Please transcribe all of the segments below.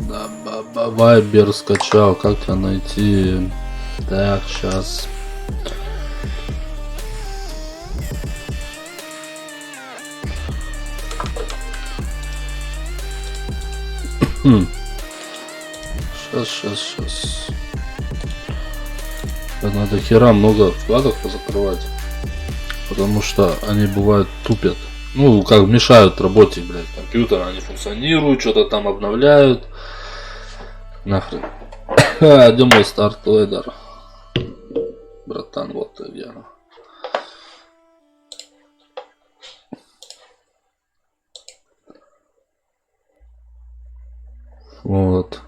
Да, Вайбер скачал, как тебя найти? Так, сейчас. Сейчас. Надо хера много вкладок позакрывать. Потому что они бывают тупят. Ну, как мешают работе, блядь, компьютера. Они функционируют, что-то там обновляют. Нахрен. Идем на старт лейдер. Братан, вот ты где. Вот.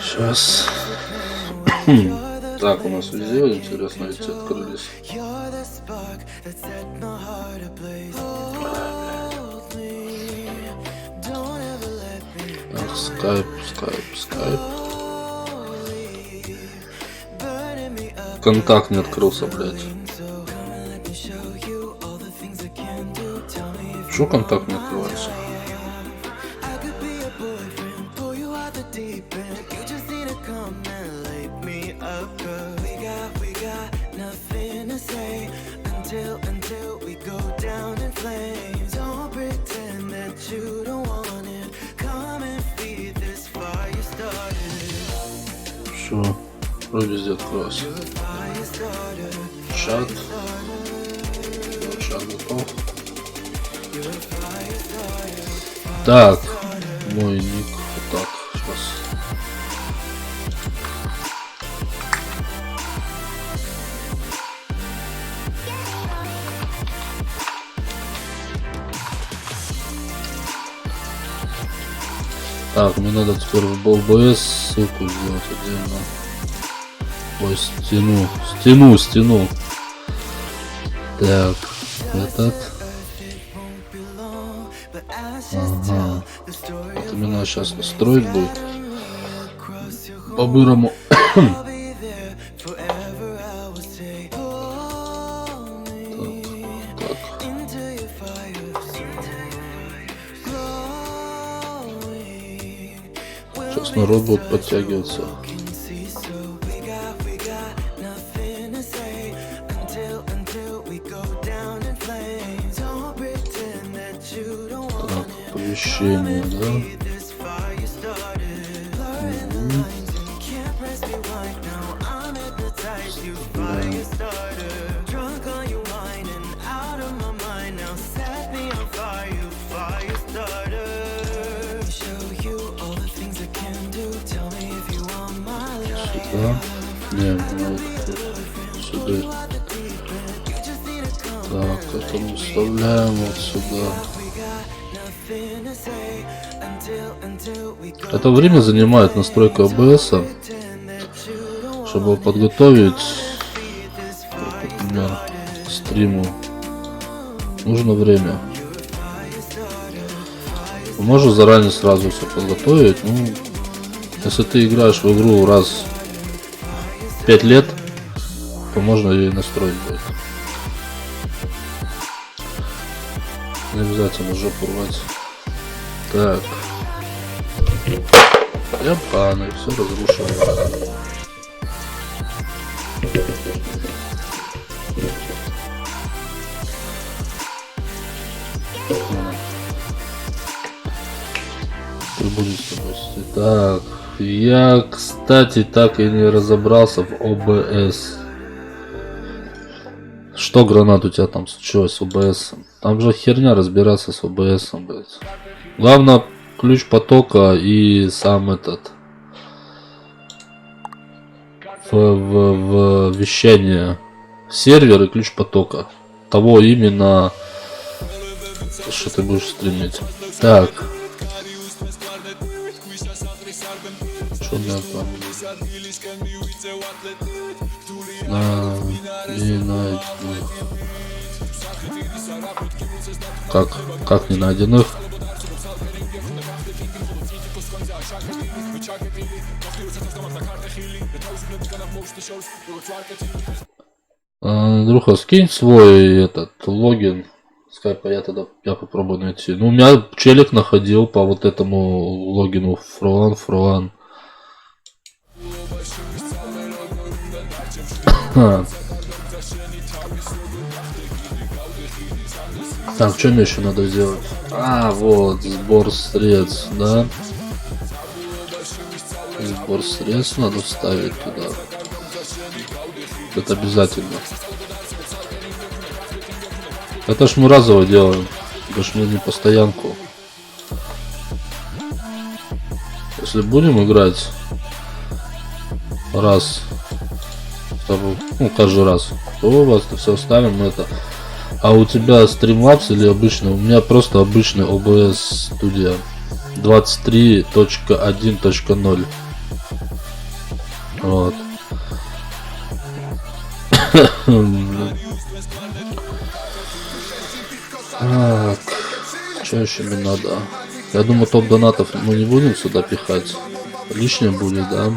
Сейчас. Так, у нас везде интересно эти открылись. Так, скайп. Контакт не открылся, блядь. Что контакт не открывается? Все, вроде везде открылось. Чат. Чат готов. Так, мой ник. Вот так, сейчас. Так, мне надо теперь в OBS ссылку сделать отдельно. Ой, стену. Так, этот. Ага. Вот именно сейчас настроить будет. По-бырому. Сейчас народ будет подтягиваться. Так, оповещение, да? Сюда. Не, ну, сюда. Так, это мы вставляем вот сюда. Это время занимает настройка OBS, чтобы подготовить, например, к стриму. Нужно время. Можно заранее сразу все подготовить. Ну, если ты играешь в игру раз в 5 лет, то можно ее и настроить будет. Не обязательно жопу рвать. Так. Япаны, все разрушено. Будет с тобой. Так, я, кстати, так и не разобрался в OBS. Что, гранат, у тебя там случилось с OBS? Там же херня разбираться с OBS, блядь. Главное, ключ потока и сам этот в вещание сервер и ключ потока. Того именно, что ты будешь стримить. Так. Что у меня там? Как не найденных? Андрюха, скинь свой этот логин скайпа, я попробую найти. Ну, у меня челик находил по вот этому логину Фролан. Так, что мне еще надо сделать? А, вот, сбор средств, да? Сбор средств надо вставить туда. Это обязательно. Это ж мы разово делаем. Это ж мы не постоянку. Если будем играть раз, второй, ну каждый раз, то у вас все ставим это. А у тебя Streamlabs или обычный? У меня просто обычный OBS Studio 23.1.0. Вот. Так, что еще мне надо? Я думаю, топ донатов мы не будем сюда пихать. Лишнее будет, да?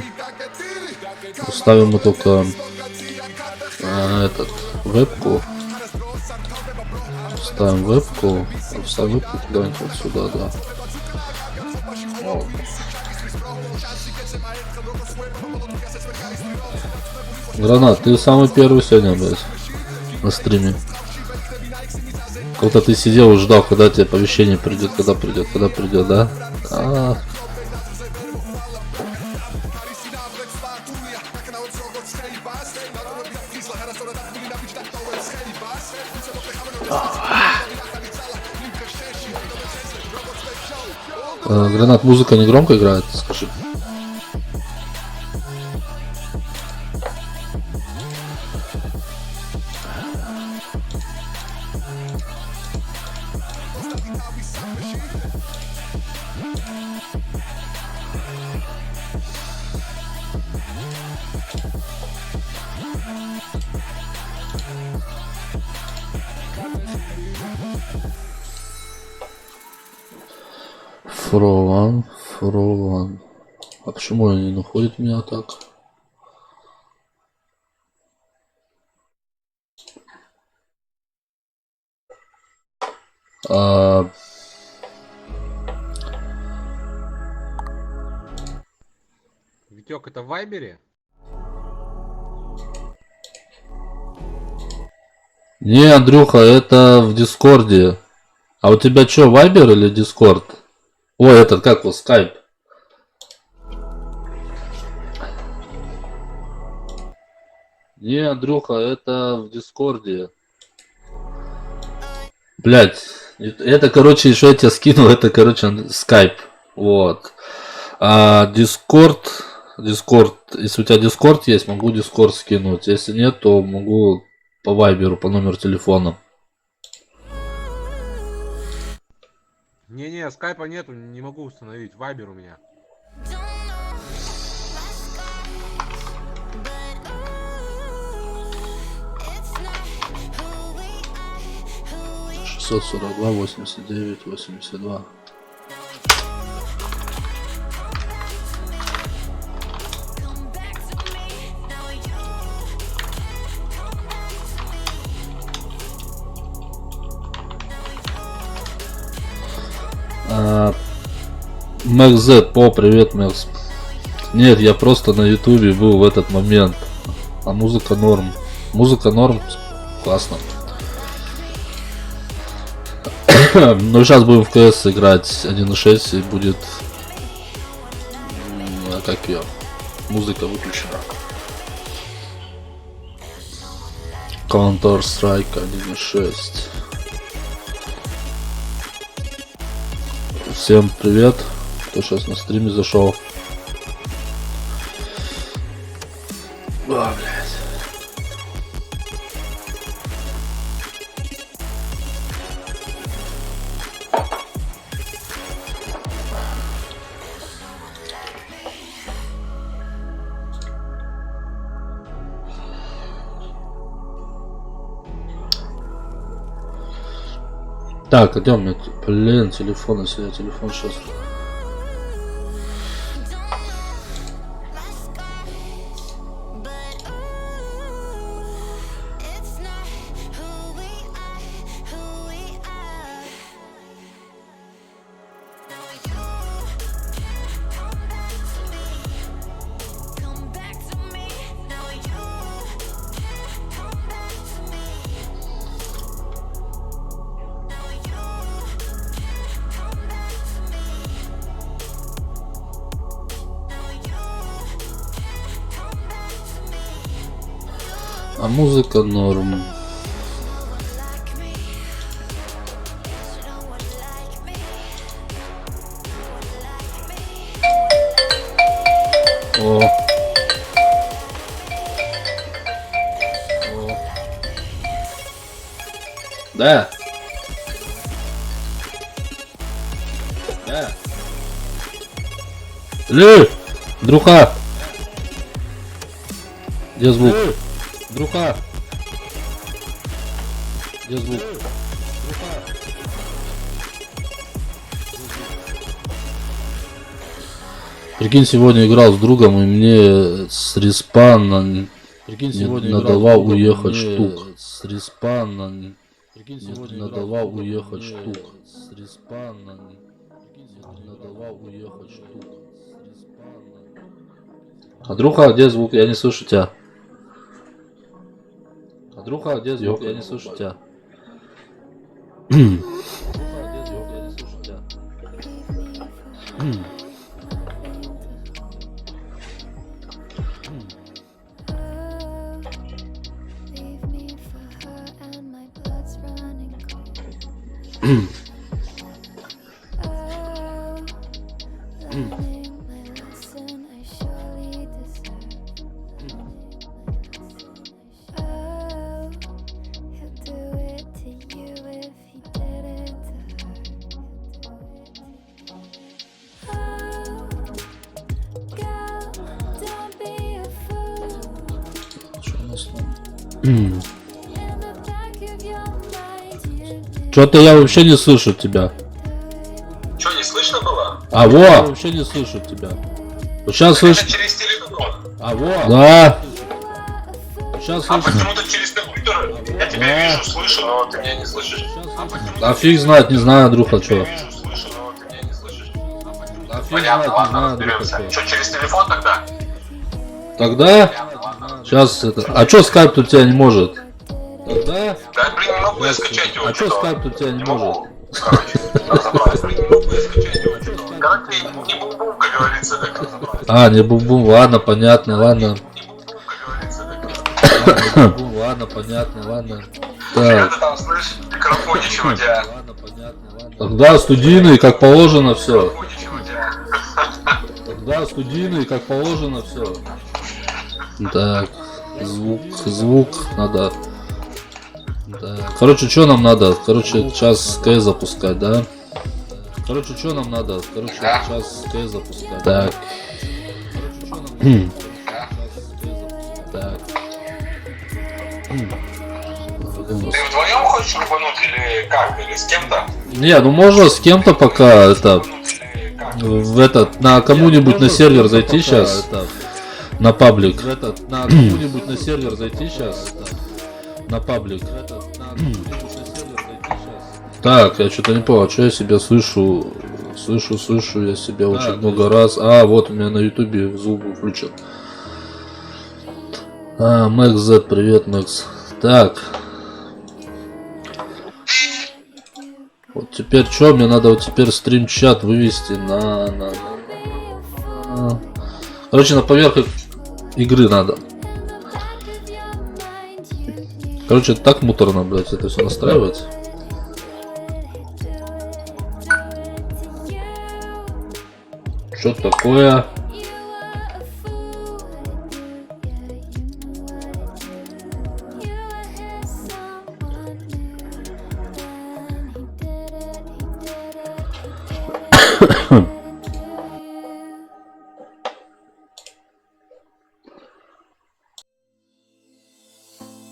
Ставим мы только этот вебку. Ставим вебку куда-нибудь вот сюда, да. О. Гранат, ты самый первый сегодня, блядь, на стриме. Как-то ты сидел и ждал, когда тебе оповещение придет, когда придет, да? Гранат, музыка не громко играет, скажи. Фролан. А почему они не находят меня так? Витек, это в Вайбере? Не, Андрюха, это в Дискорде. А у тебя что, Вайбер или Дискорд? Ой, этот как вот скайп. Не, Андрюха, это в Дискорде. Блять, это, короче, что я тебе скинул, это, короче, скайп. Вот. А Дискорд, если у тебя Дискорд есть, могу Дискорд скинуть. Если нет, то могу по Вайберу, по номеру телефона. Не-не, скайпа нету, не могу установить. Вайбер у меня. Шестьсот 89-82. Макс Z, привет, Макс. Нет, я просто на ютубе был в этот момент. А музыка норм. Музыка норм, классно. Ну сейчас будем в КС играть 1.6 и будет... как ее? Музыка выключена. Counter-Strike 1.6. Всем привет, кто сейчас на стриме зашел. Блядь. Так, идем, блин, телефон, если я телефон сейчас А музыка норм. О. О. Да. Да. Друха. Где звук? Друха. Где звук? Прикинь, сегодня играл с другом, и мне с респана надавал уехать штук. С респана надавал уехать штук. С респана надавал уехать штук. Андрюха, где звук? Я не слышу тебя. Андрюха, где звук? Я не слышу тебя. Что-то я вообще не слышу тебя. Что, не слышно было? А во! Вообще не слышу тебя. Вот сейчас слышу. Это через телефон. А во! Да. Сейчас А слышу. почему-то через компьютер. Я тебя вижу, слышу, но ты меня не слышишь. А фиг знает, не знаю, Андрюха, Я что. вижу, слышу, но ты меня не слышишь. А фиг Понятно, знает, не ладно, знаю, Андрюха, разберемся. что. Что, через телефон тогда? Тогда? Понятно, ладно. Сейчас это. А что скайп тут тебя не может? Тогда? Да, блин, не могу я скачать его. А что что-то. скайп тут тебя не может? могу. Короче, разобрались. Блин, не могу я скачать его. что-то. Короче, не бум-бум, как говорится, так разобрались. А, не бум-бум, ладно, понятно, ладно. Не бум-бум, как говорится, так разобрались. Ладно, понятно, ладно. Когда Так. ты там, слышь, микрофончик у тебя. Ладно, понятно, ладно. Тогда студийный, как положено, все. Микрофончик у тебя. Тогда студийный, как положено, все. Так, звук надо. Так. Короче, что нам надо? Короче, сейчас КС запускать, да? Короче, что нам надо? Короче, сейчас КС запускать. Так. Так. Ты вдвоем хочешь рубануть или как? Или с кем-то? Не, ну можно с кем-то пока это Или как? в этот на кому-нибудь на сервер зайти сейчас. На паблик. На кому-нибудь на сервер зайти сейчас. На паблик. Так, я что-то не понял, что я себя слышу. Слышу я себя очень много раз. А, вот у меня на ютубе звук был включен. А, Макс Z, привет, Макс. Так. Вот теперь что? Мне надо вот теперь стрим-чат вывести на. Короче, на поверх игры надо. Короче, так муторно, блядь, это все настраивать. Что такое?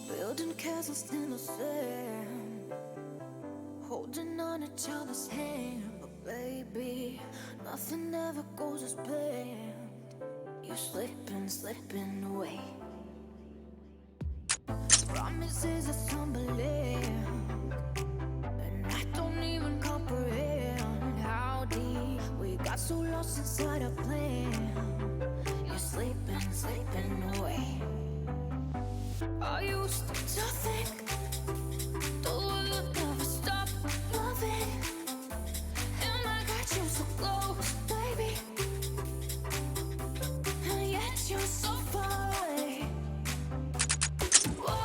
Building castles in the sand, holding on each other's hand, but baby, nothing ever goes as planned. You're slipping away. Promises are tumbling, and I don't even comprehend how deep we got so lost inside our plan. You're slipping away. I used to think the world never stop loving, and I got you so close, baby, and yet you're so far away. Whoa.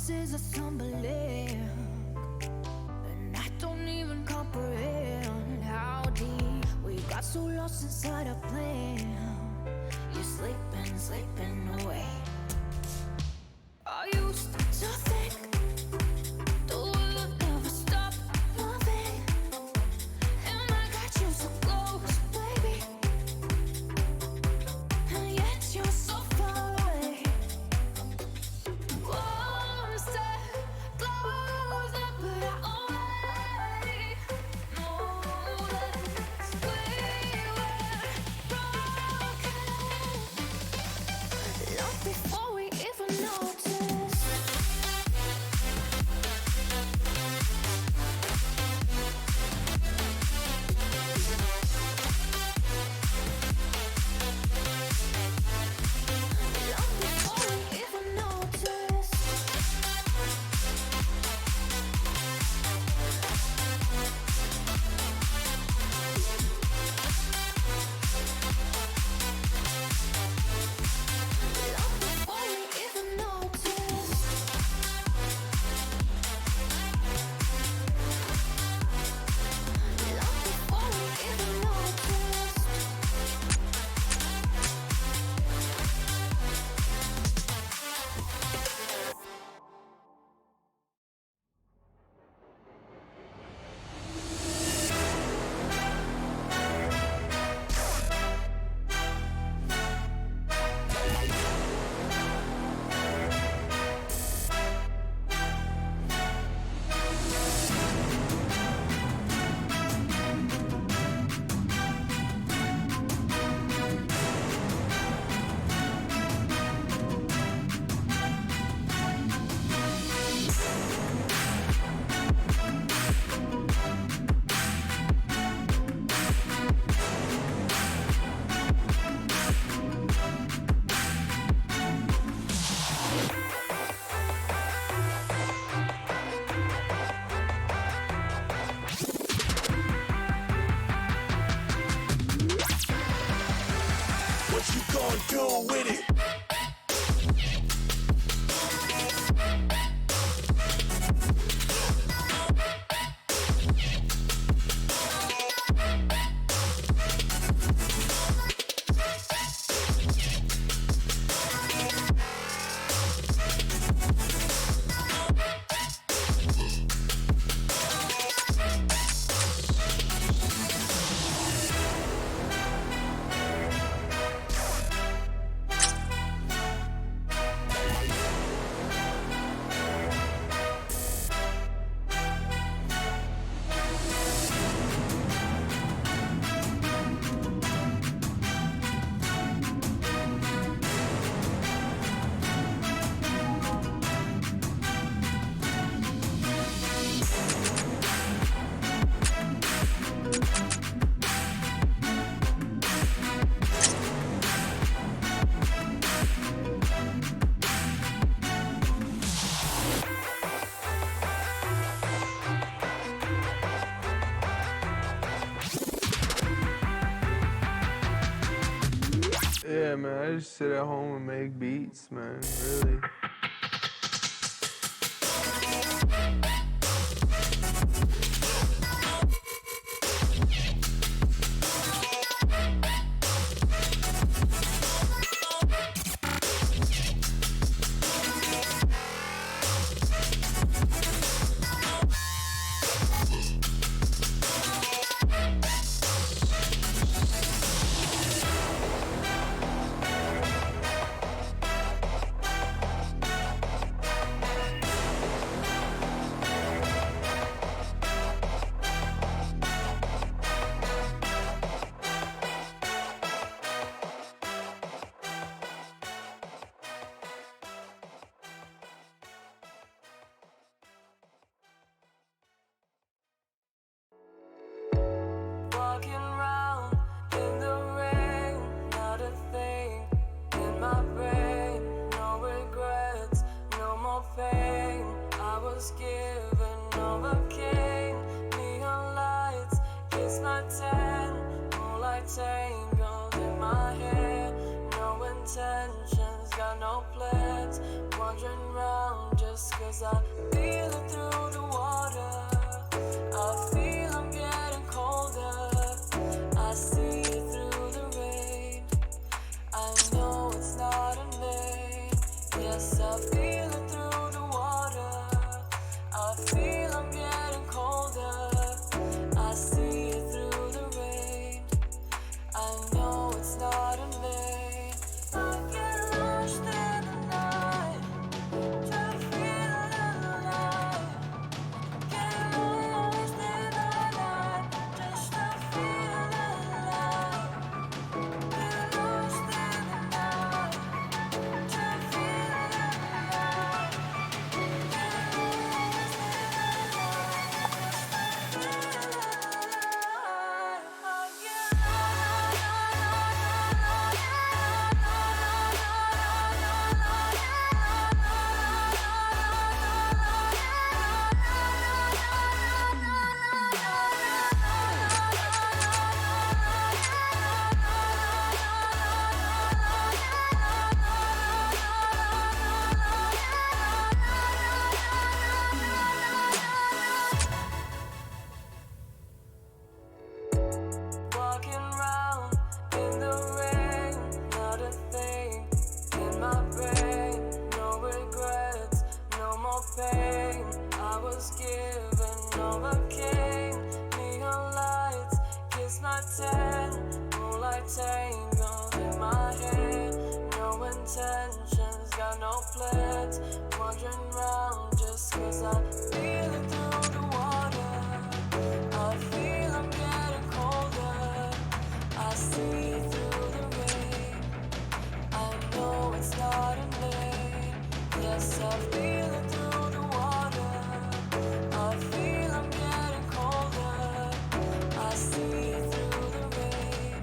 losses are tumbling, and I don't even comprehend how deep we got so lost inside our plan. You're sleeping, sleeping away. I used to think the world would never stop moving, and I got you so close, baby, and yet you're so far away. One step closer, but I already know that we were broken long before we even noticed. Long before we even noticed. Long before we even noticed. Long before we even noticed. What you gonna do with it? Yeah, man, I just sit at home and make beats, man, really. Walking round in the rain, not a thing in my brain. No regrets, no more pain. I was given, overcame. Neon lights, kiss my tan. Moonlight tangled in my hair. No intentions, got no plans. Wandering round. just 'cause I feel it through the water. I feel I'm getting colder. I see it through the rain. I know it's not in vain. Yes, I feel it through the water. I feel I'm getting colder. I see it through the rain. I know it's not in vain. I get lost in the night to feel alive. Get lost in the night just to feel alive. Get lost in the night to feel alive. Get lost in the night just to feel alive. I get walking round in the rain, not a thing in my brain. No regrets, no more pain. I was given, overcame. Neon lights, kiss my tan. Moonlight tangled in my hair. No intentions, got no plans. Wandering round just 'cause I feel it through the water. I feel I'm getting colder. I see it through the rain. I know it's not in vain. Yes, I feel it through the water. I feel I'm getting colder. I see it through the rain.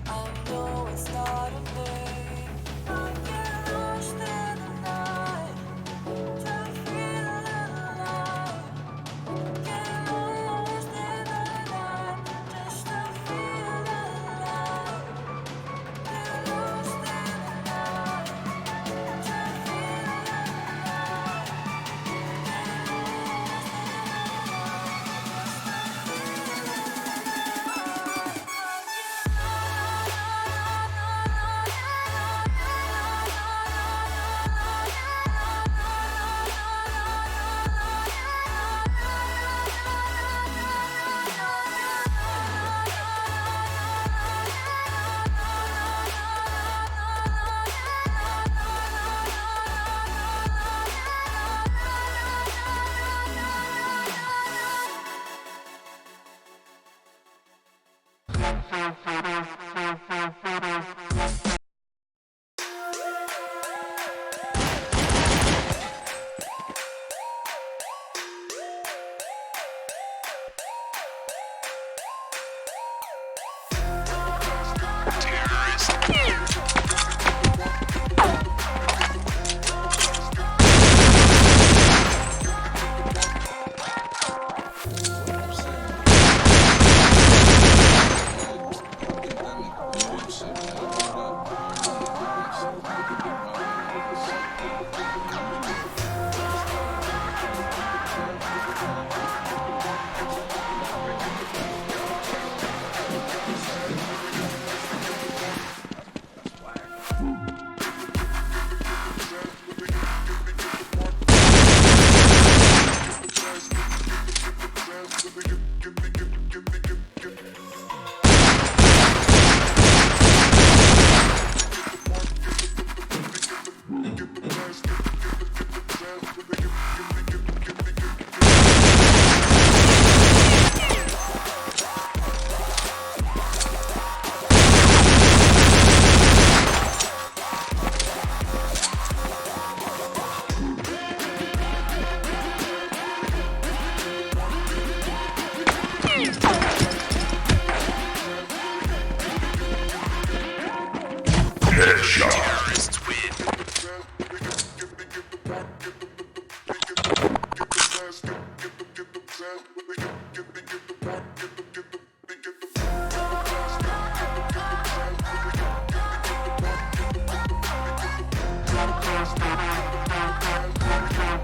I know it's not in vain. I get lost in the night to feel alive. Get lost in the night just to feel alive. Get lost in the night to feel alive. Get lost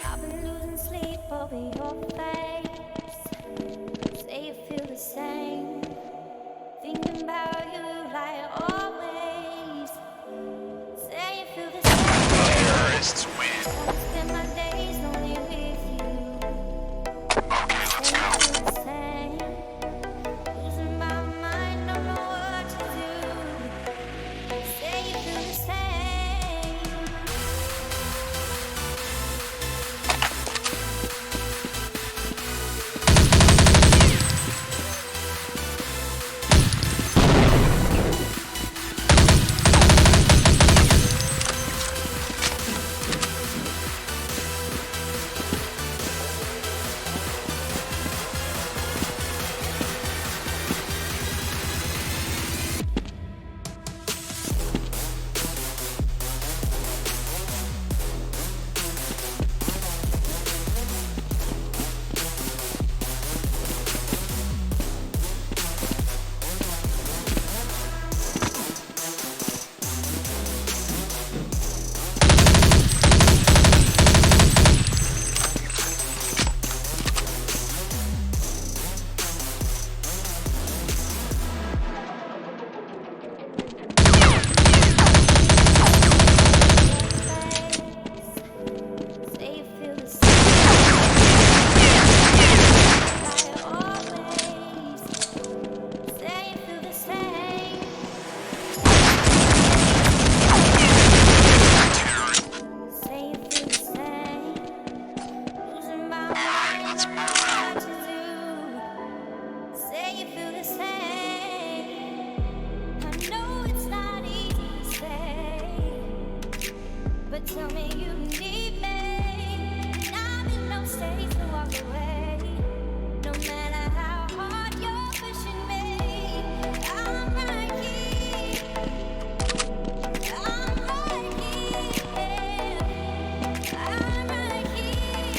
I've been losing sleep over your face. Say you feel the same. Thinking about you like always. Say you feel the same. Terrorists win. Spend my days only with you. Okay, let's Say go. you feel the same. Losing my mind, don't know what to do. Say you feel the same. Say you feel the same. Like always. Say you feel the same. Say you feel the same. Losing my mind, don't know what to do. Say you feel the same. I know it's not easy to say, but tell me you need me. And I'm in no state to walk away. No matter how hard you're pushing me, I'm right here. I'm right here. I'm right here.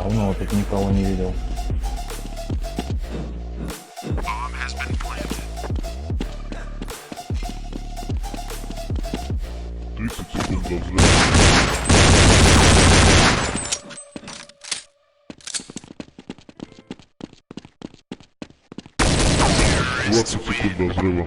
Давно так никого не видел. Секунд до взрыва.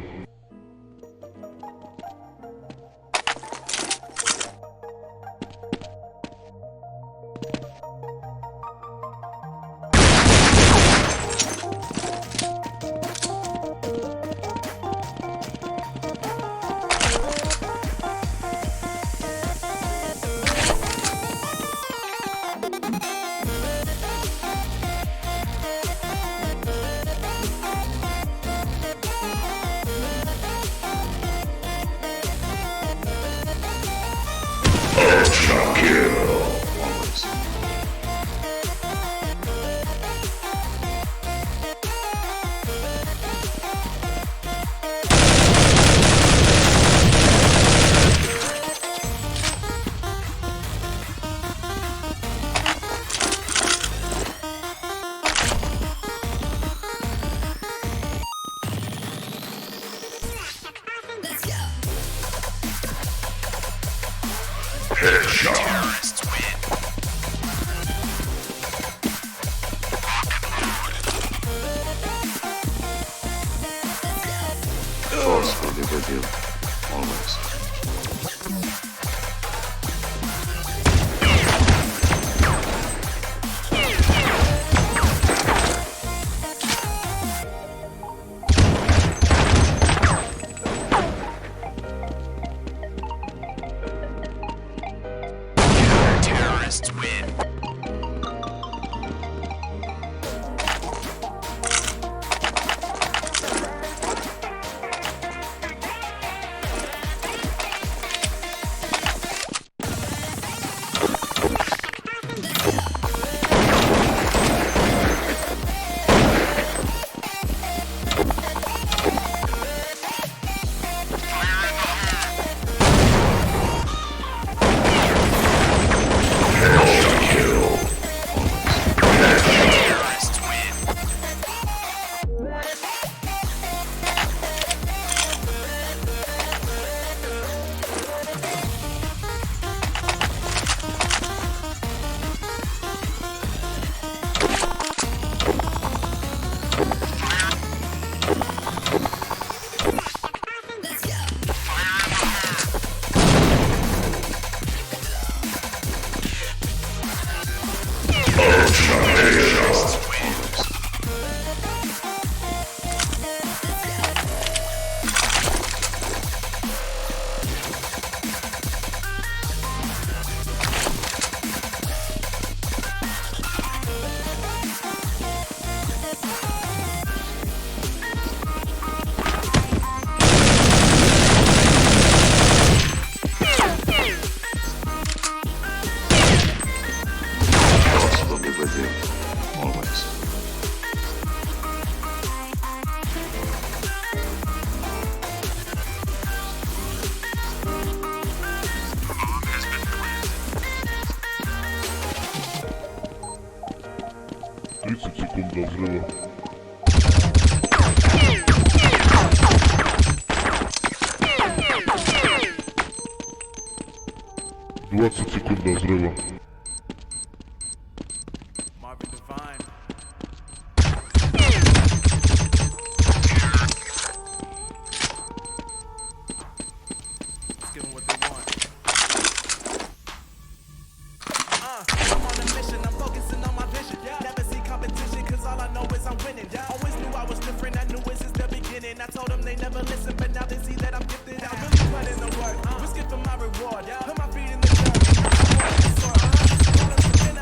Force will be with you, always. Секунд до взрыва. 20 секунд до взрыва. Marvin Devine. Let's give them what they want. I'm on a mission, I'm focusing on my vision. Never see competition, cause all I know is I'm winning. Always knew I was different, I knew it since the beginning. I told them they never listen, but now they see that I'm gifted. I really put in the work, risk it for my reward. Put my feet in the dirt,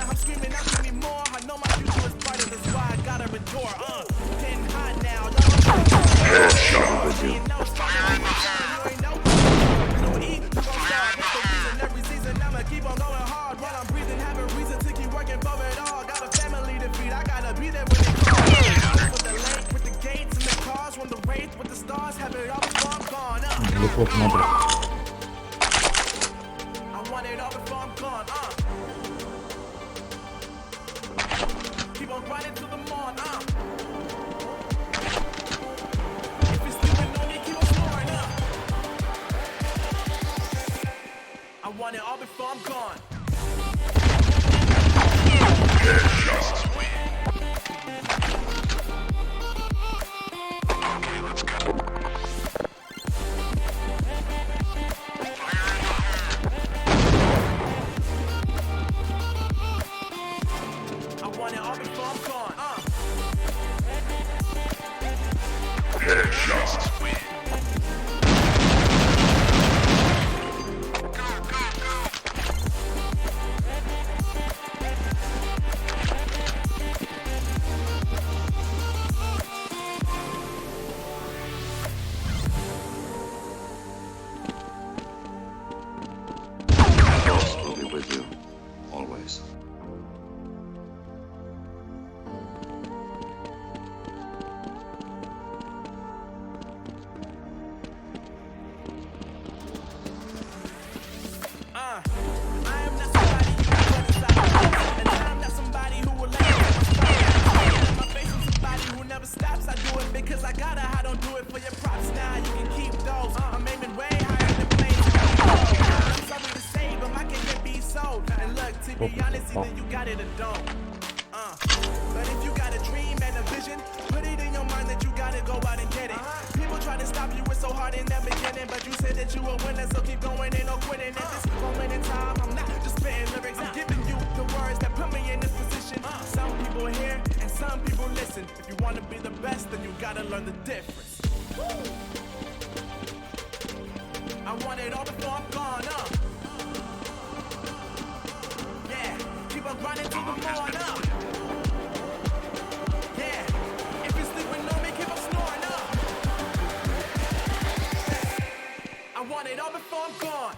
I'm screaming out to me more. I know my future is brighter, that's why I gotta endure. Getting hot now, Headshot with you. every season I'ma keep on going hard while I'm breathing, having reason to keep working for it all. Got a family to feed, I gotta be there when they call. With the lake, with the gates and the cars, when the wraith with the stars, have it all before I'm gone. I want it all before I'm gone. Keep on grinding till the morn. If you're sleeping on me, keep on snoring. I want it all before I'm gone. I want it all before I'm gone. Force will be with you, always. I am not somebody you can put aside. And I'm not somebody who will let you in my face. I'm somebody who never stops. I do it because I gotta. I don't do it for your props. Now you can keep those. I'm aiming way higher than planes. I'm sorry to say, but my can get be sold. And look, to be honest, either you got it or don't. But if you got a dream and a vision, put it in your mind that you gotta go out and get it. People try to stop you, it's so hard in the beginning, but you said that you a winner, so keep going, ain't no quitting. At this moment in time, I'm not just spitting lyrics, I'm giving you the words that put me in this position. Some people hear and some people listen. If you wanna be the best, then you gotta learn the difference. I want it all before I'm gone, yeah, keep on grinding till the morning, yeah, if you're sleeping on me, keep on snoring, I want it all before I'm gone.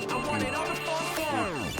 I want it all before I'm gone.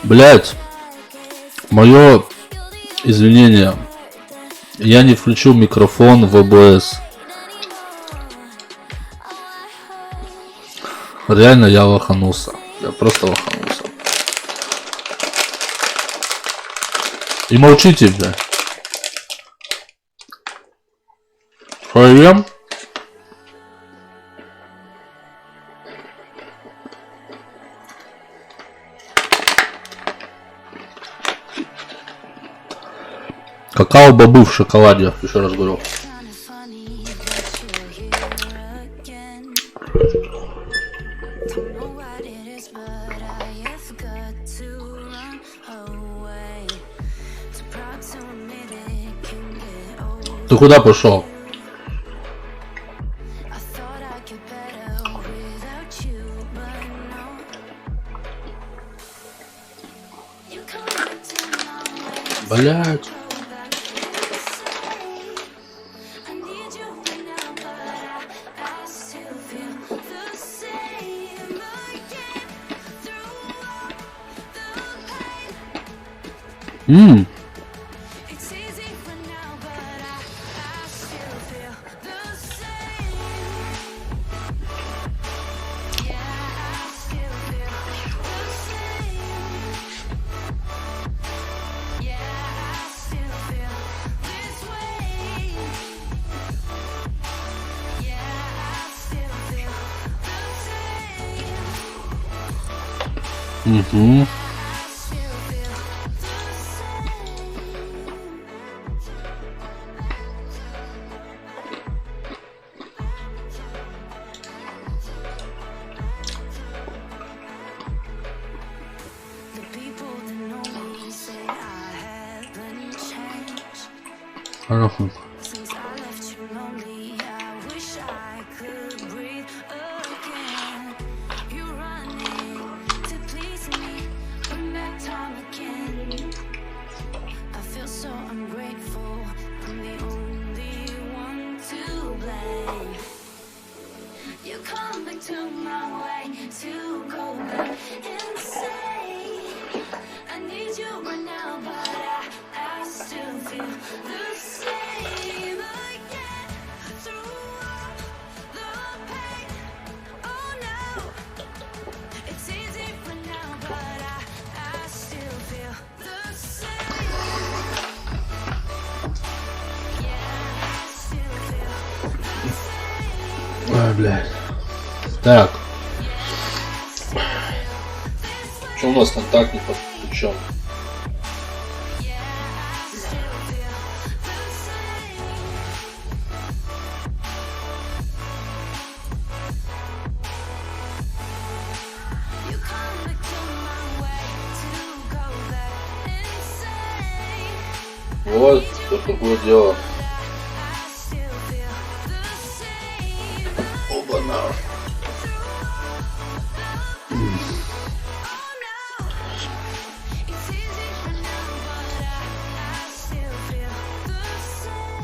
Блять, мое извинение. Я не включил микрофон в ОБС. Реально я лоханулся. Я просто лоханулся. И молчите, бля. Поем? Какао-бобы в шоколаде, еще раз говорю. Kinda funny that you're here again. Don't know what it is, but I have got to run away. Too proud to admit it, can get over. Ты куда пошел? I thought I'd get better without you, but no. You come to my way. Блять. I need you right now, but I still feel the same again. Through all the pain, it's easy for now, but I still feel the same. Yeah, I still feel the same. Yeah, I still feel this way. Yeah, I still feel the same. I still feel the same. The people that know me say I haven't changed. Since I left you lonely, I wish I could breathe again. You're running to please me, bring back time again. I feel so ungrateful, I'm the only one to blame. You come back to my way to go back insane. I need you right now, but I still feel the same again. Through all the pain, oh no, it's easy for now, but I still feel the same. Yeah, I still feel the same. Ой, блядь. Так. Что у нас контакт не подключен? You come back to my way to go back insane. Вот, что такое дело. I still feel the same. Оба-на. Oh no, it's easy for now, but I still feel the same.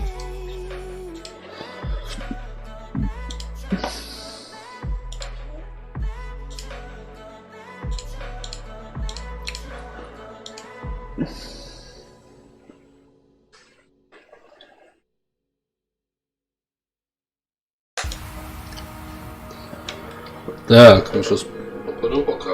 Так, ну сейчас покурю пока.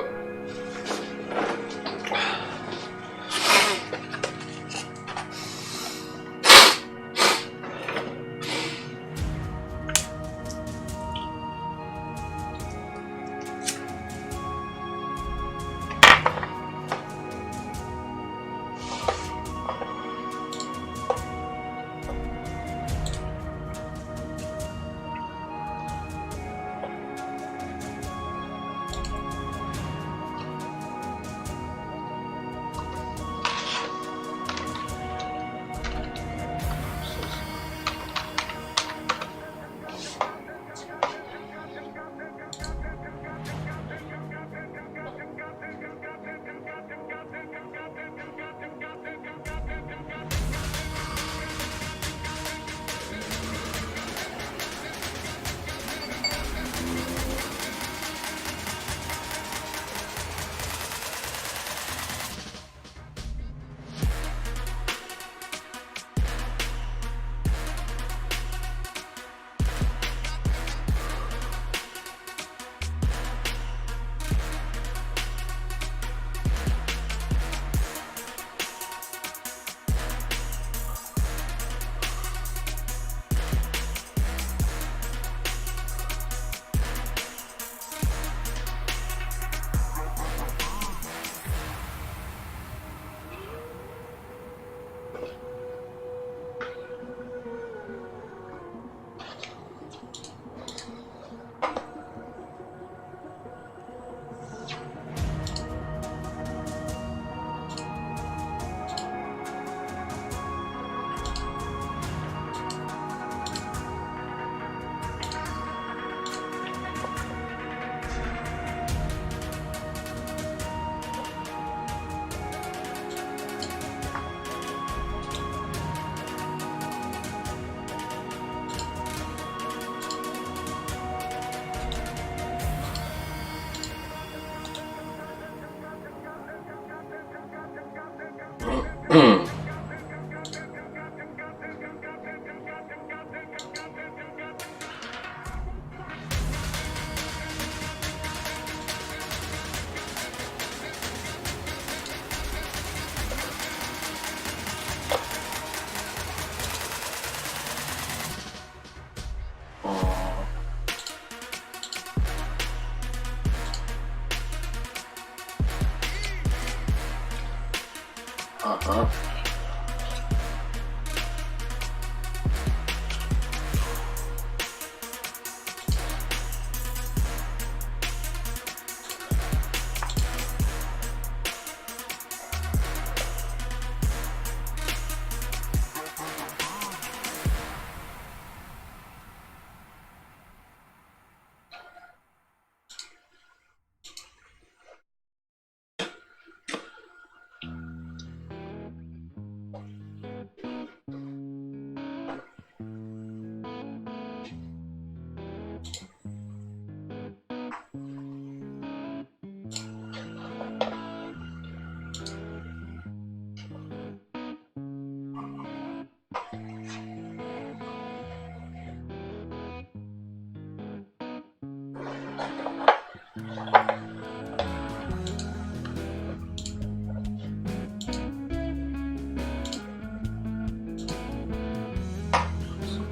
Ага.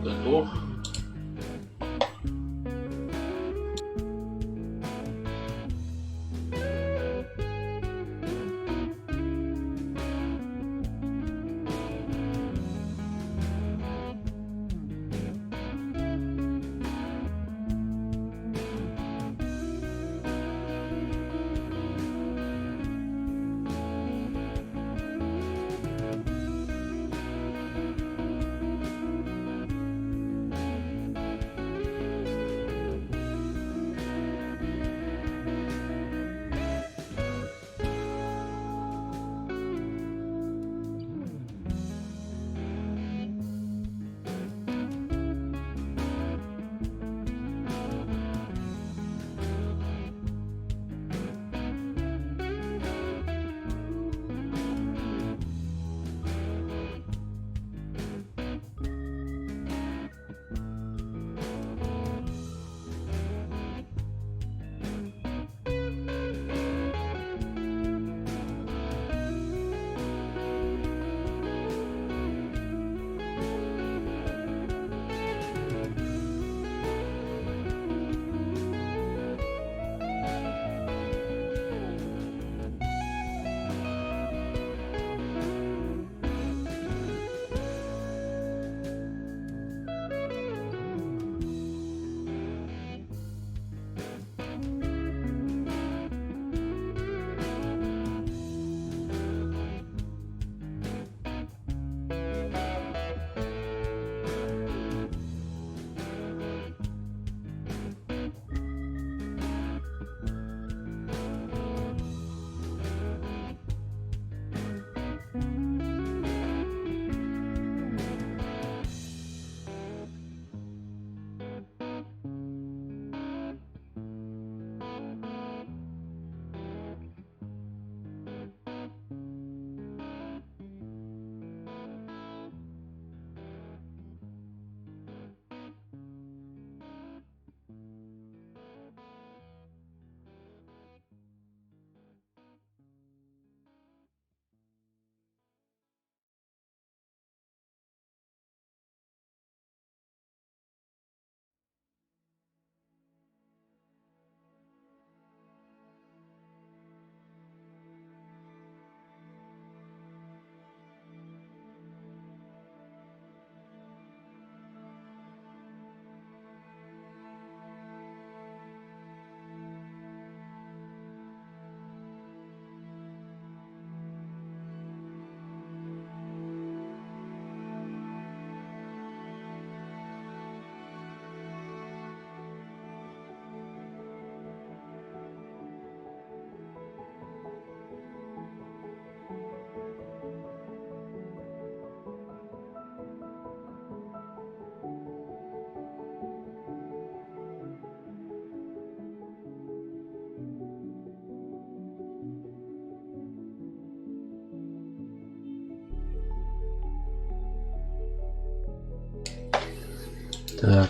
Готов. Так.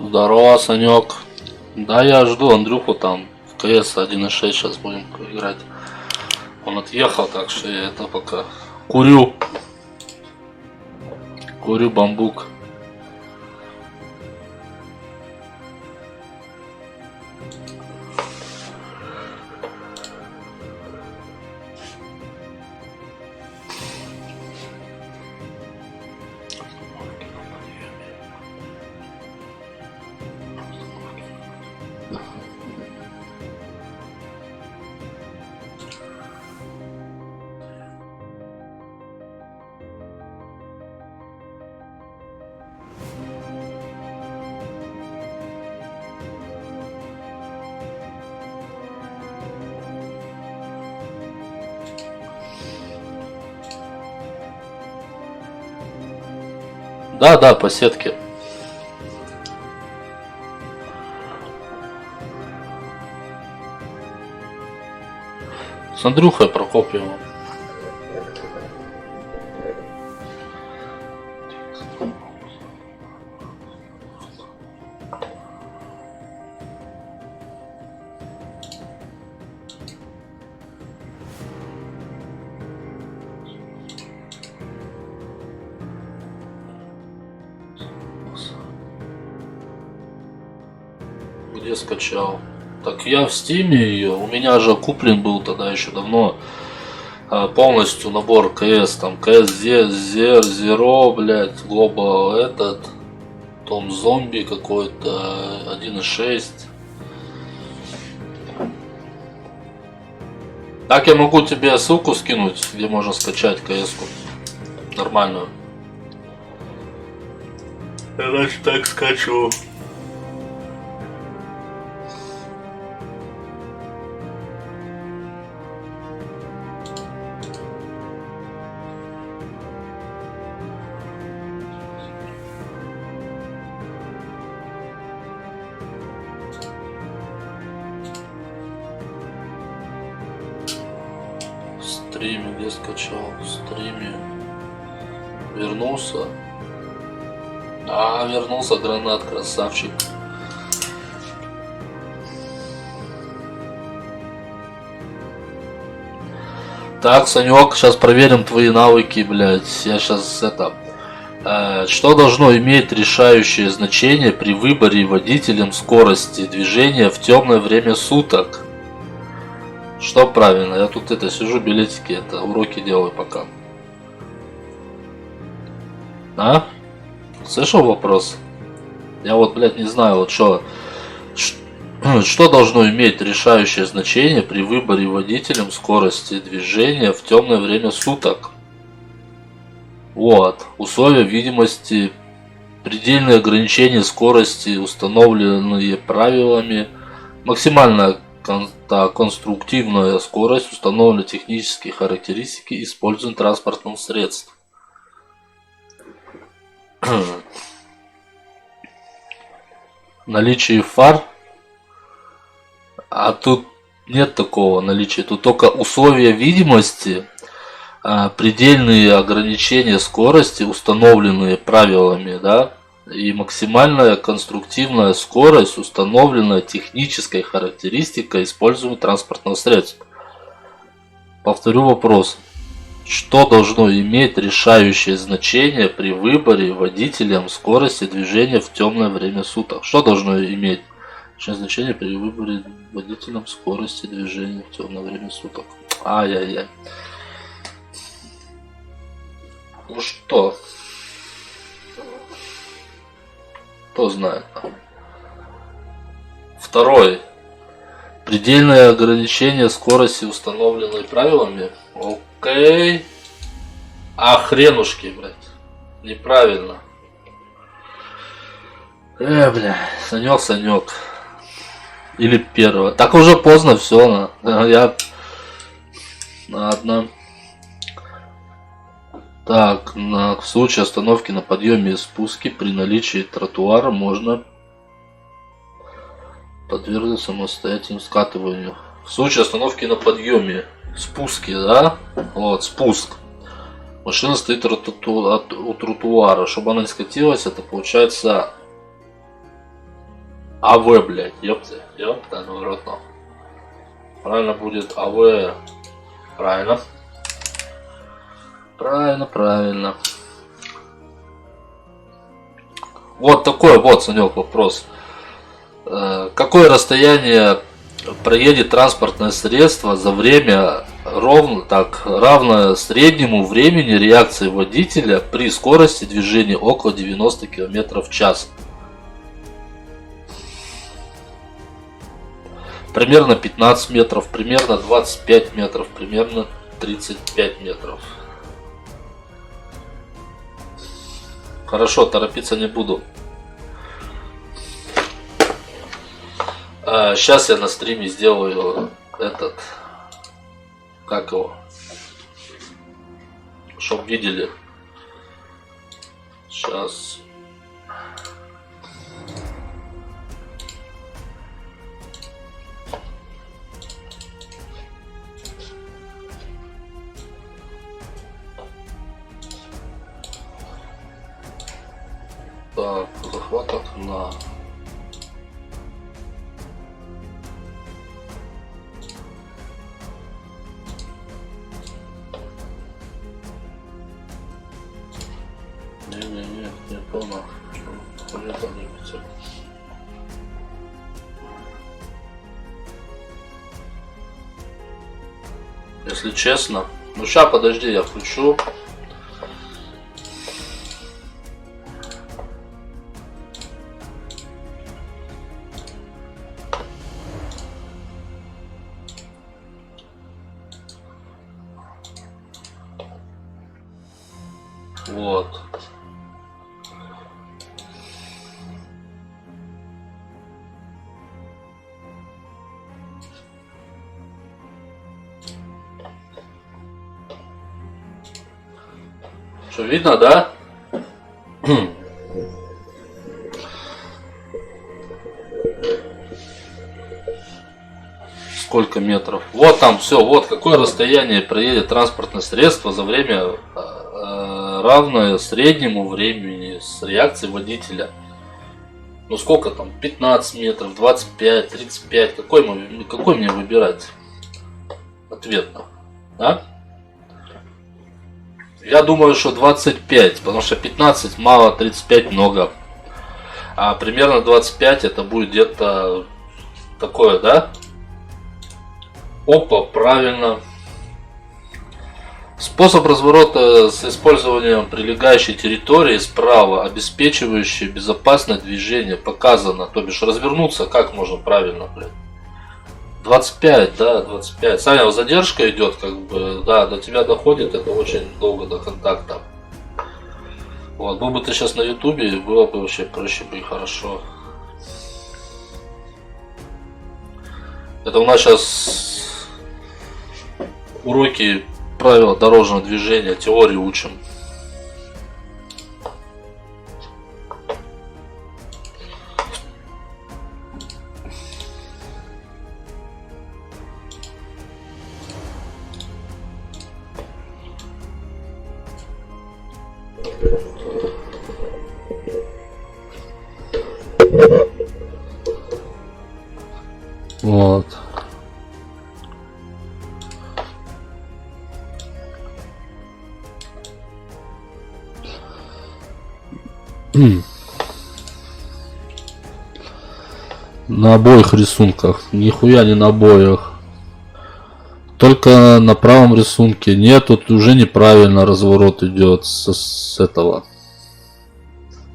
Здорово, Санек. Да, я жду Андрюху там в КС 1.6 сейчас будем играть. Он отъехал, так что я это пока курю. Курю бамбук. Да, по сетке. С Андрюхой Прокопьевым. Где скачал? Так я в Стиме ее, у меня же куплен был тогда еще давно полностью набор КС, там КС Zero, блять, Global этот, Том Зомби какой-то, 1.6. Так я могу тебе ссылку скинуть, где можно скачать КС-ку нормальную. Я значит так скачу. Стриме, где скачал? В стриме. Вернулся. Вернулся, гранат, красавчик. Так, Санек, сейчас проверим твои навыки, блядь. Я сейчас Что должно иметь решающее значение при выборе водителем скорости движения в темное время суток? Что правильно? Я тут это сижу, билетики, это уроки делаю пока. А? Слышал вопрос? Я вот, блядь, не знаю, вот что должно иметь решающее значение при выборе водителем скорости движения в темное время суток? Вот. Условия видимости, предельные ограничения скорости, установленные правилами, максимальная конструктивная скорость, установленные технические характеристики использования транспортных средств. Наличие фар. А тут нет такого наличия. Тут только условия видимости, предельные ограничения скорости, установленные правилами, да, и максимальная конструктивная скорость, установленная технической характеристикой используемого транспортного средства. Повторю вопрос. Что должно иметь решающее значение при выборе водителем скорости движения в темное время суток? Что должно иметь решающее значение при выборе водителем скорости движения в темное время суток? Ай-яй-яй. Ну что? Кто знает? Второй. Предельное ограничение скорости, установленной правилами. Окей. А хренушки, блядь. Неправильно. Бля. Санек. Или первое. Так уже поздно, все. Я... Ладно. Так, в случае остановки на подъеме и спуске при наличии тротуара можно подвергнуться самостоятельному скатыванию. В случае остановки на подъеме, спуске, да? Вот, спуск. Машина стоит у тротуара. Чтобы она не скатилась, это получается АВ, блядь. Ёпта, ну рот, ну. Правильно будет АВ. Правильно. Правильно. Вот такой вот, Санек, вопрос. Какое расстояние проедет транспортное средство за время равное среднему времени реакции водителя при скорости движения около 90 км в час? Примерно 15 метров, примерно 25 метров, примерно 35 метров. Хорошо, торопиться не буду. Сейчас я на стриме сделаю этот, как его, чтоб видели. Сейчас. Так, захват окна. Не понял. Если честно. Ну сейчас, подожди, я включу. Вот. Что, видно, да? Сколько метров? Вот там все, вот какое расстояние проедет транспортное средство за время равное среднему времени с реакцией водителя. Ну сколько там? 15 метров, 25, 35. Какой мне выбирать? Ответно. Да? Я думаю, что 25, потому что 15 мало, 35 много. А примерно 25 это будет где-то такое, да? Опа, правильно. Способ разворота с использованием прилегающей территории справа, обеспечивающий безопасное движение, показано. То бишь развернуться как можно правильно, блядь. 25, да, 25. Саня, вот задержка идет, как бы, да, до тебя доходит, это очень долго до контакта. Вот, был бы ты сейчас на ютубе, было бы вообще проще бы и хорошо. Это у нас сейчас уроки правил дорожного движения, теорию учим. Вот. На обоих рисунках. Нихуя не на обоих. Только на правом рисунке. Нет, тут уже неправильно разворот идет с этого.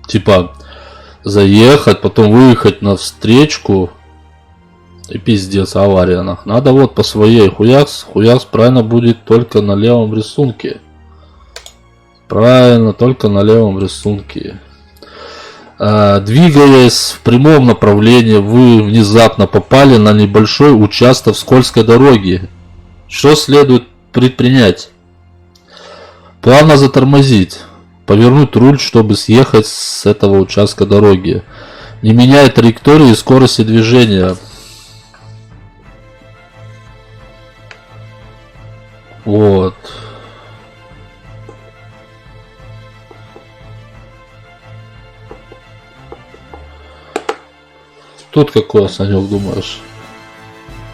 Типа заехать, потом выехать на встречку. И пиздец, авария. Надо вот по своей. Хуякс правильно будет только на левом рисунке. Правильно, только на левом рисунке. Двигаясь в прямом направлении, вы внезапно попали на небольшой участок скользкой дороги. Что следует предпринять? Плавно затормозить. Повернуть руль, чтобы съехать с этого участка дороги. Не меняя траектории и скорости движения. Вот. Тут какой, Санек, думаешь?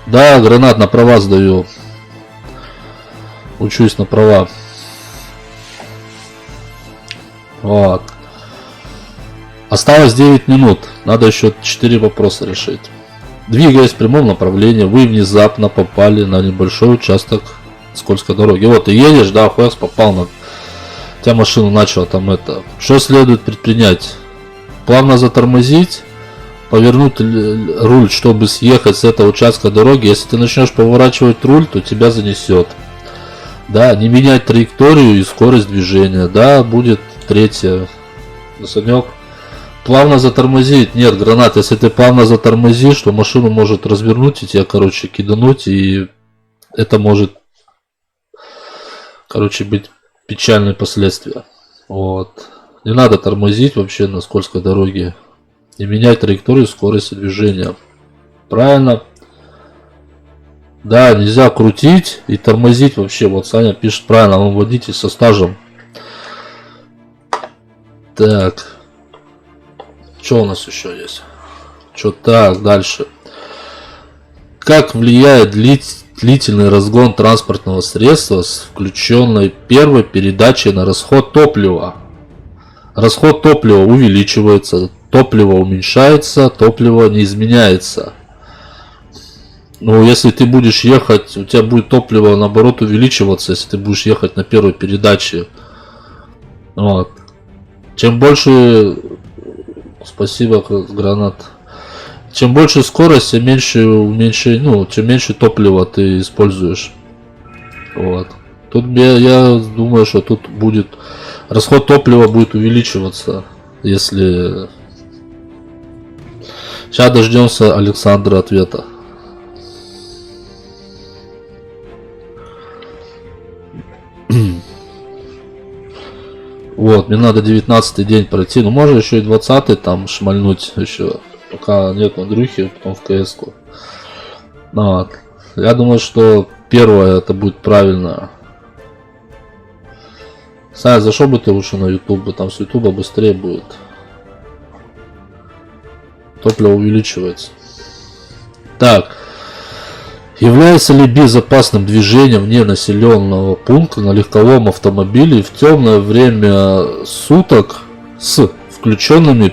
Да, гранат на права сдаю. Учусь на права. Вот. Осталось 9 минут. Надо еще 4 вопроса решить. Двигаясь в прямом направлении, вы внезапно попали на небольшой участок скользкой дороги. Вот ты едешь, да, хуяс, попал на... Тебя машину начала там это... Что следует предпринять? Плавно затормозить. Повернуть руль, чтобы съехать с этого участка дороги. Если ты начнешь поворачивать руль, то тебя занесет. Да, не менять траекторию и скорость движения. Да, будет третья. Санек. Плавно затормозить. Нет, гранат, если ты плавно затормозишь, то машину может развернуть и тебя, короче, кидануть. И это может, короче, быть печальные последствия. Вот. Не надо тормозить вообще на скользкой дороге. Не менять траекторию скорости движения. Правильно? Да, нельзя крутить и тормозить вообще. Вот Саня пишет правильно, он водитель со стажем. Так. Что у нас еще есть? Что так, дальше. Как влияет длительный разгон транспортного средства с включенной первой передачей на расход топлива? Расход топлива увеличивается, топливо уменьшается, топливо не изменяется. Но если ты будешь ехать, у тебя будет топливо наоборот увеличиваться, если ты будешь ехать на первой передаче. Вот. Чем больше... Спасибо, гранат. Чем больше скорость, тем меньше, чем меньше топлива ты используешь. Вот. Тут я думаю, что тут будет расход топлива будет увеличиваться, если... Сейчас дождемся Александра ответа. Вот, мне надо 19-й день пройти. Ну, можно еще и 20-й там шмальнуть еще. Пока нет Андрюхи, потом в КС-ку. Вот. Я думаю, что первое это будет правильно. Саня, зашел бы ты лучше на YouTube, там с YouTube быстрее будет. Топливо увеличивается. Так. Является ли безопасным движением вне населенного пункта на легковом автомобиле в темное время суток с включенным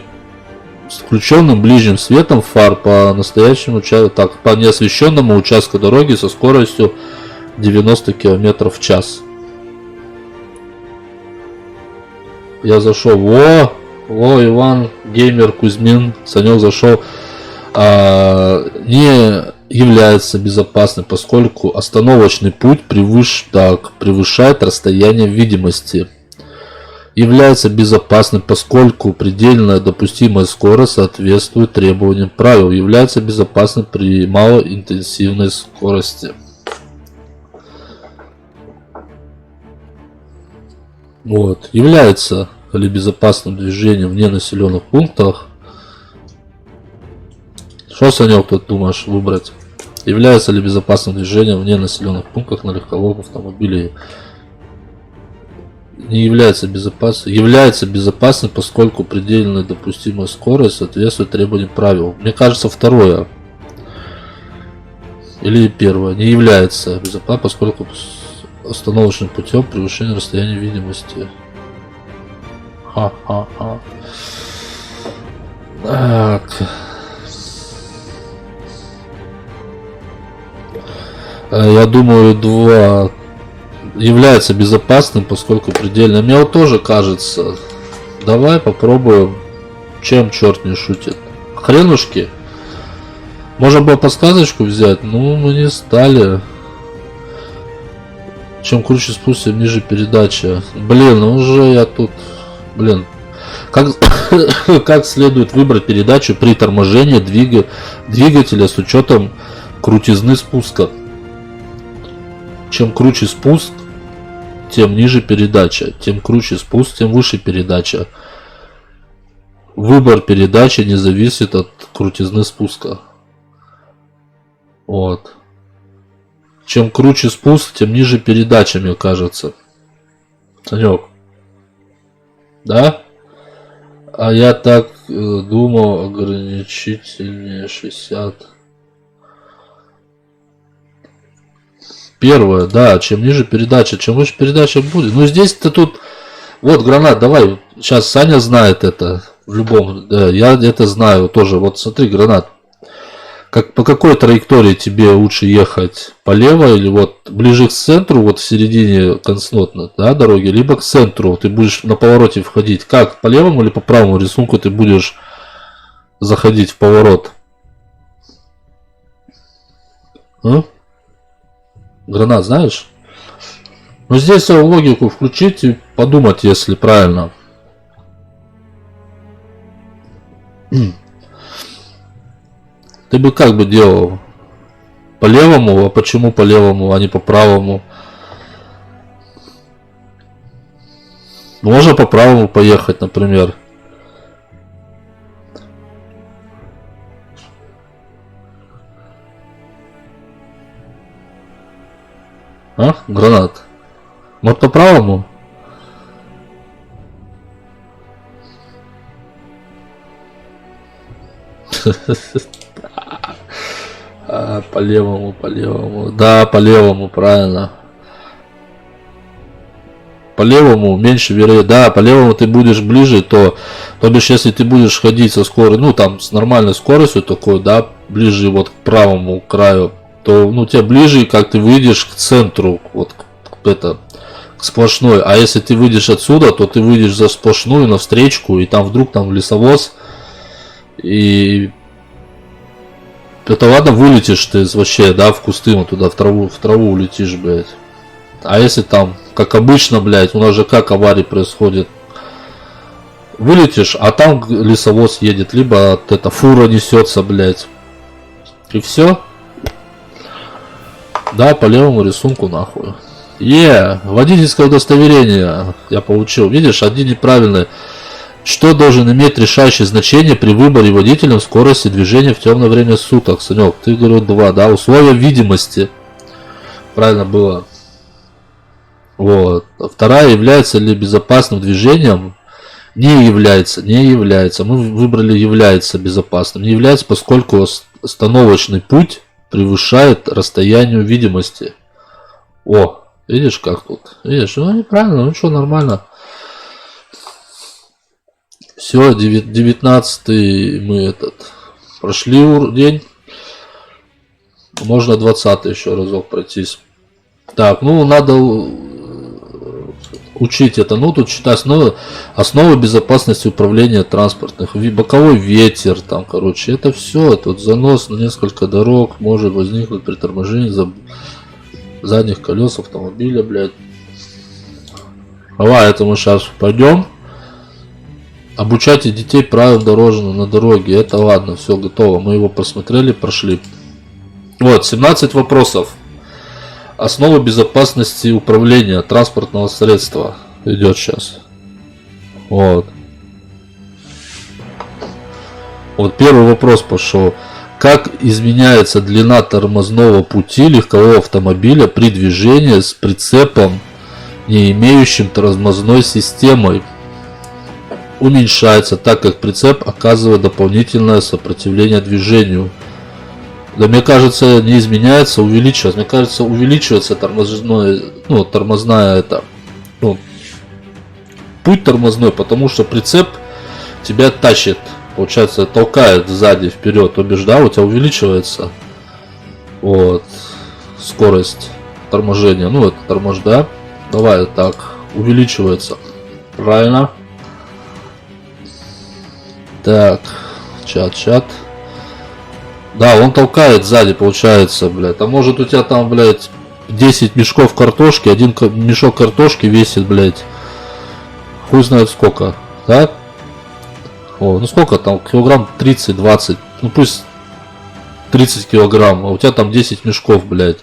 ближним светом фар по по неосвещенному участку дороги со скоростью 90 км в час? Я зашел. Во, Иван Геймер Кузьмин, Санек зашел. Не является безопасным, поскольку остановочный путь превышает расстояние видимости. Является безопасным, поскольку предельная допустимая скорость соответствует требованиям правил. Является безопасным при малоинтенсивной скорости. Вот. Является ли безопасным движением вне населенных пунктах? Что, Санек, тут думаешь выбрать? Является ли безопасным движением вне населенных пунктов на легковом автомобиле? Не является безопасным. Является безопасным, поскольку предельная допустимая скорость соответствует требованиям правил. Мне кажется, второе. Или первое. Не является безопасным, поскольку остановочным путем превышение расстояния видимости. Ха-ха-ха. Так. Я думаю, 2 является безопасным, поскольку предельно. Мне вот тоже кажется. Давай попробуем. Чем черт не шутит? Хренушки. Можно было подсказочку взять, но мы не стали. Чем круче спуск, тем ниже передача. Блин, уже я тут. Блин. Как следует выбрать передачу при торможении двигателя с учетом крутизны спуска? Чем круче спуск, тем ниже передача. Тем круче спуск, тем выше передача. Выбор передачи не зависит от крутизны спуска. Вот. Чем круче спуск, тем ниже передача, мне кажется. Санек. Да? А я так думал, ограничительнее 60. Первое, да, чем ниже передача, чем выше передача будет. Ну здесь-то тут... Вот, Гранат, давай. Сейчас Саня знает это. В любом... Да, я это знаю тоже. Вот смотри, Гранат. По какой траектории тебе лучше ехать? Полево или вот ближе к центру, вот в середине конснотной, да, дороги, либо к центру? Ты будешь на повороте входить. Как? По левому или по правому рисунку ты будешь заходить в поворот? А? Гранат, знаешь? Но здесь логику включить и подумать, если правильно. Ты бы как бы делал? По левому? А почему по левому, а не по правому? Можно по правому поехать, например. А? Гранат. Вот по правому? По левому, по левому. Да, по левому, правильно. По левому меньше вероятность. Да, по левому ты будешь ближе, то бишь, если ты будешь ходить со скоростью, ну там с нормальной скоростью такой, да, ближе вот к правому краю, то ну тебе ближе, как ты выйдешь к центру, вот к сплошной. А если ты выйдешь отсюда, то ты выйдешь за сплошную навстречку, и там вдруг там лесовоз, и это ладно, вылетишь ты вообще, да, в кусты, вот туда в траву улетишь, блядь. А если там, как обычно, блядь, у нас же как аварии происходят, вылетишь, а там лесовоз едет, либо эта фура несется, блядь, и все. Да, по левому рисунку, нахуй. Водительское удостоверение я получил. Видишь, один неправильный. Что должен иметь решающее значение при выборе водителем скорости движения в темное время суток? Санек, ты говорил 2, да? Условия видимости. Правильно было. Вот. Вторая, является ли безопасным движением? Не является, не является. Мы выбрали является безопасным. Не является, поскольку остановочный путь превышает расстоянию видимости. О, видишь как тут? Видишь, ну неправильно, ну что, нормально. Все, 19 мы прошли день. Можно 20 еще разок пройтись. Так, ну надо учить это. Ну тут читать основы безопасности управления транспортных. Боковой ветер, там, короче, это все. Тут занос на несколько дорог может возникнуть при торможении задних колес автомобиля, блядь. Давай, это мы сейчас пойдем. Обучайте детей правилам дорожным на дороге. Это ладно, все готово. Мы его посмотрели, прошли. Вот, 17 вопросов. Основы безопасности управления транспортного средства. Идет сейчас. Вот. Вот первый вопрос пошел. Как изменяется длина тормозного пути легкового автомобиля при движении с прицепом, не имеющим тормозной системой? Уменьшается, так как прицеп оказывает дополнительное сопротивление движению. Да, мне кажется, не изменяется, увеличивается. Мне кажется, увеличивается тормозная путь тормозной, потому что прицеп тебя тащит, получается, толкает сзади вперед, то бишь, да, у тебя увеличивается вот скорость торможения. Ну, это да. Давай так, увеличивается. Правильно. Так, чат. Да, он толкает сзади, получается, блядь. А может у тебя там, блядь, 10 мешков картошки, один мешок картошки весит, блядь, хуй знает сколько, да? О, ну сколько там, килограмм 30-20, ну пусть 30 килограмм, а у тебя там 10 мешков, блядь.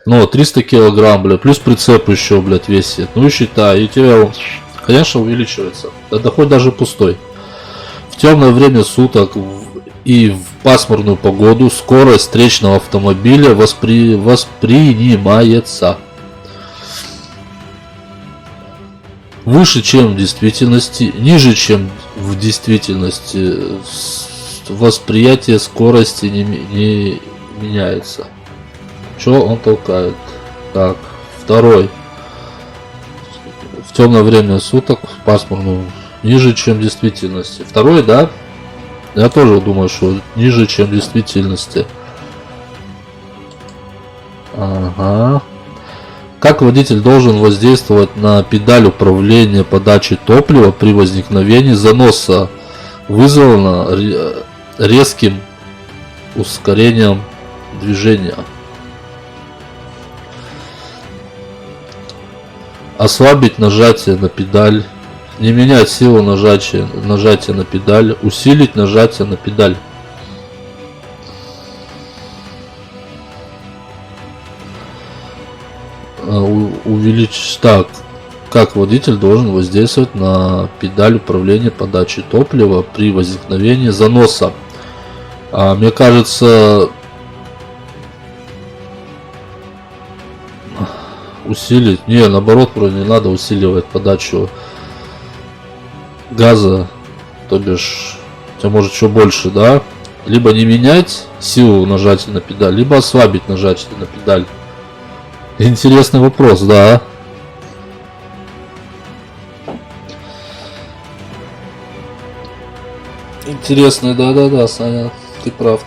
Ну, 300 килограмм, блядь, плюс прицеп еще, блядь, весит. Ну и считай, и у тебя он, конечно, увеличивается. Да хоть даже пустой. В темное время суток и в пасмурную погоду скорость встречного автомобиля воспринимается выше, чем в действительности, ниже, чем в действительности. Восприятие скорости не меняется. Что он толкает? Так, второй. В темное время суток, в пасмурную, ниже, чем в действительности. Второй, да? Я тоже думаю, что ниже, чем в действительности. Ага. Как водитель должен воздействовать на педаль управления подачей топлива при возникновении заноса, вызвано резким ускорением движения? Ослабить нажатие на педаль. Не менять силу нажатия на педаль. Усилить нажатие на педаль. Увеличить. Так. Как водитель должен воздействовать на педаль управления подачей топлива при возникновении заноса? Мне кажется, усилить. Не, наоборот, не надо усиливать подачу газа, то бишь, у тебя может еще больше, да? Либо не менять силу нажатия на педаль, либо ослабить нажатие на педаль. Интересный вопрос, да. Интересный, да, Саня, ты прав.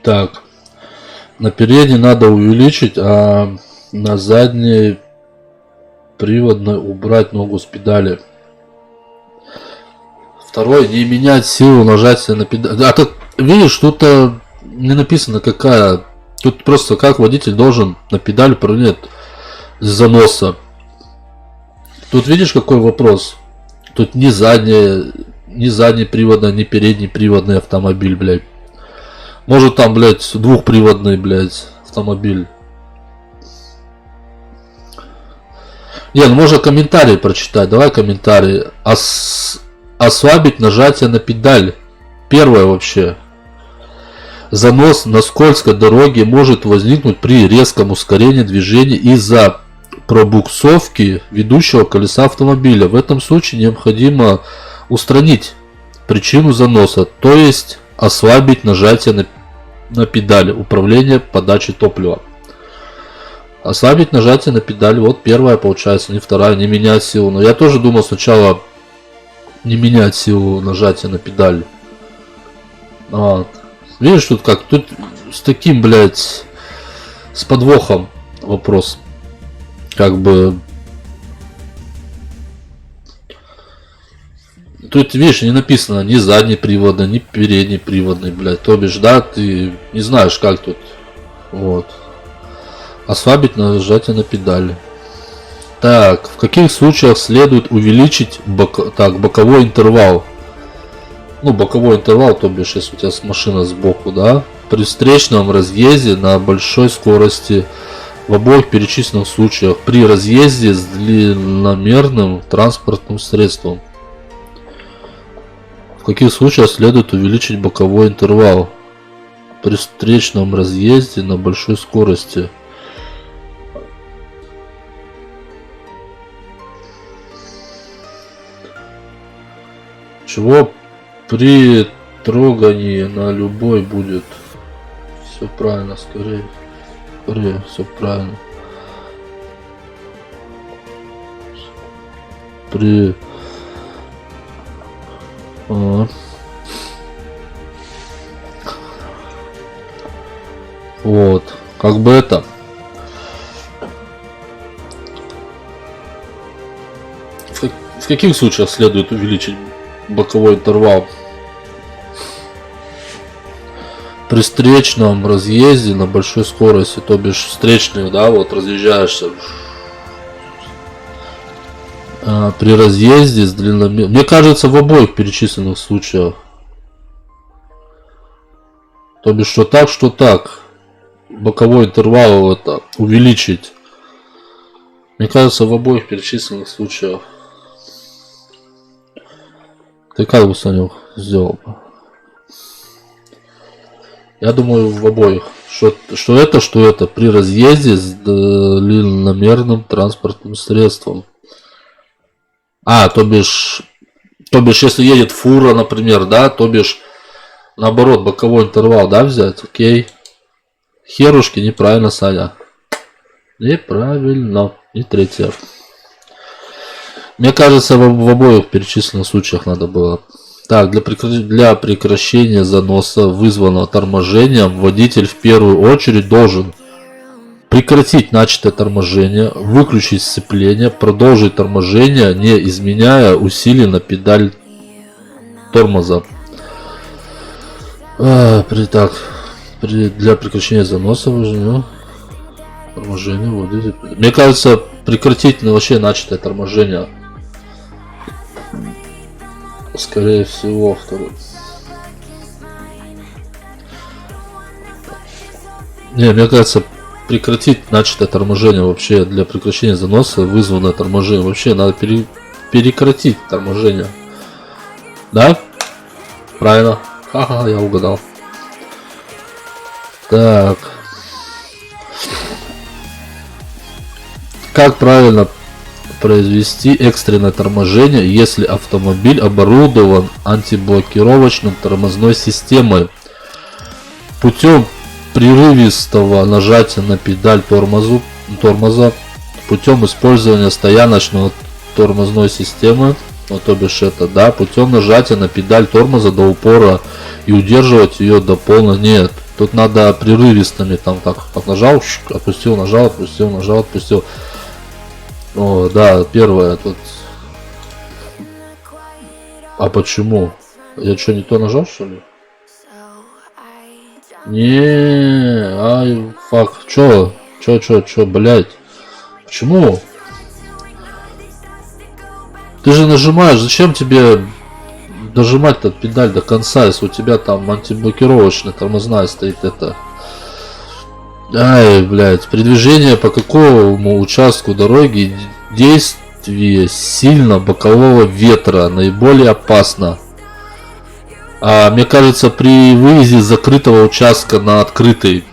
Так, на передней надо увеличить, а на задней приводной убрать ногу с педали. Второй, не менять силу нажатия на педаль. А тут, видишь, тут не написано какая. Тут просто как водитель должен на педаль управлять с заноса. Тут видишь какой вопрос? Тут не заднеприводный, не переднеприводный автомобиль, блядь. Может там, блядь, двухприводный, блядь, автомобиль. Не, ну можно комментарии прочитать. Давай комментарии. Ослабить нажатие на педаль. Первое вообще. Занос на скользкой дороге может возникнуть при резком ускорении движения из-за пробуксовки ведущего колеса автомобиля. В этом случае необходимо устранить причину заноса, то есть ослабить нажатие на педаль управления подачей топлива. Ослабить нажатие на педаль, вот первая получается, не вторая, не менять силу. Но я тоже думал сначала не менять силу нажатия на педаль. Вот. Видишь, тут как, тут с таким, блядь, с подвохом вопрос. Как бы... Тут, видишь, не написано ни задний приводный, ни передний приводный, блядь. То бишь, да, ты не знаешь, как тут. Вот. Ослабить нажатие на педали. Так, в каких случаях следует увеличить боковой интервал? Ну, боковой интервал, то бишь, если у тебя машина сбоку, да? При встречном разъезде на большой скорости. В обоих перечисленных случаях. При разъезде с длинномерным транспортным средством. В каких случаях следует увеличить боковой интервал? При встречном разъезде на большой скорости. Чего при трогании на любой будет? Все правильно, скорее, все правильно. При вот, как бы это. В каких случаях следует увеличить боковой интервал? При встречном разъезде на большой скорости, то бишь встречный, да, вот разъезжаешься. При разъезде с длинномерным. Мне кажется, в обоих перечисленных случаях. То бишь, что так. Боковой интервал это увеличить. Мне кажется, в обоих перечисленных случаях. Ты как бы, Санек, сделал бы? Я думаю, в обоих. Что это при разъезде с длинномерным транспортным средством. То бишь, если едет фура, например, да, то бишь, наоборот, боковой интервал, да, взять, окей. Херушки, неправильно, Саня. Неправильно. И третье. Мне кажется, в обоих перечисленных случаях надо было. Так, для прекращения заноса, вызванного торможением, водитель в первую очередь должен прекратить начатое торможение, выключить сцепление, продолжить торможение, не изменяя усилий на педаль тормоза. Для прекращения заноса торможение водитель. Мне кажется, прекратить вообще начатое торможение. Скорее всего, второй. Не, мне кажется, прекратить начатое торможение вообще для прекращения заноса, вызванное торможением. Вообще надо прекратить торможение. Да? Правильно. Ха-ха, я угадал. Так. Как правильно произвести экстренное торможение, если автомобиль оборудован антиблокировочной тормозной системой? Путем прерывистого нажатия на педаль тормоза, путем использования стояночной тормозной системы, ну, то бишь это, да, путем нажатия на педаль тормоза до упора и удерживать ее до полной. Нет, тут надо прерывистыми, там так нажал, опустил, нажал, опустил, нажал, опустил. О, да, первое тут. А почему? Я что, не то нажал, что ли? Не, фак, чё, блядь? Почему? Ты же нажимаешь, зачем тебе дожимать этот педаль до конца, если у тебя там антиблокировочная тормозная стоит это? Ай, блядь, при движении по какому участку дороги Действие сильно бокового ветра наиболее опасно. Мне кажется, при выезде с закрытого участка на открытый.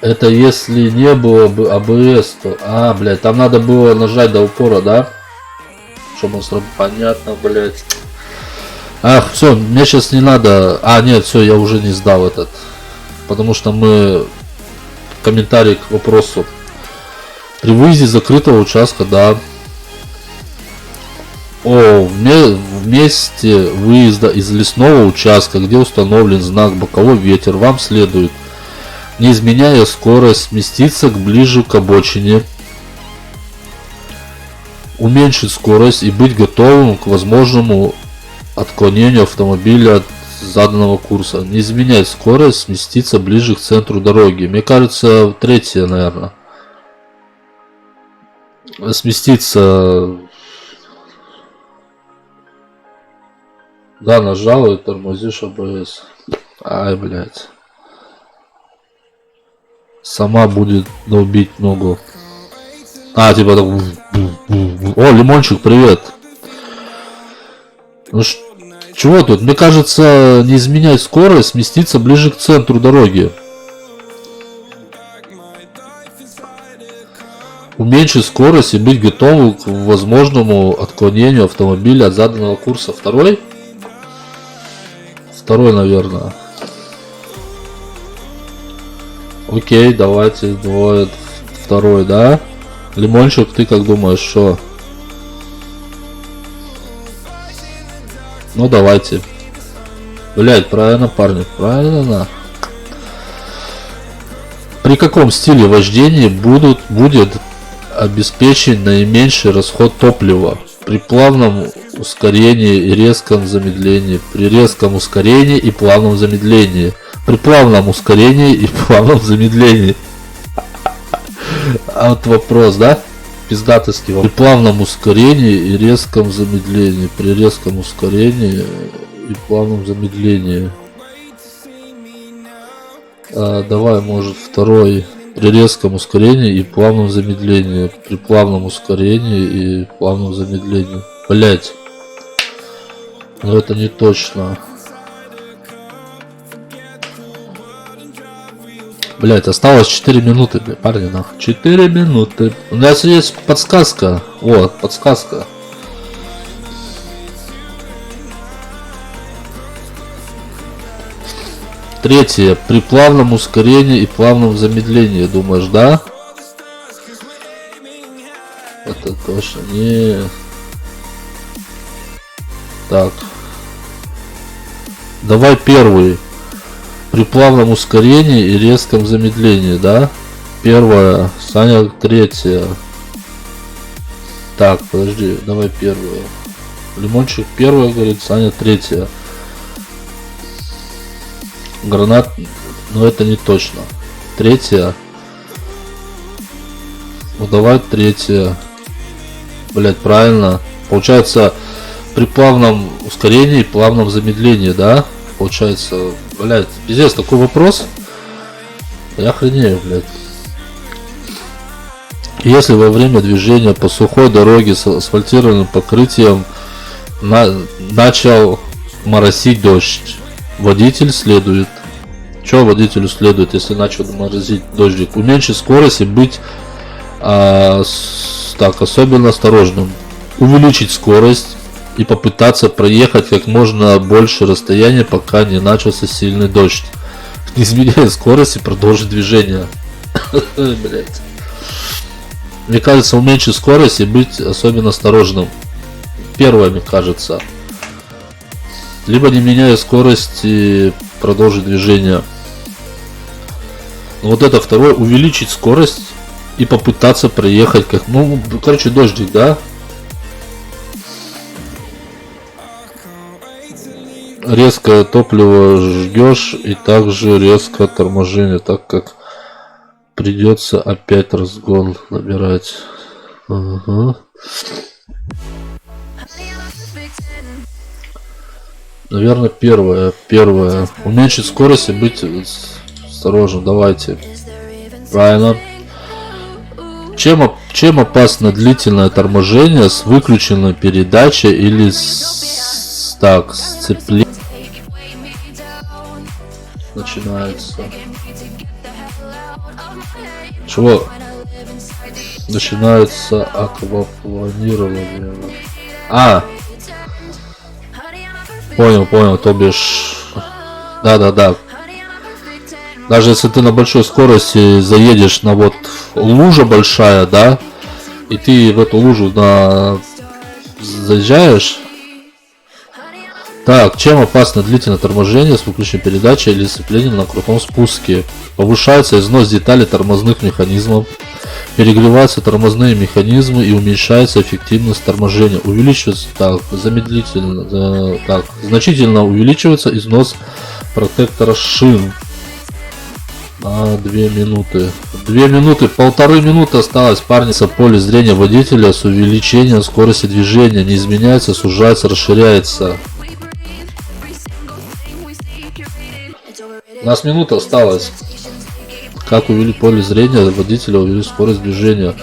Это если не было бы АБС, то... блядь, там надо было нажать до упора, да? Чтобы он сработал. Понятно, блядь. Все, мне сейчас не надо... нет, все, я уже не сдал этот. Потому что мы... Комментарий к вопросу. При выезде с закрытого участка, да. В месте выезда из лесного участка, где установлен знак боковой ветер, вам следует, не изменяя скорость, сместиться ближе к обочине, уменьшить скорость и быть готовым к возможному отклонению автомобиля от заданного курса. Не изменять скорость, сместиться ближе к центру дороги. Мне кажется, третье, наверное. Сместиться... Да, нажал и тормозишь АБС. Блядь. Сама будет долбить ногу. Типа так... О, Лимончик, привет. Ну чего тут? Мне кажется, не изменять скорость, сместиться ближе к центру дороги. Уменьшить скорость и быть готовым к возможному отклонению автомобиля от заданного курса. Второй? Второй, наверное. Окей, давайте второй, да? Лимончик, ты как думаешь, что? Ну давайте. Блять, правильно, парни, правильно. При каком стиле вождения будет обеспечен наименьший расход топлива? При плавном ускорении и резком замедлении. При резком ускорении и плавном замедлении. При плавном ускорении и плавном замедлении. Вот вопрос, да? Пиздатовский вопрос. При плавном ускорении и резком замедлении. При резком ускорении и плавном замедлении. Давай, может, второй. При резком ускорении и плавном замедлении. При плавном ускорении и плавном замедлении. Блять. Но это не точно. Блять, осталось 4 минуты, бля, парни, нахуй. 4 минуты. У нас есть подсказка. Вот, подсказка. Третье. При плавном ускорении и плавном замедлении. Думаешь, да? Это точно не... Так. Давай первый. При плавном ускорении и резком замедлении, да? Первое. Саня, третье. Так, подожди, давай первое. Лимончик первое, говорит, Саня третье. Гранат, но это не точно. Третье. Ну давай третье. Блять, правильно. Получается, при плавном ускорении и плавном замедлении, да? Получается, блять, пиздец, такой вопрос. Я охренею, блять. Если во время движения по сухой дороге с асфальтированным покрытием начал моросить дождь, водитель следует. Что водителю следует, если начал моросить дождик? Уменьшить скорость и быть особенно осторожным. Увеличить скорость и попытаться проехать как можно больше расстояния, пока не начался сильный дождь. Не изменяя скорость и продолжить движение. Блять. Мне кажется, уменьшить скорость и быть особенно осторожным. Первое, мне кажется. Либо не меняя скорость и продолжить движение. Вот это второе. Увеличить скорость и попытаться проехать как... Ну, короче, дождик, да? Резкое топливо ждешь и также резкое торможение, так как придется опять разгон набирать. Ага. Наверное, первое. Уменьшить скорость и быть осторожным. Давайте. Правильно. Чем опасно длительное торможение с выключенной передачей или сцепление? Начинается. Чего? Начинается аквапланирование. Понял, то бишь. Да. Даже если ты на большой скорости заедешь на вот лужа большая, да, и ты в эту лужу заезжаешь. Так, чем опасно длительное торможение с выключенной передачей или сцеплением на крутом спуске? Повышается износ деталей тормозных механизмов, перегреваются тормозные механизмы и уменьшается эффективность торможения. Увеличивается, значительно увеличивается износ протектора шин. На 2 минуты. 2 минуты, 1,5 минуты осталось, парни. Поле зрения водителя с увеличением скорости движения не изменяется, сужается, расширяется. У нас минута осталась. Как увеличить поле зрения водителя, увеличить скорость движения?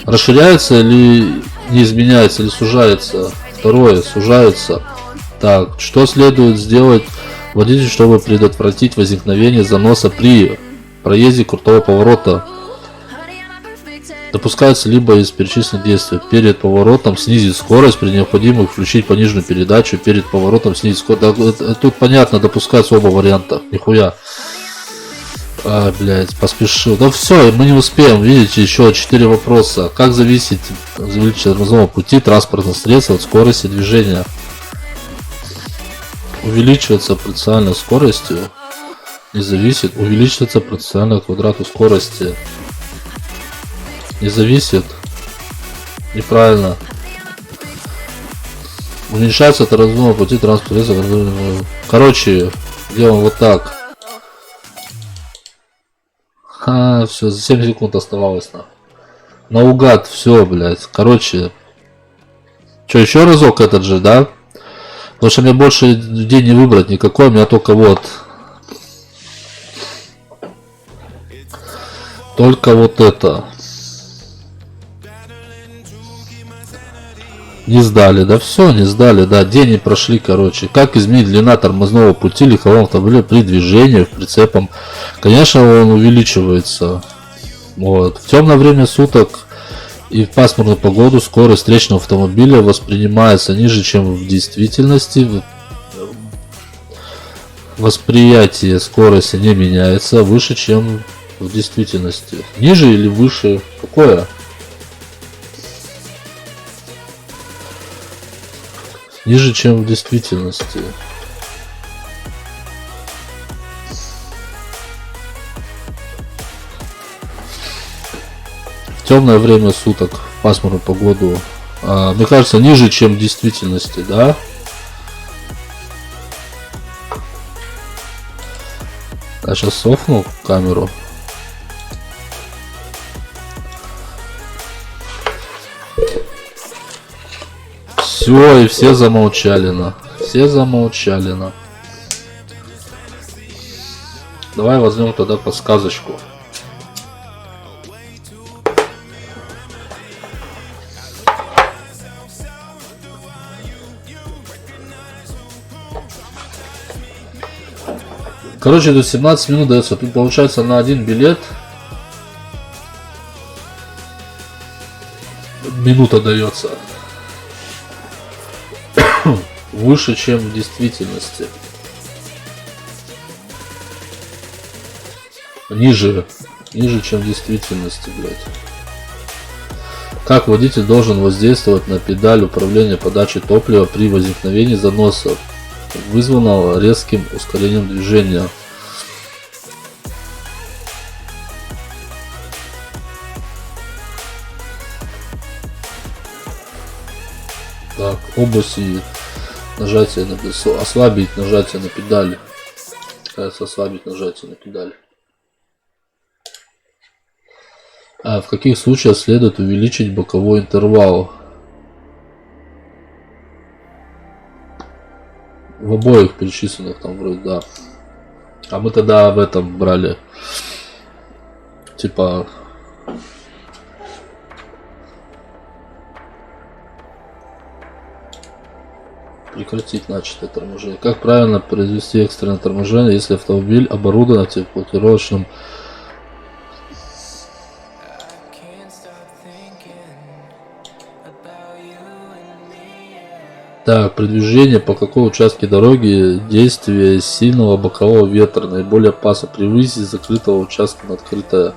Расширяется или не изменяется, или сужается? Второе, сужается. Так, что следует сделать водителю, чтобы предотвратить возникновение заноса при проезде крутого поворота? Допускается либо из перечисленных действий. Перед поворотом снизить скорость, при необходимости включить пониженную передачу, перед поворотом снизить скорость. Да, тут понятно, допускаются оба варианта. Нихуя. Блять, поспешил. Да все, мы не успеем. Видите, еще 4 вопроса. Как зависит увеличение тормозного пути транспортного средства от скорости движения? Увеличивается пропорционально скоростью. Не зависит. Увеличивается пропорционально квадрату скорости. Не зависит. Неправильно. Уменьшается тормозного пути транспортного средства. Короче, делаем вот так. Все, за 7 секунд оставалось. Наугад, все, блядь. Короче. Что, еще разок этот же, да? Потому что мне больше день не выбрать никакой, у меня только вот. Только вот это. Не сдали, да все, не сдали, да, день не прошли, короче. Как изменить длина тормозного пути легкового автомобиля при движении прицепом? Конечно, он увеличивается. Вот. В темное время суток и в пасмурную погоду скорость встречного автомобиля воспринимается ниже, чем в действительности. Восприятие скорости не меняется, выше, чем в действительности. Ниже или выше? Какое? Ниже, чем в действительности. В темное время суток, в пасмурную погоду. Мне кажется, ниже, чем в действительности, да? Я сейчас софну камеру. Все, и все замолчали на. Все замолчали на. Давай возьмем тогда подсказочку. Короче, тут 17 минут дается. Тут получается на один билет минута дается. Выше, чем в действительности. Ниже, чем в действительности, блядь. Как водитель должен воздействовать на педаль управления подачей топлива при возникновении заноса, вызванного резким ускорением движения? Так, области нажатия на ослабить нажатие на педаль. Кажется, ослабить нажатие на педаль. В каких случаях следует увеличить боковой интервал? В обоих перечисленных там вроде, да. А мы тогда в этом брали. Типа Прекратить начатое торможение. Как правильно произвести экстренное торможение, если автомобиль оборудован теплоблокировочным? Так, при движении по какой участке дороги действие сильного бокового ветра наиболее опасно при выезде из закрытого участка на открытое?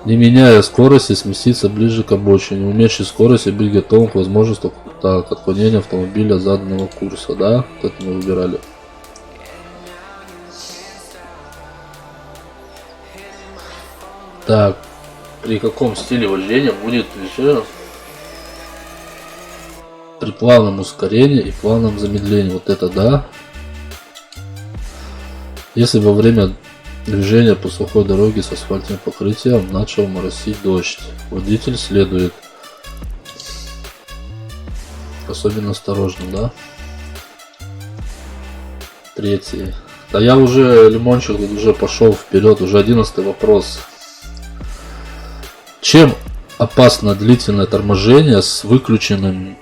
Не меняя скорости, сместиться ближе к обочине, уменьшить скорость и быть готовым к возможности отклонения автомобиля заданного курса, да? Вот это мы выбирали. Так, при каком стиле вождения будет движение? При плавном ускорении и плавном замедлении. Вот это да. Если во время движения по сухой дороге с асфальтовым покрытием начал моросить дождь, водитель следует особенно осторожно, да? Третий. Да я уже, лимончик, уже пошел вперед. Уже 11-й вопрос. Чем опасно длительное торможение с выключенными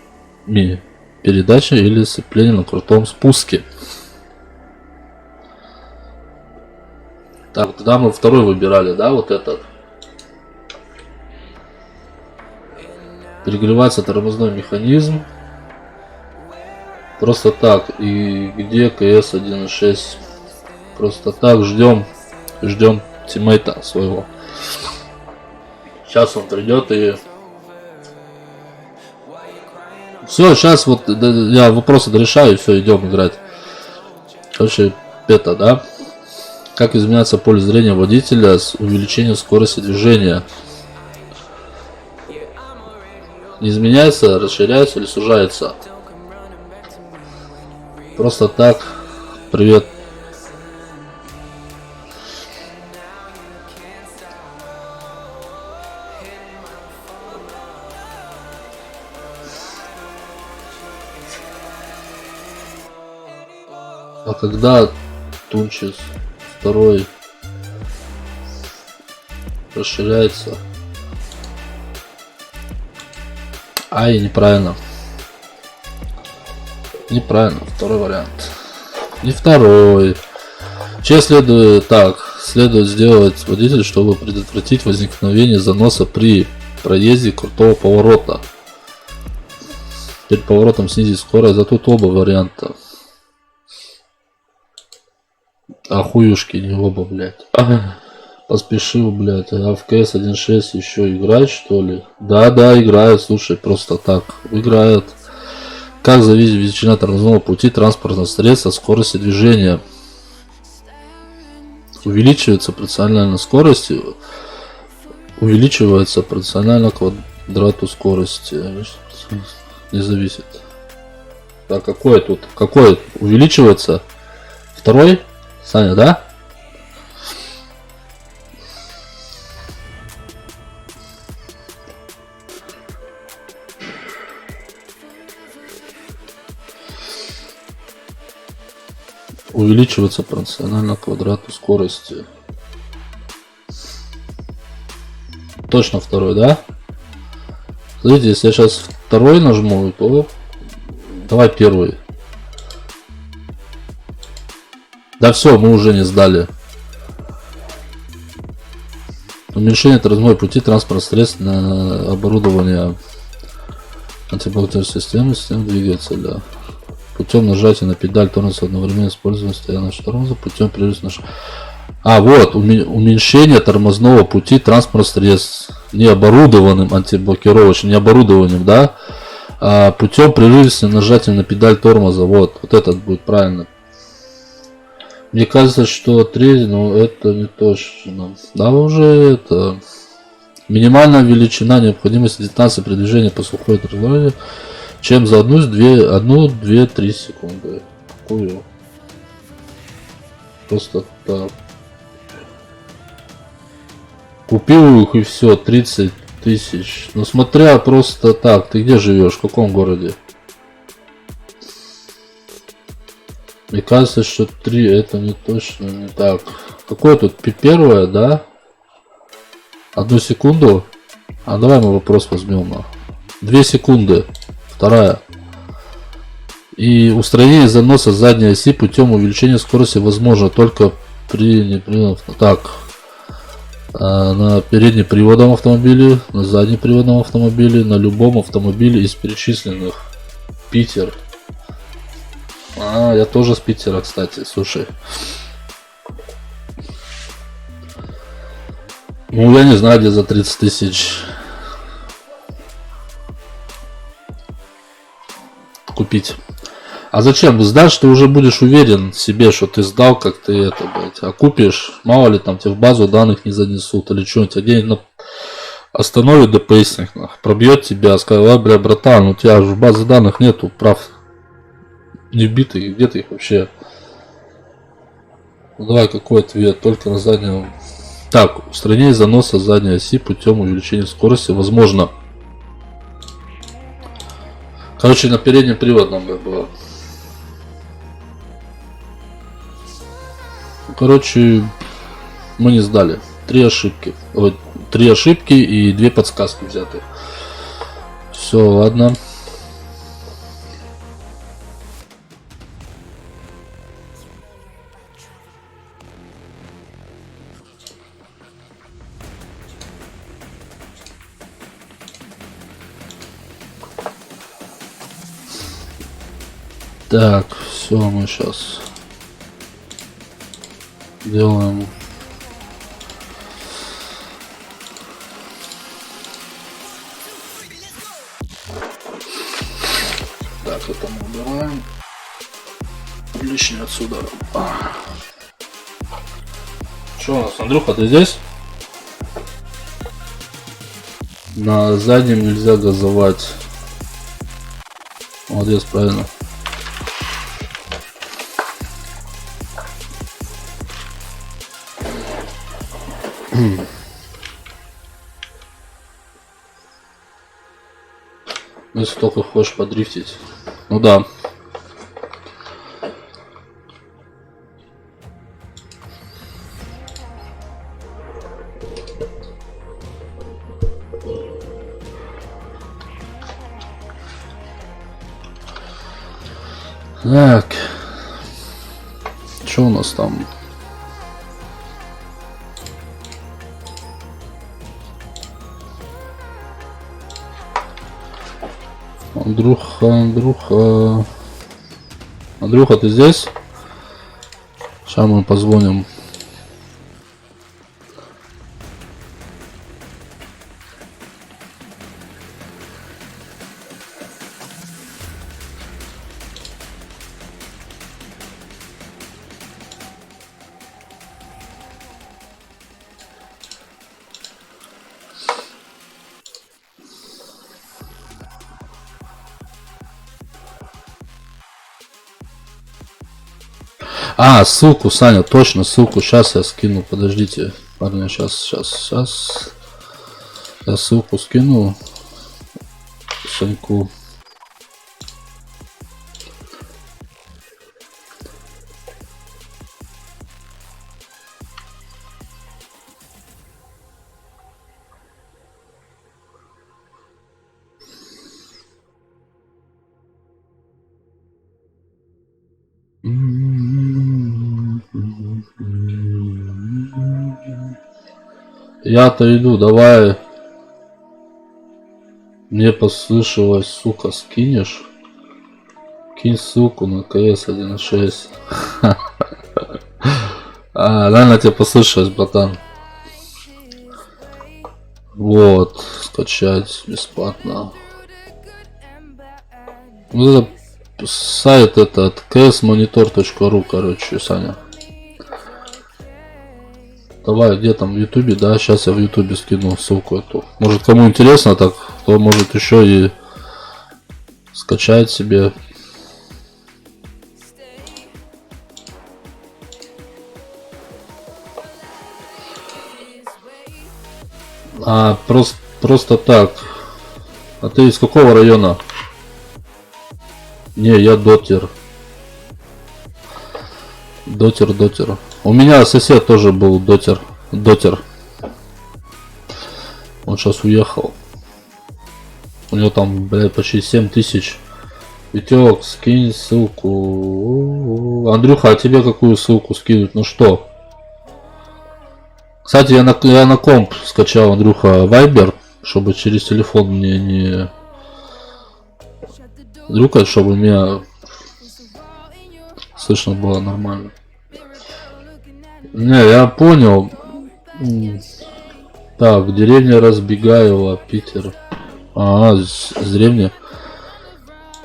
передачей или сцеплением на крутом спуске? Так, тогда мы второй выбирали, да, вот этот. Перегревается тормозной механизм. Просто так. И где КС 1.6? Просто так ждем тиммейта своего. Сейчас он придет и... Все, сейчас вот я вопросы дорешаю и все, идем играть. Короче, это, да? Как изменяется поле зрения водителя с увеличением скорости движения? Не изменяется, расширяется или сужается? Просто так. Привет. А когда Тунчис второй расширяется? Ай, неправильно. Неправильно, второй вариант. Не второй. Че следует так? Следует сделать водитель, чтобы предотвратить возникновение заноса при проезде крутого поворота. Перед поворотом снизить скорость. За тут оба варианта. Охуюшки, не оба, блядь. Поспешил, блядь. А в КС 1.6 еще играет, что ли? Да, играет, слушай, просто так. Играет. Как зависит величина тормозного пути транспортного средства от скорости движения? Увеличивается пропорционально скорости. Увеличивается пропорционально квадрату скорости. Не зависит. Так, какой тут? Какой увеличивается? Второй? Саня, да? Увеличивается пропорционально квадрату скорости. Точно второй, да? Смотрите, если я сейчас второй нажму, то давай первый. Да все, мы уже не сдали. Уменьшение тормозной пути транспортных средств на оборудование антиблокирующей системы двигателя. Путем нажатия на педаль тормоза одновременно использования стояночного тормоза, путем прерывистого нажатия. А, вот, уменьшение тормозного пути транспортных средств не оборудованным антиблокировочным, не оборудованием, да? А путем прерывистого нажатия на педаль тормоза. Вот этот будет правильно. Мне кажется, что третий, но это не точно. Да, уже это... Минимальная величина необходимости дистанции при движении по сухой дороге, чем за 1-2-3 секунды. Какую? Просто так. Купил их и все, 30 тысяч. Ну смотря просто так, ты где живешь, в каком городе? Мне кажется, что 3 это не точно, не так. Какое тут первое, да? 1 секунду. А давай мы вопрос возьмем. 2 секунды. Вторая. И устранение заноса задней оси путем увеличения скорости возможно только при на переднеприводном автомобиле, на заднеприводном автомобиле, на любом автомобиле из перечисленных. Питер. Я тоже с Питера, кстати, слушай. Ну, я не знаю, где за 30 тысяч купить. А зачем? Сдашь, ты уже будешь уверен в себе, что ты сдал, как ты это, блядь. А купишь, мало ли там тебе в базу данных не занесут или что-нибудь. А где-нибудь остановит ДПСник, пробьет тебя, скажет: бля, братан, у тебя же в базе данных нету прав не вбитых, где ты их вообще? Ну, давай, какой ответ? Только на заднем. Так, устранение заноса задней оси путем увеличения скорости возможно. Короче, на переднем приводном было. Короче, мы не сдали. 3 ошибки. 3 ошибки и 2 подсказки взяты. Все, ладно. Так, все, мы сейчас делаем. Так, это мы убираем. Лишнее отсюда. Что у нас, Андрюха, ты здесь? На заднем нельзя газовать. Молодец, правильно. Если только хочешь подрифтить. Ну да. Так. Что у нас там? Андрюха, ты здесь? Сейчас мы позвоним. Ссылку, Саня, точно, ссылку сейчас я скину, подождите, парни, сейчас я ссылку скину Саньку. Я-то иду, давай. Мне послышалось, сука, скинешь? Кинь ссылку на КС 1.6. Реально тебе послышалось, братан. Вот, скачать бесплатно. Вот это сайт этот, ksmonitor.ru, короче, Саня. Давай, где там в Ютубе, да, сейчас я в Ютубе скину ссылку эту. Может, кому интересно, так, кто может еще и скачать себе. Просто так. А ты из какого района? Не, я дотер. Дотер. У меня сосед тоже был дотер. Он сейчас уехал. У него там, блядь, почти 7000. Витек, скинь ссылку. Андрюха, а тебе какую ссылку скинуть? Ну что? Кстати, я на комп скачал, Андрюха, Viber, чтобы через телефон мне не... Андрюха, чтобы меня слышно было нормально. Не, я понял. Так, деревня Разбегаева, Питер. А, с деревни.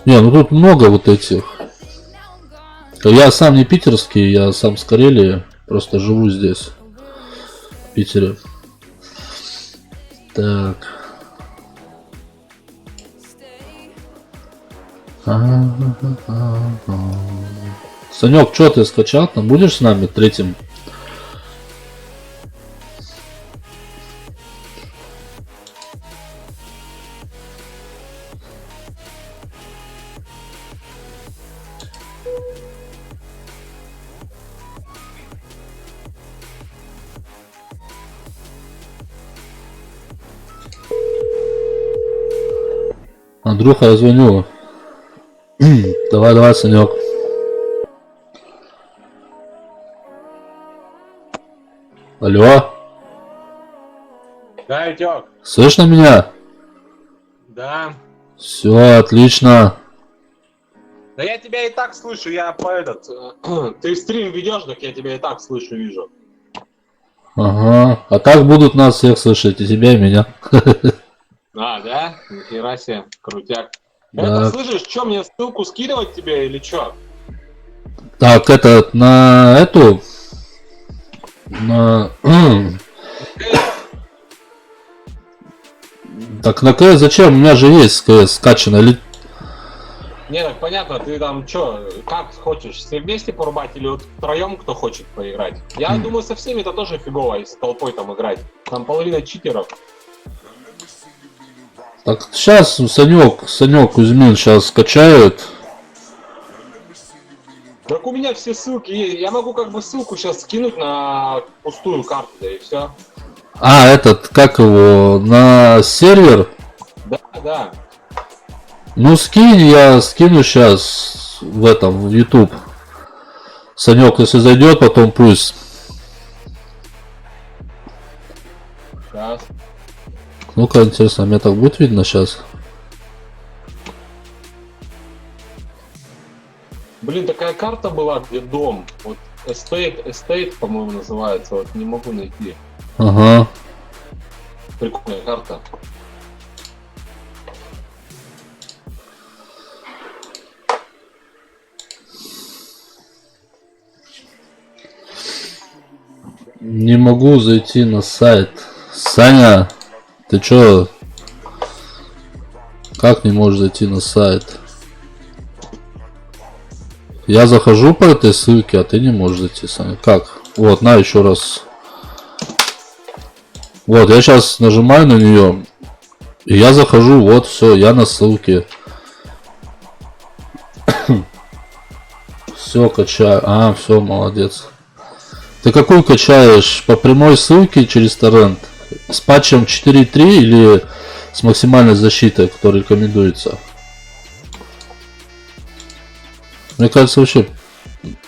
Не, ну тут много вот этих. Я сам не питерский, я сам с Карелии. Просто живу здесь. В Питере. Так. Санек, что ты скачал? Там будешь с нами третьим? Андрюха, я звоню. Давай, Санек. Алло, Да, Витек. слышно меня? Да. Все, отлично. Да я тебя и так слышу, я по этот... Ты стрим ведешь, так я тебя и так слышу, вижу. Ага. А так будут нас всех слышать, и тебя, и меня. А, да? Нихера себе, крутяк. Да. Это, слышишь, что, мне ссылку скидывать тебе или что? Так, это на эту... На... Так, на КС зачем? У меня же есть КС скачано. Или... Не, так понятно, ты там что, как хочешь, все вместе порубать или вот втроем кто хочет поиграть? Я думаю, со всеми это тоже фигово, с толпой там играть. Там половина читеров. Так, сейчас Санек Кузьмин сейчас скачает. Так у меня все ссылки есть. Я могу как бы ссылку сейчас скинуть на пустую карту, да и все. А, этот, как его, на сервер? Да, да. Ну, скинь, я скину сейчас в этом, в YouTube. Санек, если зайдет, потом пусть. Сейчас. Ну-ка, интересно, мне так будет видно сейчас? Блин, такая карта была, где дом. Вот Estate, по-моему, называется. Вот не могу найти. Ага. Прикольная карта. Не могу зайти на сайт. Саня, ты чё? Как не можешь зайти на сайт? Я захожу по этой ссылке, а ты не можешь зайти, Саня. Как? Вот, на еще раз. Вот, я сейчас нажимаю на нее. И я захожу, вот, все, я на ссылке. Все, качаю. А, все, молодец. Ты какую качаешь? По прямой ссылке через торрент? С патчем 4.3 или с максимальной защитой, который рекомендуется? Мне кажется, вообще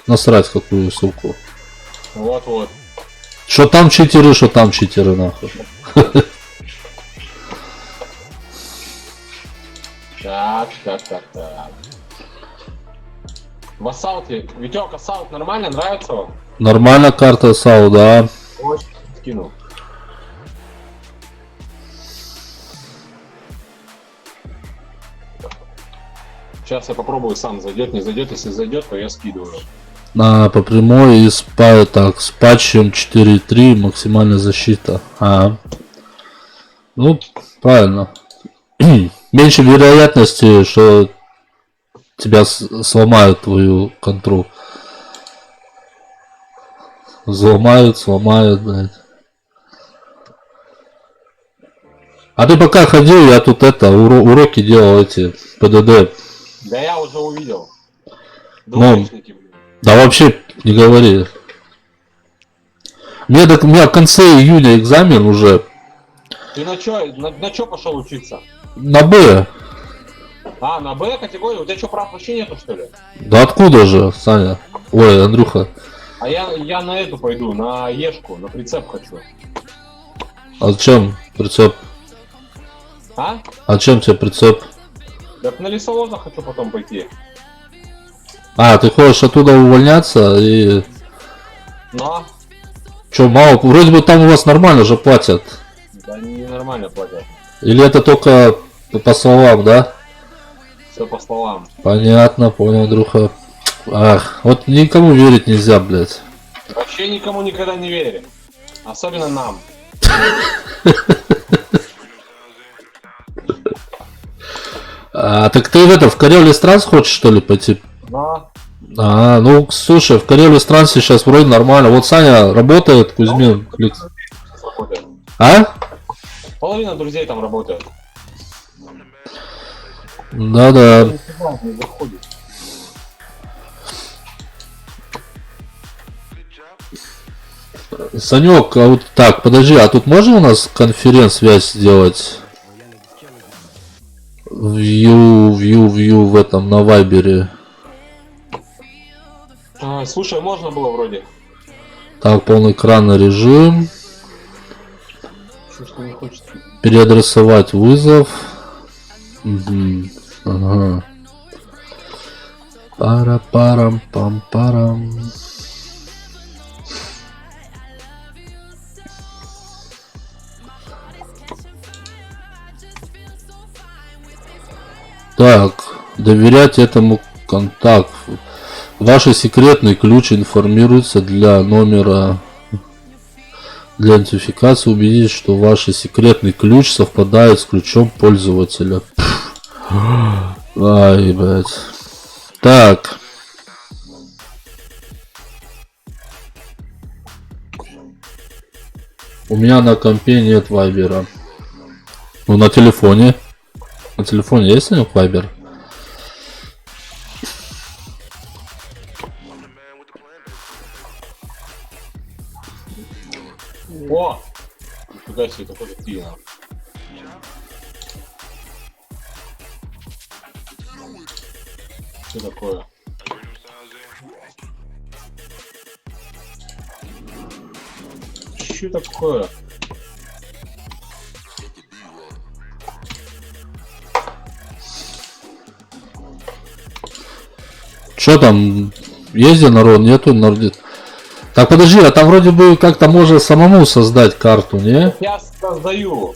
насрать какую ссылку. Вот-вот. Что там читеры, нахуй. Так. В ассалте. Витек, ассалт нормально? Нравится вам? Нормально карта САУ, да. Очень скинул. Сейчас я попробую сам, зайдет, не зайдет. Если зайдет, то я скидываю. По прямой и с патчем 4.3 максимальная защита. Ну, правильно. Меньше вероятности, что тебя сломают твою контру. Сломают, блядь. А ты пока ходил, я тут уроки делал эти, ПДД. Да я уже увидел. Ну, Двоечники, блин. да вообще не говори. У меня в конце июня экзамен уже. Ты на чё пошел учиться? На Б. А, на Б категорию? У тебя что, прав вообще нету, что ли? Да откуда же, Саня? Ой, Андрюха. А я на эту пойду, на Ешку, на прицеп хочу. А зачем прицеп? А? А чем тебе прицеп? Так на лесовоза хочу потом пойти. А, ты хочешь оттуда увольняться и... Но, Чё, мало? Вроде бы там у вас нормально же платят. да не нормально платят. Или это только по словам, да? Все по словам. Понятно, понял, Андрюха. Ах, вот никому верить нельзя, блядь. Вообще никому никогда не верим. Особенно нам. А, так ты в Карелию стран хочешь, что ли, пойти? Но, А, ну, слушай, в Карелию стран сейчас вроде нормально. Вот Саня работает, Кузьмин. работает. А? Половина друзей там работает. Да-да. Не заходит. Санек, а вот так, подожди, а тут можно у нас конференц-связь сделать? Вью в этом, на Вайбере. А, слушай, можно было вроде. Так, полноэкранный режим. Что не хочется. Переадресовать вызов. Угу. Ага. Пара-парам-пам-парам. Так, доверять этому контакту. Ваш секретный ключ информируется для номера. Для идентификации убедитесь, что ваш секретный ключ совпадает с ключом пользователя. Ай, блядь. Так. У меня на компе нет вайбера. Ну, на телефоне. На телефоне есть у него вайбер? О! Нифига себе, такой пиво. Что такое? Что такое? Что там? Есть народ? Нету народ? Так, подожди, а там вроде бы как-то можно самому создать карту, не? Я создаю.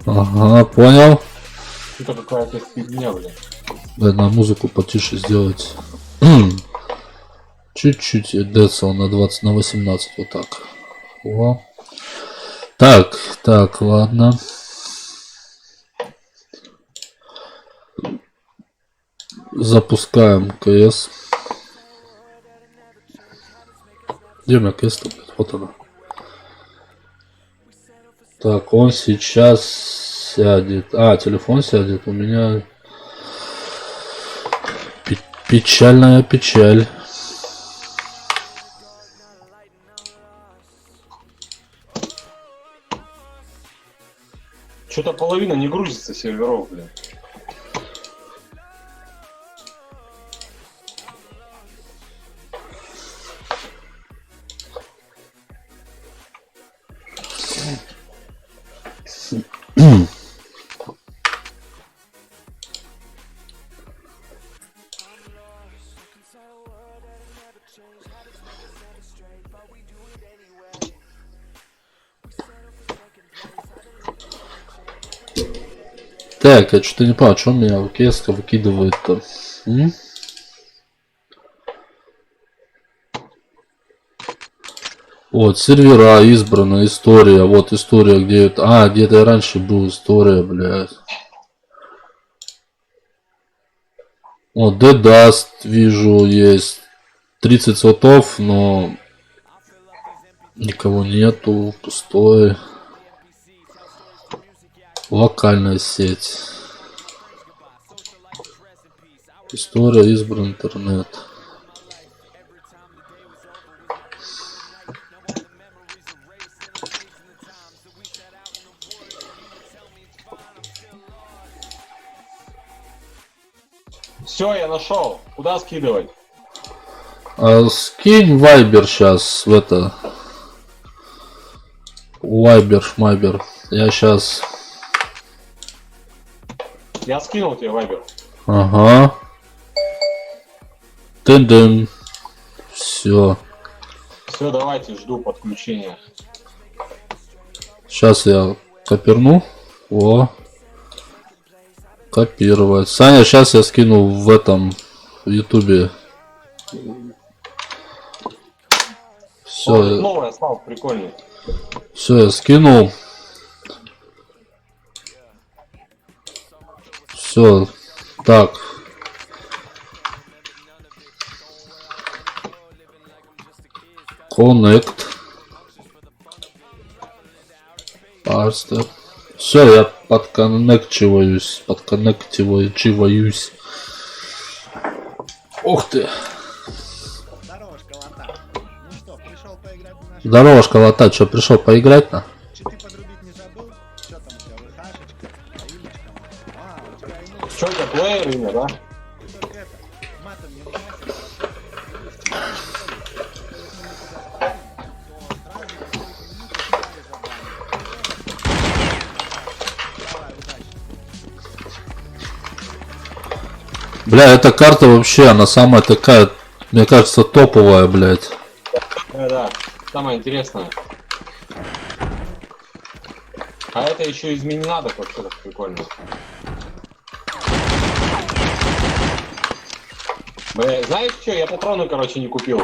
Ага, понял. Это какая-то фигня, блин. Надо музыку потише сделать. Чуть-чуть децл на 20, на 18, вот так. О. Так, ладно. Запускаем КС. Где у меня КС-то, блядь? Вот она. Так, он сейчас сядет. А, телефон сядет. У меня печальная печаль. Что-то половина не грузится серверов, блин. Так, я что-то не понял, что меня КС-ка выкидывает-то? Вот, сервера избрана, история. Вот история, где это. А, где-то я раньше был, история, блядь. Вот, Dead Dust вижу, есть 30 слотов, но никого нету, пустой. Локальная сеть. История, избран интернет. Все, я нашел. Куда скидывать? Скинь вайбер сейчас в это. Вайбер, шмайбер. Я сейчас... Я скинул тебе вайбер. Ага. Тын-дын. Все. Все, давайте, жду подключения. Сейчас я коперну. О. Копировать. Саня, сейчас я скину в этом, в ютубе. Все. Новый асфальт, прикольный. Все, я скинул. Все. Так. Connect. Парстер. Все, я подконнективаюсь. Подконнективаюсь. Ух ты. Здорово, школота. Ну что, пришел поиграть в наш... Здорово, школота. Че, пришел поиграть на? Читы подрубить не забыл? Что там у тебя, ВХшечка? Аимочка? А, у тебя аимочка. Что это, плеер имя, да? Ты только это, матом не ругайся. Давай, удачи. Бля, эта карта вообще, она самая такая, мне кажется, топовая, блядь. Да, самое интересное. А это еще изменена, так вообще так прикольно. Бля, знаешь что, я патроны, короче, не купил.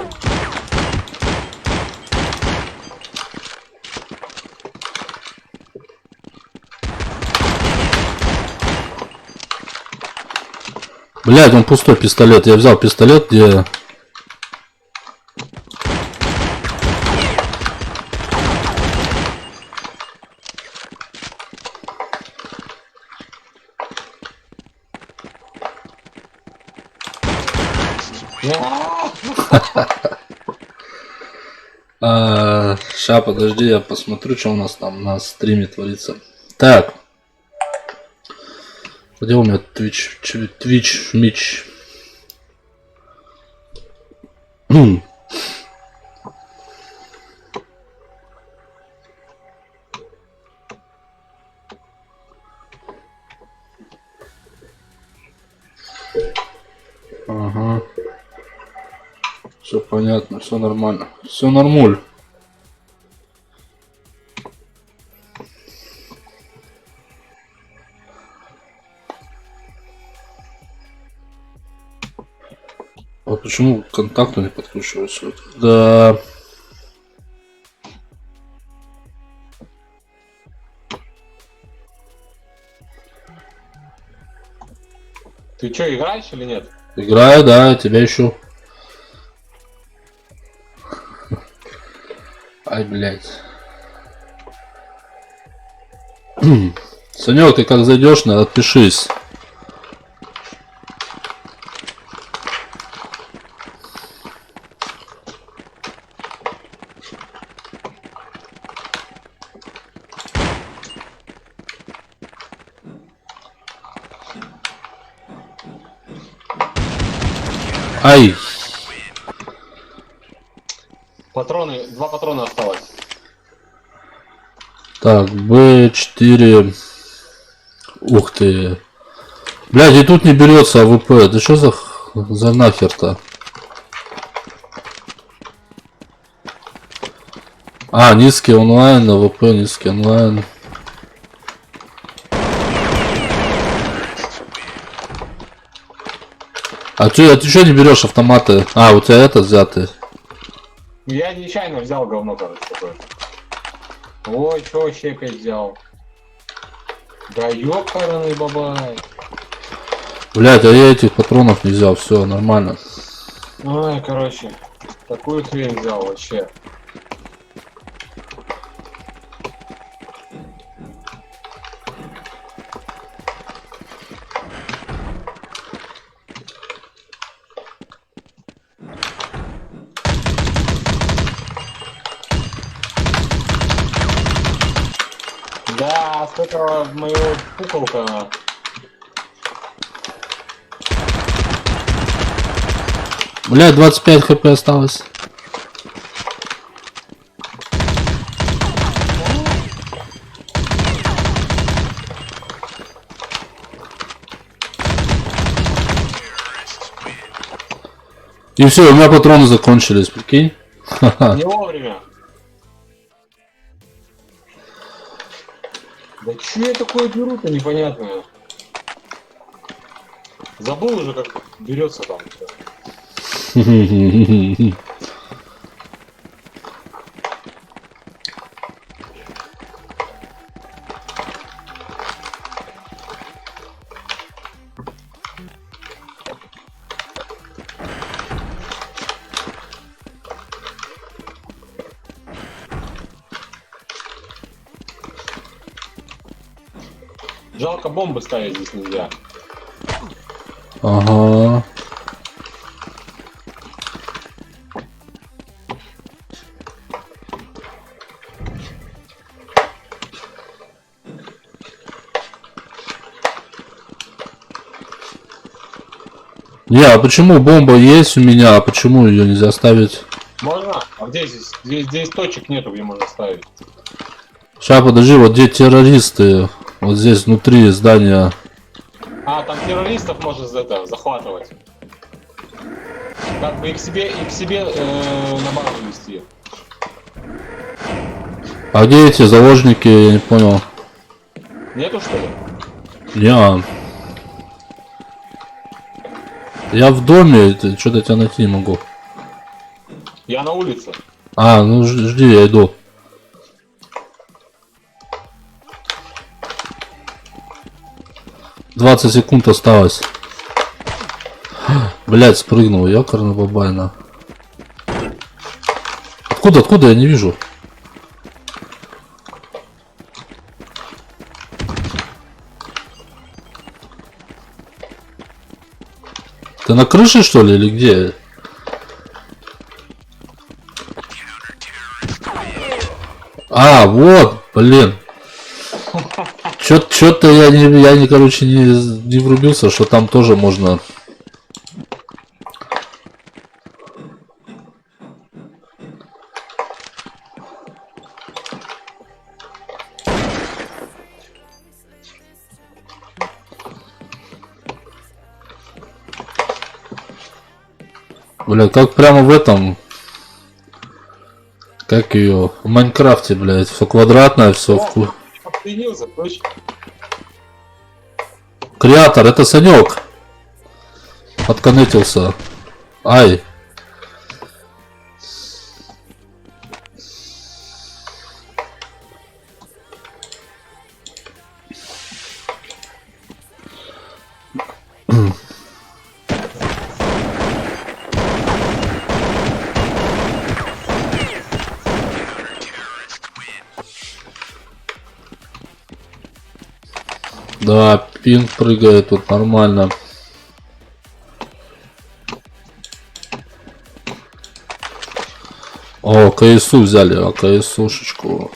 Блядь, он пустой пистолет. Я взял пистолет, где... Ща, подожди, я посмотрю, что у нас там на стриме творится. Так. Где у меня Twitch Мич? Ага. Все понятно, все нормально. Все нормуль. А почему к контакту не подкручивается? Да. Ты что, играешь или нет? Играю, да, я тебя ищу. Ай, блядь. Санек, ты как зайдешь, отпишись. Ай! Патроны, 2 патрона осталось. Так, Б4. Ух ты. Блядь, и тут не берется АВП. Да что за нахер-то? А, низкий онлайн, АВП, низкий онлайн. А ты что не берешь автоматы? А, у тебя это взятый. Я нечаянно взял говно, короче, такое. Ой, что вообще опять взял? Да ёкарный бабай. Блядь, а я этих патронов не взял, все нормально. Ой, короче, такую хрень взял вообще. Да, с этого моего пуколка. Блядь, 25 хп осталось. И все, у меня патроны закончились, прикинь. Не вовремя. Да че я такое беру-то непонятное? Забыл уже, как берется там. Жалко, бомбы ставить здесь нельзя. Ага. Не, а почему бомба есть у меня, а почему ее нельзя ставить? Можно? А где здесь? Здесь точек нету, где можно ставить. Сейчас, подожди, вот где террористы? Вот здесь внутри здания. А, там террористов можно захватывать. Как бы и к себе на базу вести. А где эти заложники, я не понял. Нету, что ли? Не. Я в доме, что-то тебя найти не могу. Я на улице. А, ну жди, я иду. «20 секунд осталось. Блять, спрыгнул, якорно бабайна. Откуда, я не вижу. Ты на крыше, что ли, или где? А, вот, блин. Чё-то я не, короче, не врубился, что там тоже можно. Бля, как прямо в этом. Как ее? В Майнкрафте, блядь, все квадратное, все в. Обленился, точно. Креатор, это Санек. Подконнектился. Ай. Да, пинг прыгает тут нормально. О, КСУ взяли, а КСУшечку.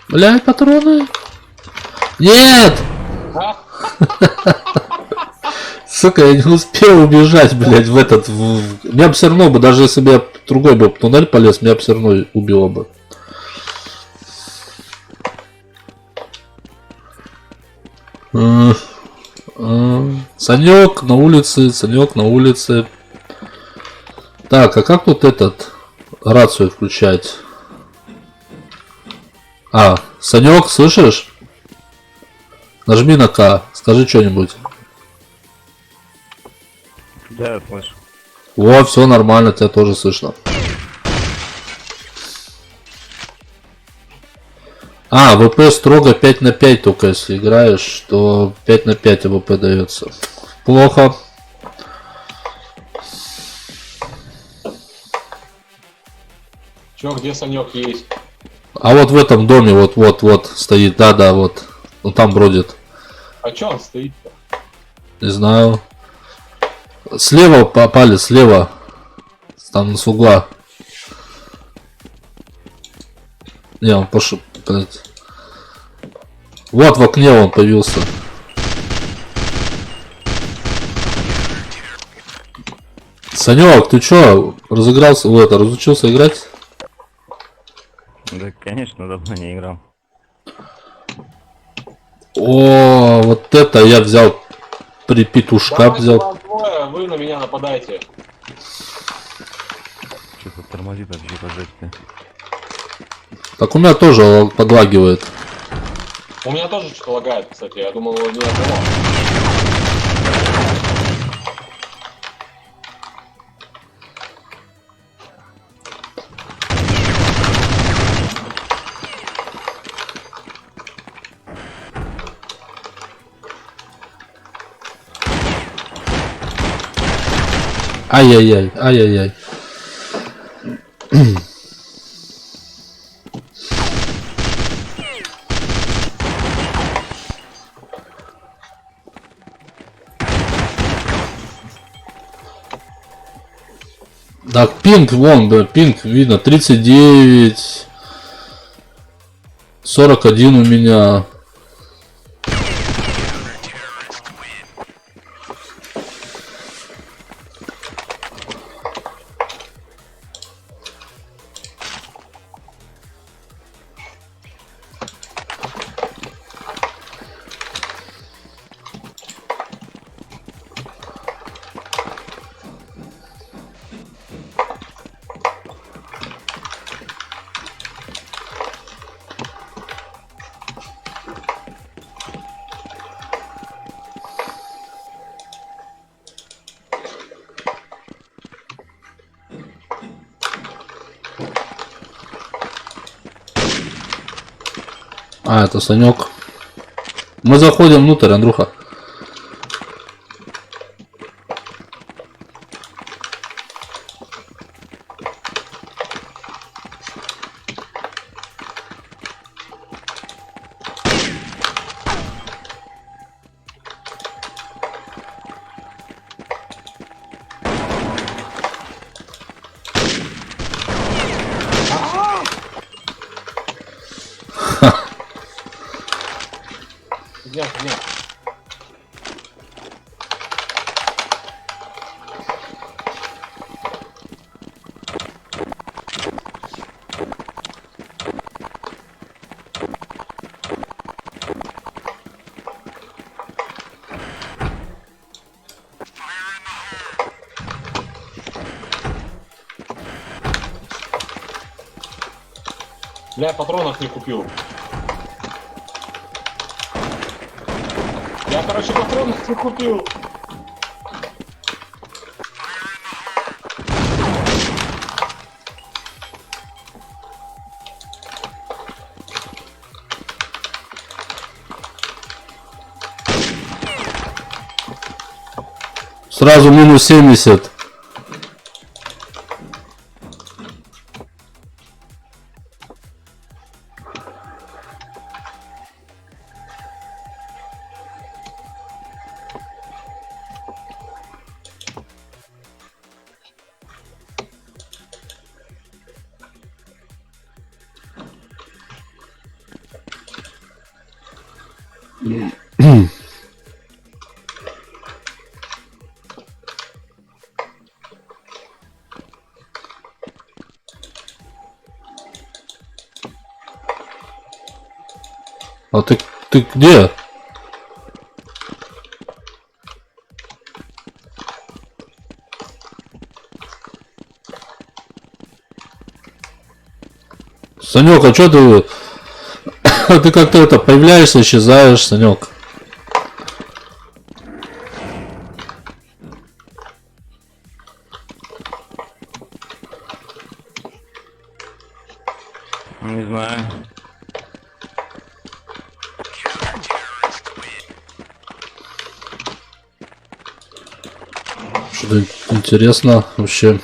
Блядь, патроны. Нет! Сука, я не успел убежать, блядь, в этот... Меня бы все равно бы, даже если бы я другой бы туннель полез, меня бы все равно убило бы. Санек на улице, Санек на улице. Так, а как тут этот рацию включать? А, Санек, слышишь? Нажми на К, скажи что-нибудь. Да, я слышу. О, все нормально, тебя тоже слышно. А, ВП строго 5 на 5 только если играешь, то 5 на 5 ВП дается. Плохо. Чё, где Санек есть? А вот в этом доме, вот стоит, да, вот. Он там бродит. А чё он стоит-то? Не знаю. Слева попали, слева. Там с угла. Не, он пошел, блядь. Вот в окне он появился. Санек, ты чё, разыгрался, разучился играть? Да, конечно, давно не играл. О, вот это я взял, припетушка Давайте взял. вас двое, вы на меня нападаете. Что-то тормозит вообще по жести. Так у меня тоже подлагивает. У меня тоже что-то лагает, кстати. Я думал, не одного. Ай-яй-яй, ай-яй-яй. Так, пинг, вон, да, пинг, видно, 39, 41 у меня. А, это Санек. Мы заходим внутрь, Андрюха. Нет. Я патронов не купил. Я, короче, патронов не купил. Сразу минус 70. А ты где? Санек, а чё ты... ты как-то это появляешься, исчезаешь, Санек. Не знаю. Что-то Интересно вообще.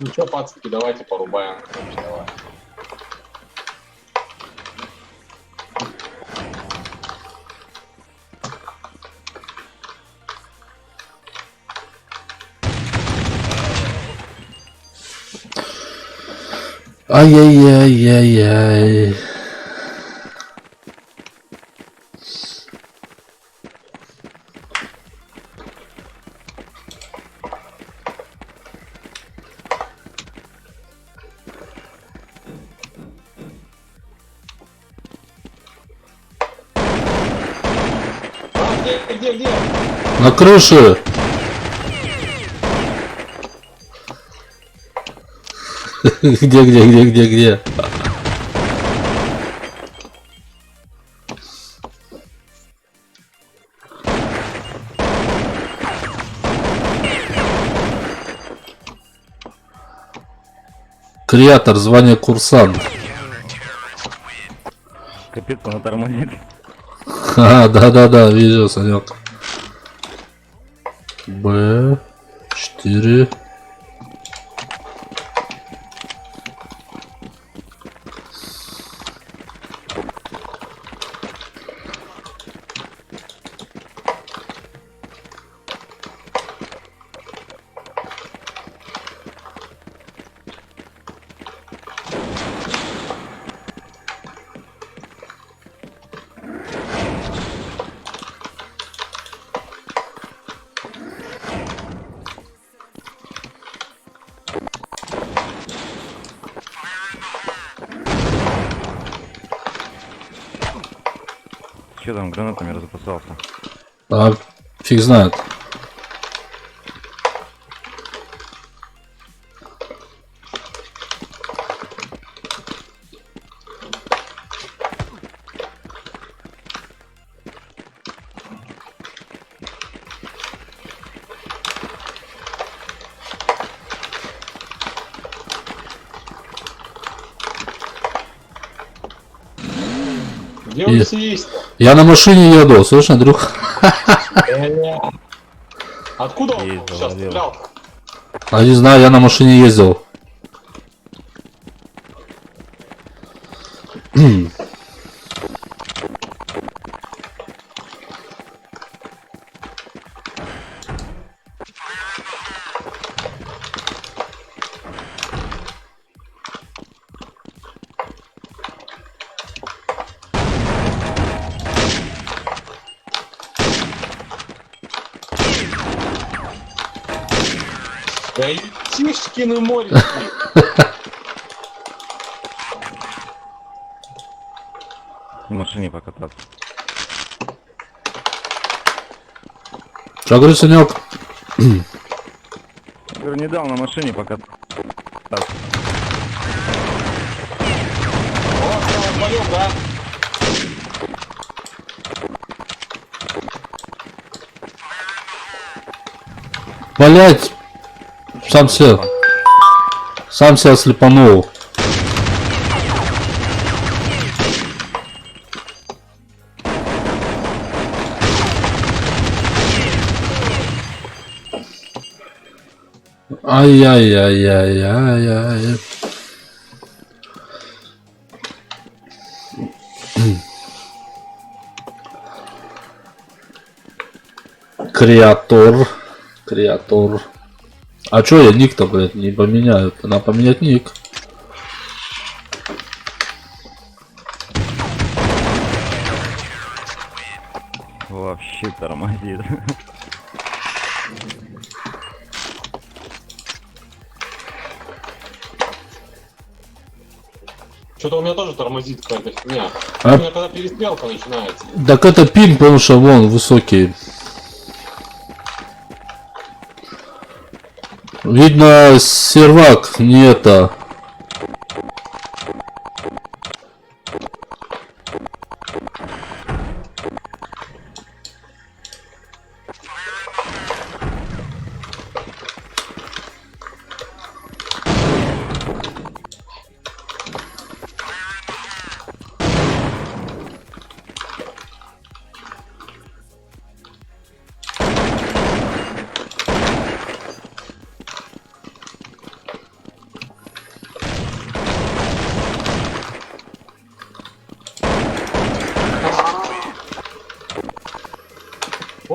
Ну что, пацаны, давайте порубаем. Давай. Ай-яй-яй-яй-яй. Где? На крыше. Где? Креатор, звание курсант. Капец, он тормозит. А, да, вижу, Санек. Б4. Че там гранатами разопасался? А, фиг знает. Где он все есть? Я на машине еду, слышь, Андрюх? Откуда он Есть, сейчас завалил. стрелял? А не знаю, я на машине ездил. Да и Тишкины море. В машине покататься. Что говорит, Санек? Говорю, не дал на машине покататься. Вдвоем, да? Блять! Сам себя слепанул. Ай-яй-яй-яй-яй-яй. Креатор. А чё я ник-то, блядь, не поменяю? Надо поменять ник. Вообще тормозит. Что-то у меня тоже тормозит какая-то фигня. А? У меня когда перестрелка начинается. Так это пинг, потому что вон высокий. Видно, сервак не это.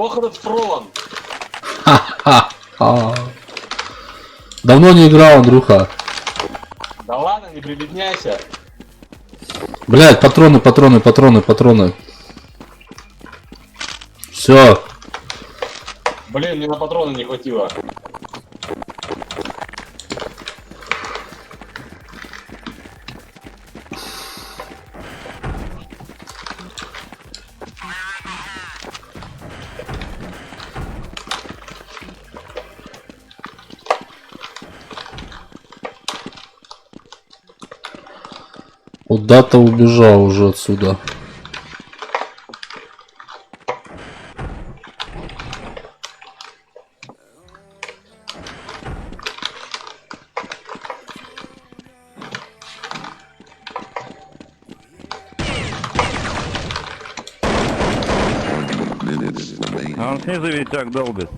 Ох, этот фронт. Ха-ха-ха. Давно не играл, Андрюха. Да ладно, не прибедняйся. Блять, патроны, патроны, патроны, патроны. Все. Блин, мне на патроны не хватило. Куда-то убежал уже отсюда. А он снизу ветяк долбит.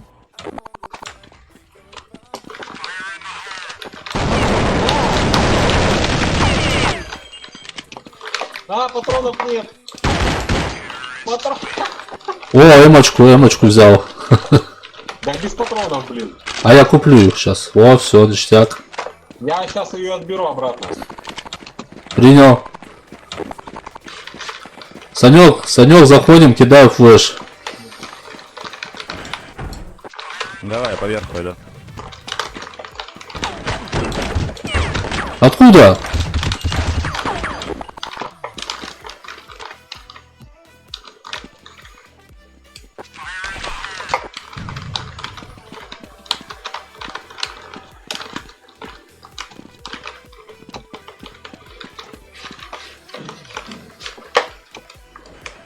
А, патронов нет. Патрон. О, эмочку взял. Да без патронов, блин. А я куплю их сейчас. О, все, ништяк. Я сейчас ее отберу обратно. Принял. Санек, заходим, кидаю флеш. Давай, я поверх пойду. Откуда?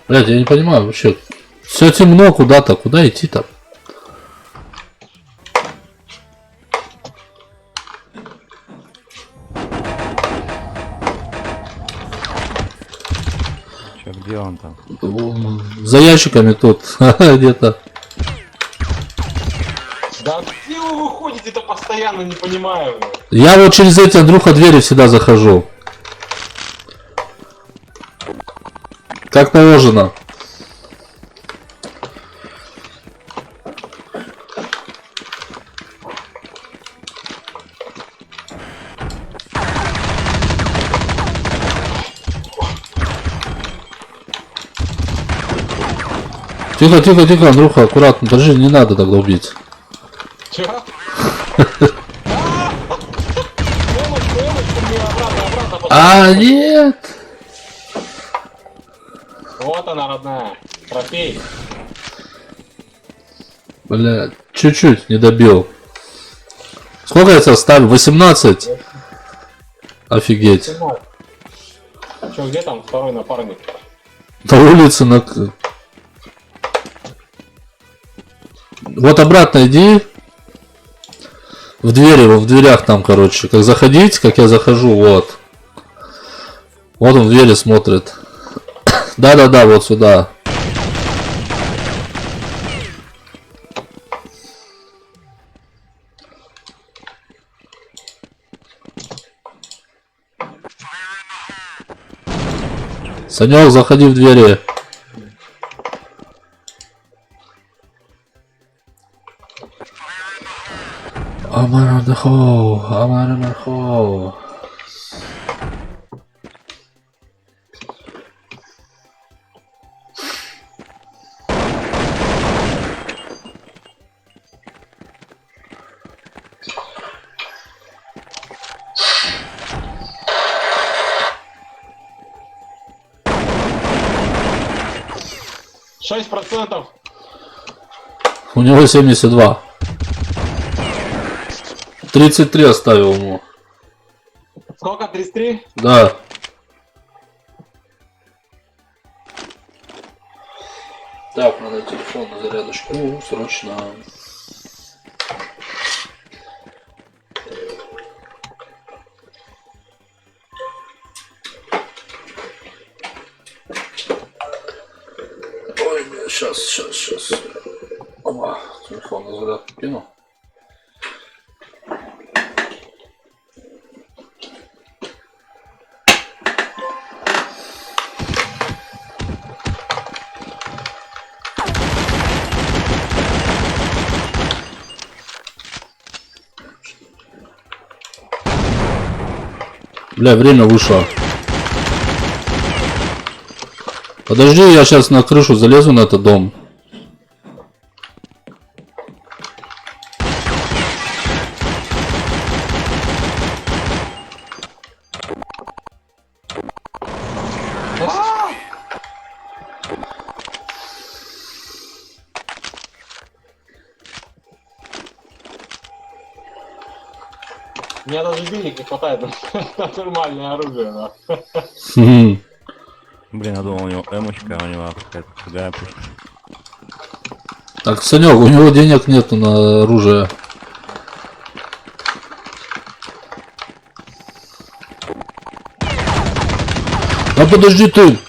Блядь, я не понимаю вообще. Все темно куда-то. Куда идти-то? Че, где он там? За ящиками тут. Где-то. Да где вы выходите-то постоянно, не понимаю. Я вот через эти, Андрюха, двери всегда захожу. Как положено. Тихо, тихо, тихо, Андрюха, аккуратно, держи, не надо так долбить. Чё? Эмочку мне обратно. А, нет! Вот она, родная. Трофей. Бля, чуть-чуть не добил. Сколько я тебя ставлю? 18? Офигеть. Чё, где там второй напарник? На улице на... Вот обратно иди. В двери, в дверях там, короче. Как заходить, как я захожу, вот. Вот он в двери смотрит. Да-да-да, вот сюда. Санек, заходи в двери. Амарахо. %. У него 72. 33 оставил ему. Сколько? 33? Да. Так, надо телефон на зарядочку. Срочно. Ой, бля, сейчас. Оба, телефон на зарядку кину. Бля, время вышло. Подожди, я сейчас на крышу залезу на этот дом. Мне даже денег не хватает на нормальное оружие, да. Хм. Блин, я думал, у него эмочка, а у него какая-то другая пушка. Так, Санек, у него денег нету на оружие. А подожди ты!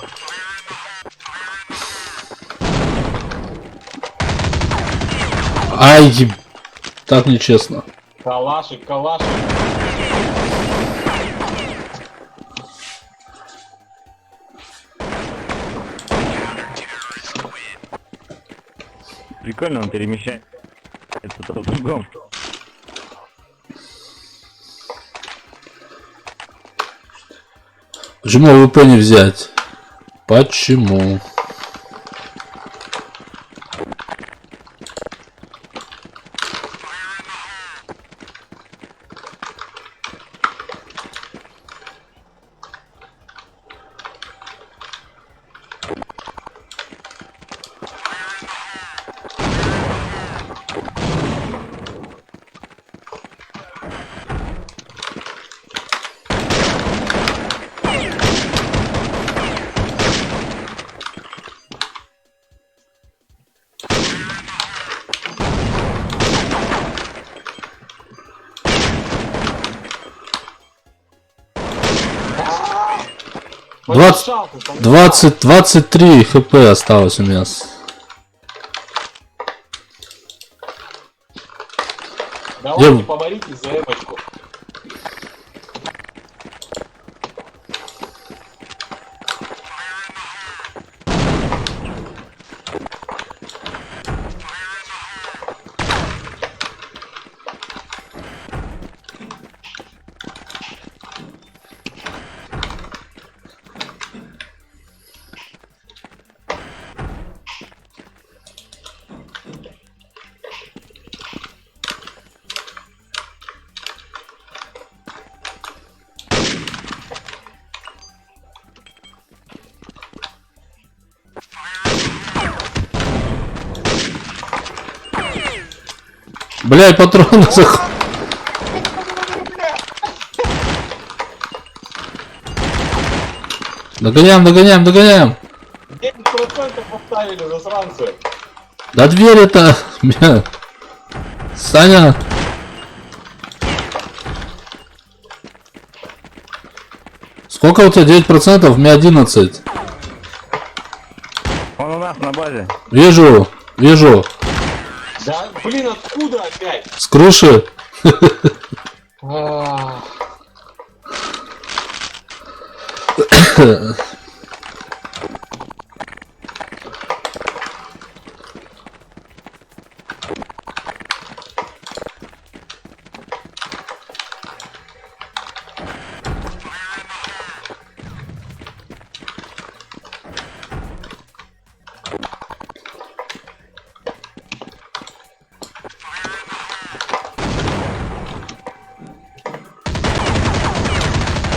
Ай, так нечестно. Калашик, калашик. Прикольно, он перемещается то в другом. Почему АВП не взять? Почему? Помешал ты, помешал. 23 хп осталось у меня. Давайте поборитесь за эмочку. Блядь, патроны заход. Догоняем, догоняем, догоняем. 10% поставили, засранцы. Да дверь это... Бля. Саня. Сколько у тебя? 9%? У меня 11. Он у нас на базе. Вижу, вижу. Да, блин, откуда опять? С крыши. Ах.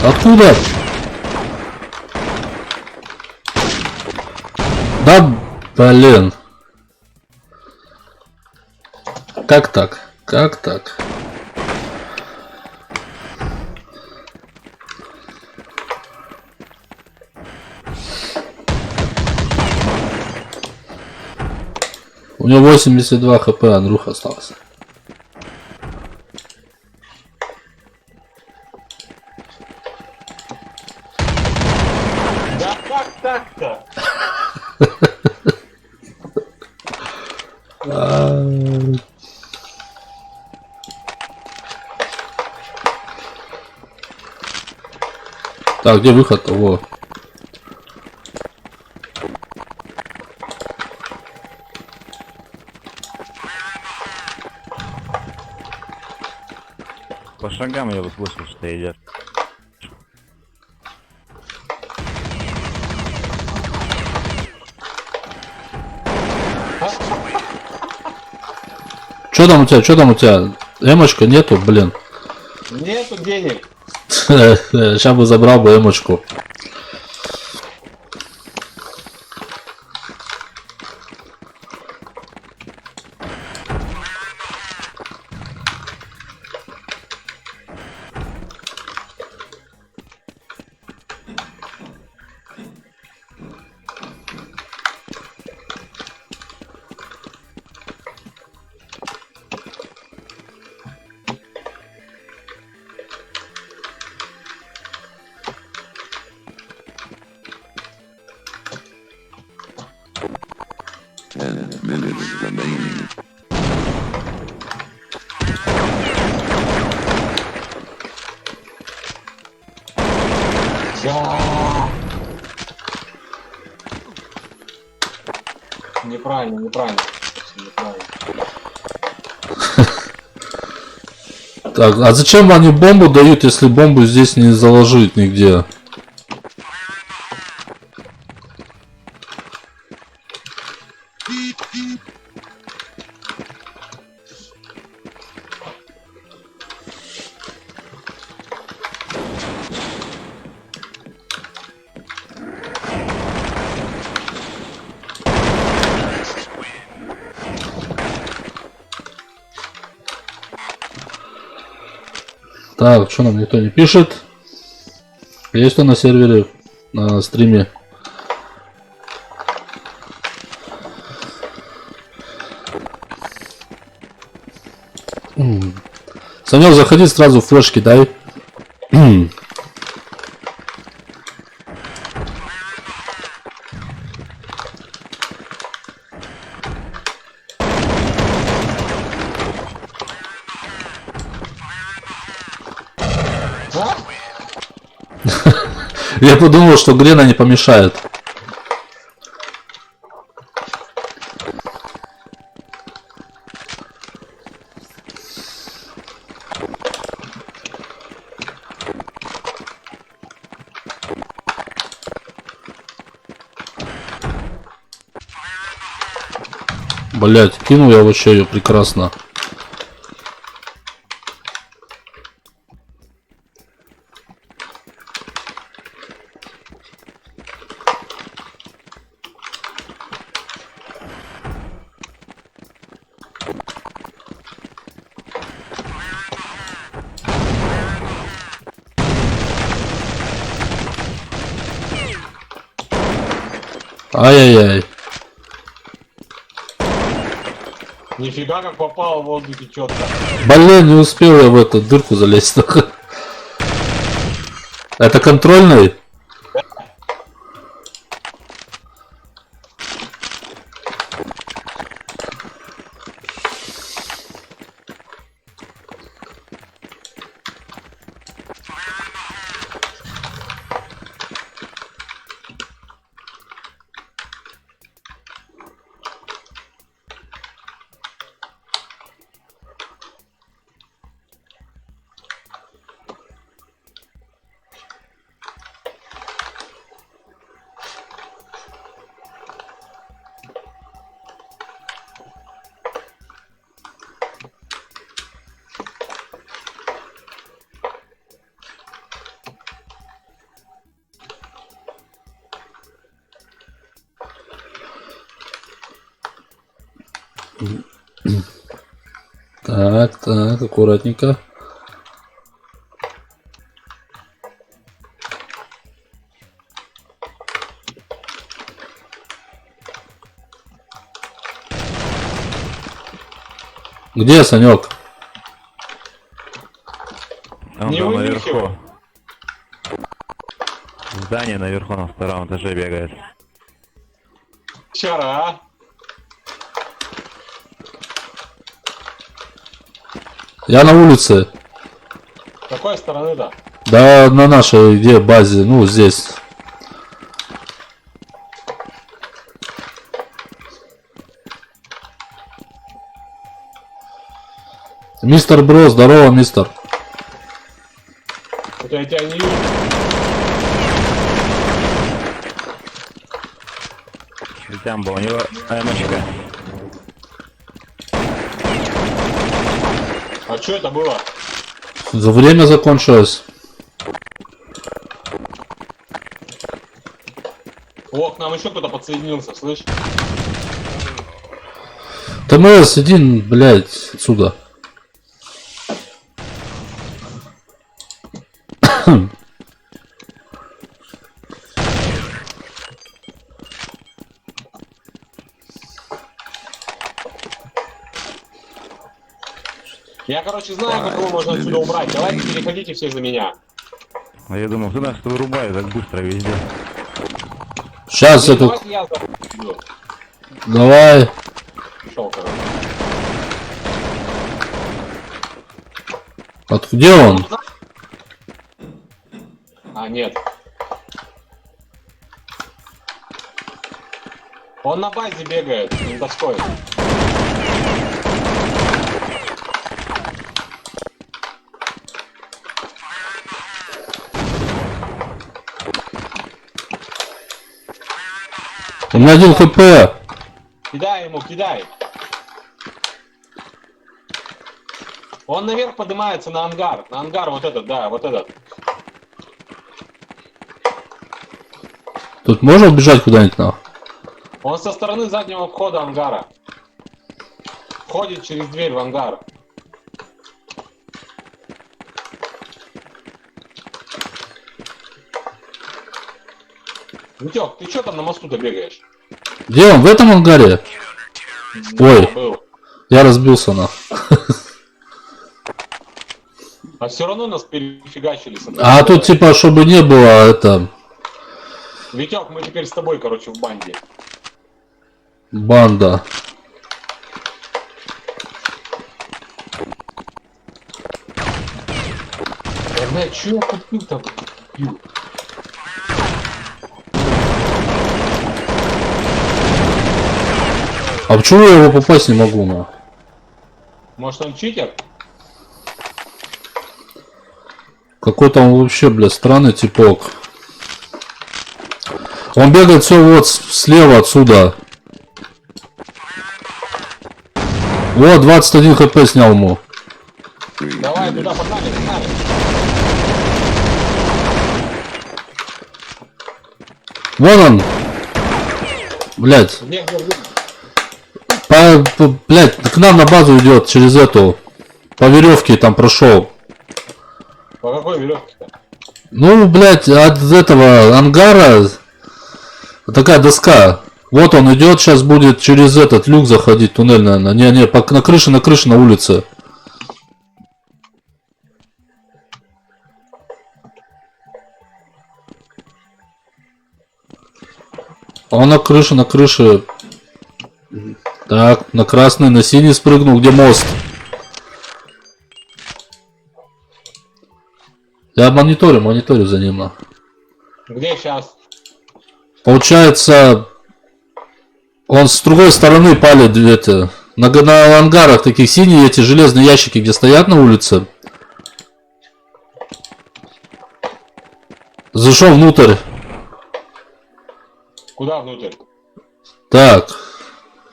Откуда? Да, блин. Как так? Как так? У него 82 хп, Андрюха остался. Да как так-то? Так, где выход-то? Во. По шагам я вот слышал, что идет. Что там у тебя? Что там у тебя? Эмочка нету, блин. Нету денег. Сейчас бы забрал бы эмочку. Да. Неправильно, неправильно. Неправильно. Так, а зачем они бомбу дают, если бомбу здесь не заложить нигде? Так, что нам никто не пишет? Есть кто на сервере, на стриме? Санек, заходи сразу в флешки, дай. Я подумал, что Грена не помешает. Блять, кинул я вообще ее прекрасно. Ай-яй-яй. Нифига как попал в воздухе четко. Блин, не успел я в эту дырку залезть. Это контрольный? Так, так, аккуратненько. Где Санек? Он Не там вынюхивай. наверху. Здание наверху на втором этаже бегает. Чара, а? Я на улице. С какой стороны, да? Да, на нашей где базе, ну здесь. Мистер Бро, здорово, мистер. Вот я тебя не вижу. Там был у него эмочка. А что это было? За время закончилось. О, к нам еще кто-то подсоединился, слышь? ТМС, иди, блядь, отсюда. Я, короче, знаю, как его можно отсюда убрать. Давайте переходите все за меня. А я думал, кто нас вырубает так быстро везде. Сейчас это... Давайте я за... Давай. Пошел, короче. Где он? А, нет. Он на базе бегает, не доской. У меня 1 хп. Кидай ему, кидай. Он наверх поднимается на ангар. На ангар вот этот, да, вот этот. Тут можно убежать куда-нибудь нахуй? Он со стороны заднего входа ангара. Входит через дверь в ангар. Витек, ты что там на мосту-то бегаешь? Где он? В этом ангаре? Ой, Был. я разбился нахуй. А все равно нас перефигачили. А тут типа, чтобы не было это... Витек, мы теперь с тобой, короче, в банде. Банда. Блядь, чё я купил-то? А почему я его попасть не могу на? Может он читер? Какой-то он вообще, блядь, странный типок. Он бегает все вот слева отсюда. Вот, 21 хп снял ему. Давай туда, погнали, погнали. Вон он. Блядь. Где? Блядь, к нам на базу идет через эту. По веревке там прошел. По какой веревке-то? Ну, блядь, от этого ангара такая доска. Вот он идет, сейчас будет через этот люк заходить, туннель, наверное. Не, на крыше, на улице. Он на крыше. Так, на красный, на синий спрыгнул, где мост. Я мониторю за ним. Где сейчас? Получается, он с другой стороны палит это, на ангарах таких синие эти железные ящики, где стоят на улице. Зашел внутрь. Куда внутрь? Так.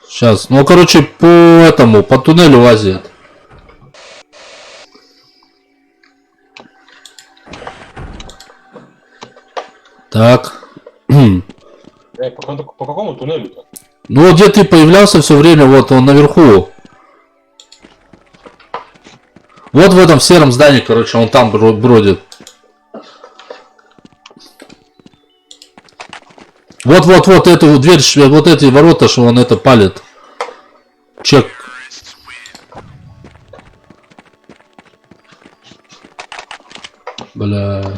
Сейчас. Ну, короче, по туннелю лазит. Так. По какому туннелю-то? Ну, вот где ты появлялся все время, вот он наверху. Вот в этом сером здании, короче, он там бродит. Вот эту дверь, вот эти ворота, что он это палит. Чек. Бля.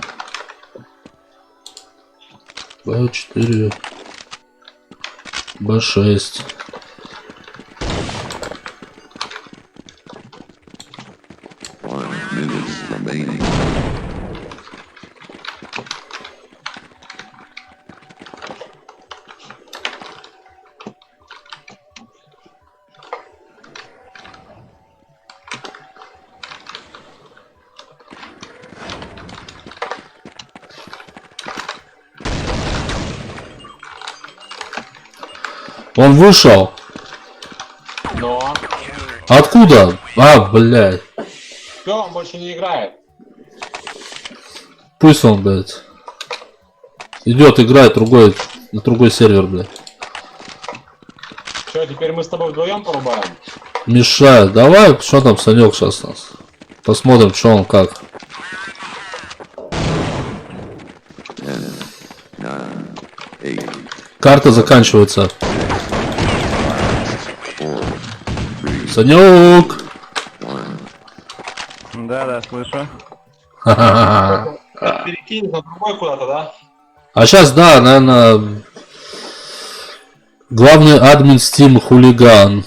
Б4. Б6. Он вышел. Но. Откуда? А, блядь. Все, он больше не играет. Пусть он, блядь. Идет, играет другой, на другой сервер, блядь. Что, теперь мы с тобой вдвоем порубаем? Мешает. Давай, что там Санек сейчас у нас? Посмотрим, что он как. Карта заканчивается. Санек! Да, слышу. Перекинь на другой куда-то, да? А сейчас, да, наверное, главный админ Steam хулиган.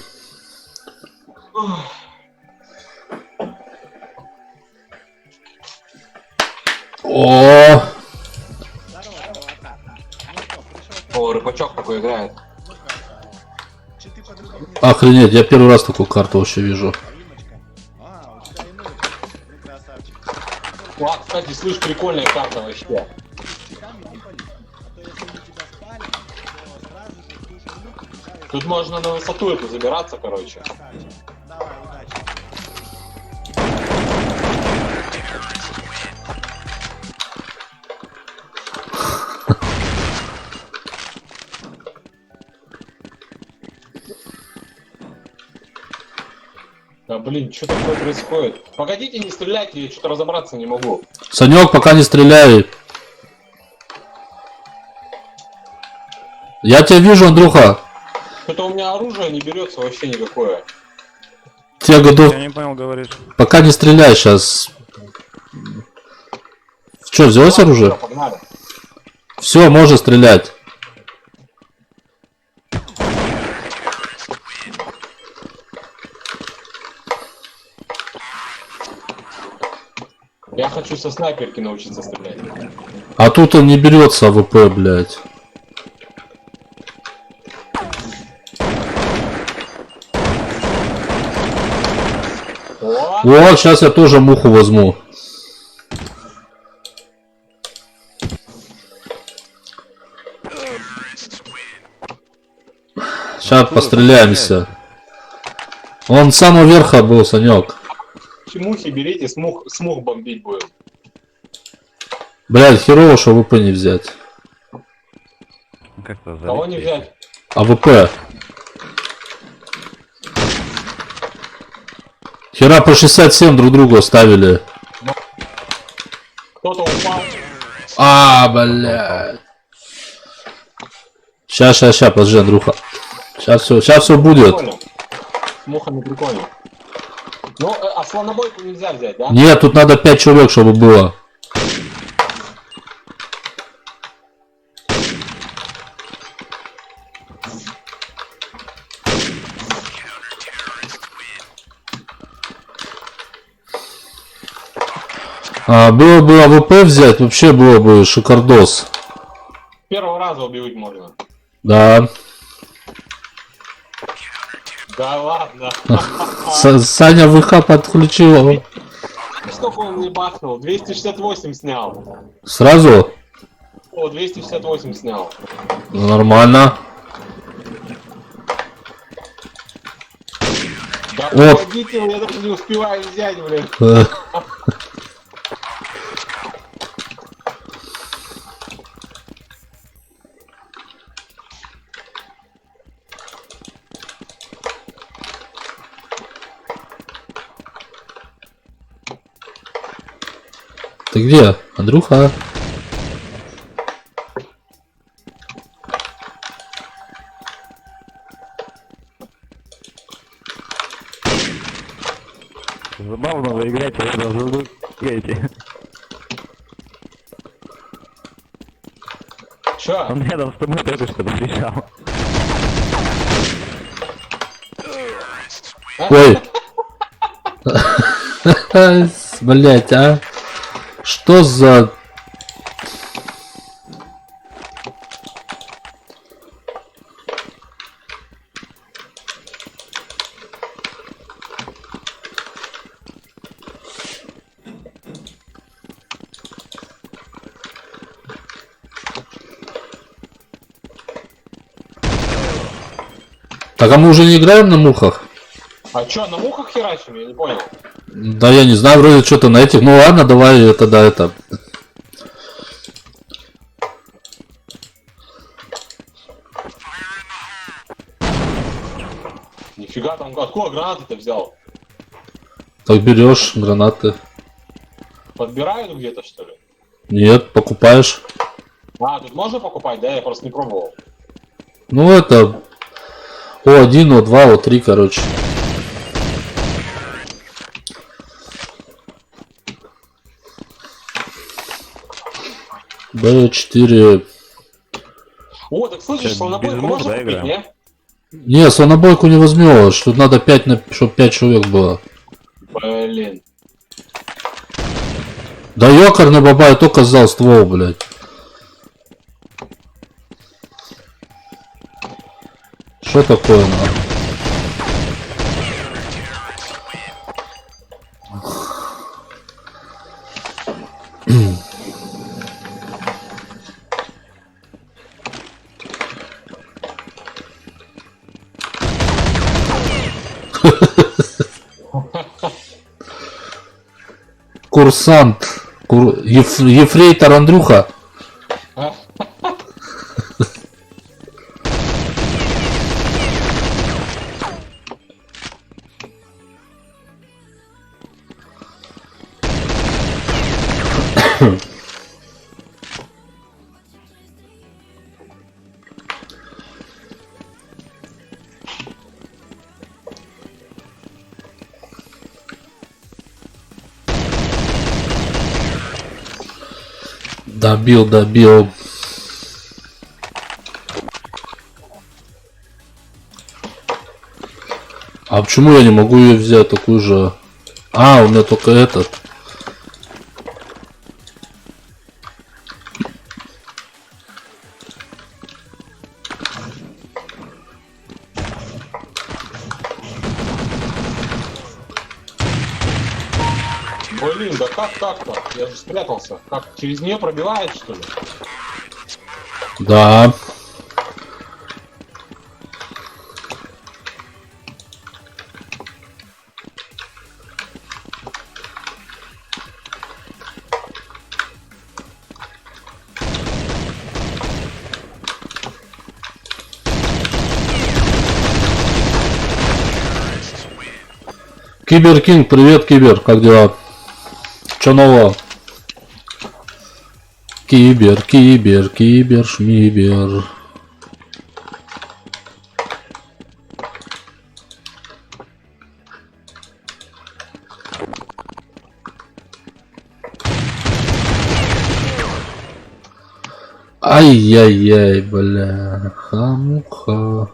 О, О, рыбачок такой играет. Чи ты по другим не охренеть, я первый раз такую карту вообще вижу. Римочка? А, у тебя и ночка. Ну, красавчик. Ладно, кстати, слышь, прикольная карта вообще. Часами не пали. А то если они тебя спали, то сразу же слушай муку, да, и Тут можно на высоту эту забираться, короче. красавчик. Давай, удачи. Да блин, что такое происходит? Погодите, не стреляйте, я что-то разобраться не могу. Санек, пока не стреляй. Я тебя вижу, Андрюха. Что-то у меня оружие не берется вообще никакое. Те годов. Я не понял, говоришь. Пока не стреляй сейчас. Что, взялось оружие? Погнали. Все, можно стрелять. Я хочу со снайперки научиться стрелять. А тут он не берется АВП, блядь. О, Вот, сейчас я тоже муху возьму. Сейчас постреляемся. Он с самого верха был, Санек. мухи берите, смух бомбить будем. Блядь, херово, что АВП не взять. Как-то Кого не взять? АВП. Хера по 67 друг другу оставили. Кто-то упал. А, блядь. Сейчас, подожди, Андрюха. Сейчас все будет. Прикольно. С мухами прикольно. Ну, а слонобойку нельзя взять, да? Нет, тут надо 5 человек, чтобы было. А, было бы АВП взять, вообще было бы шикардос. С первого раза убить можно. Да. Да ладно. Саня ВХ подключил. Сколько он мне бахнул? 268 снял. Сразу? О, 268 снял. Нормально. Да О. погодите, я даже не успеваю взять, блин. Ты где, Андрюха? Забавно вы играете, а вы разыграете. Чё? Он рядом с тобой только что приезжал. Ой. Блять, а? Что за... Так, а мы уже не играем на мухах? А чё, на мухах херачим? Я не понял. Да я не знаю, вроде что-то на этих. Ну ладно, давай это, да, это. Нифига там, откуда гранаты ты взял? Так берешь гранаты. Подбирают где-то, что ли? Нет, покупаешь. А, тут можно покупать, да? Я просто не пробовал. Ну это О1, О2, О3, короче. Б4. О, так слышишь, Сейчас слонобойку без морда можно купить, играем. не? Не, слонобойку не возьмешь. Тут надо 5, чтобы 5 человек было. Блин. Да ёкарный баба, я только сдал ствол, блядь. Что такое, нахуй? Курсант. Ефрейтор Андрюха. Добил. А почему я не могу ее взять такую же? А, у меня только этот. Блин, да как так-то? Я же спрятался. Как, через нее пробивает, что ли? Да. Кибер Кинг, привет, Кибер, как дела? Чё нового? Кибер, шмибер. Ай-яй-яй, бля, хамуха.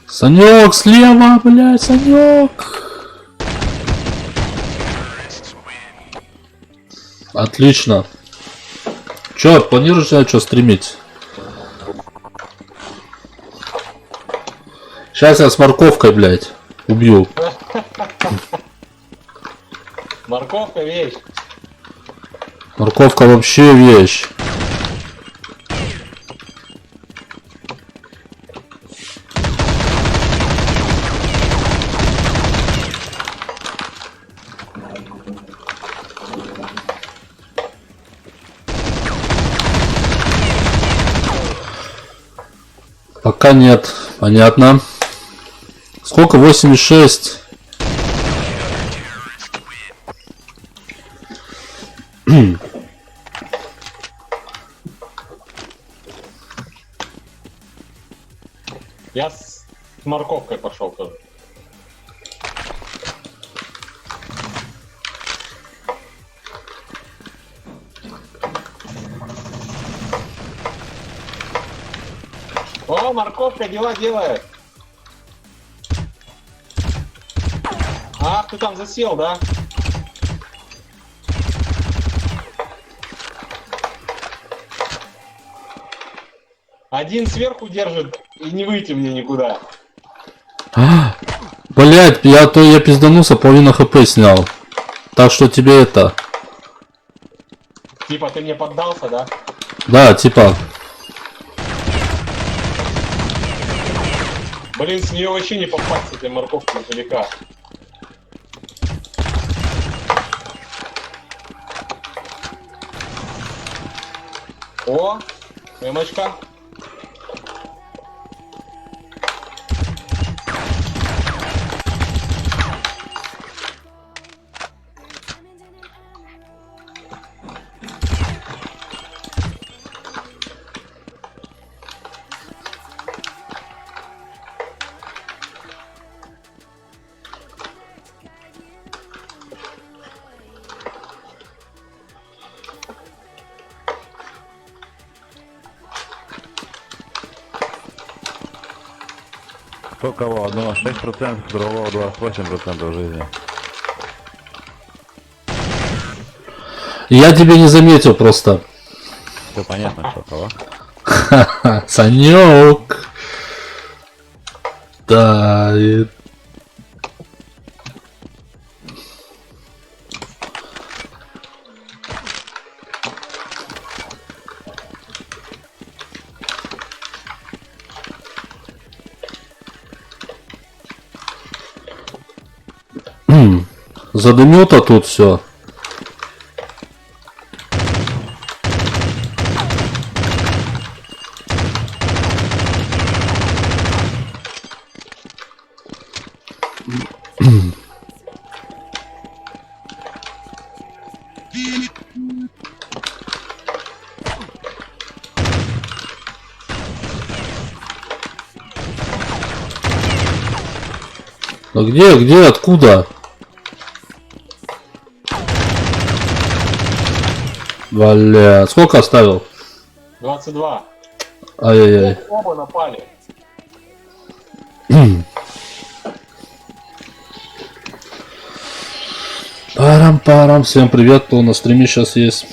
Санек слева, блядь, Санек. Отлично. Чё, планируешь что стримить? Сейчас я с морковкой, блядь, убью. Морковка вещь. Морковка вообще вещь. Пока нет. Понятно. Сколько? 86. Я с морковкой пошел тоже. О, морковка дела делает. Ах, ты там засел, да? Один сверху держит и не выйти мне никуда. Блять, я пизданулся, половину хп снял. Так что тебе это... Типа ты мне поддался, да? Блин, с нее вообще не попасть с этой морковкой издалека. О, эмочка. Кто кого? Одного 6%, другого 28% жизни. Я тебе не заметил просто. Все понятно, кто кого. Ха-ха, Санек. Да. Задымет, а тут все. Ну где, откуда? Бля, сколько оставил? 22. Ай-яй-яй. Оба напали. Парам-парам, всем привет, кто на стриме сейчас есть.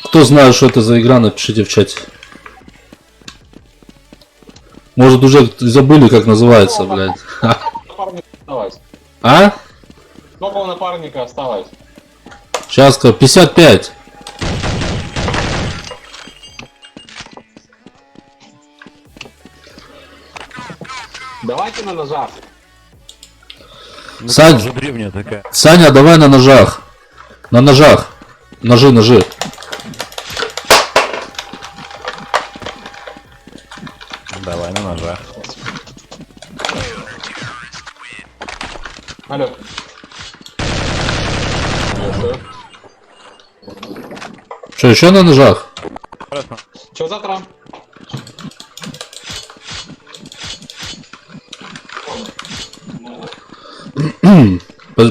Кто знает, что это за игра, напишите в чате. Может уже забыли, как называется, блядь. Напарника осталось. А? Сколько у напарника осталось? Сейчас 55. Давайте на ножах. Сань, Уже древняя такая. Саня, давай на ножах. На ножах. Ножи. Давай на ножах. Алло. Что, еще на ножах? Хорошо. Че завтра?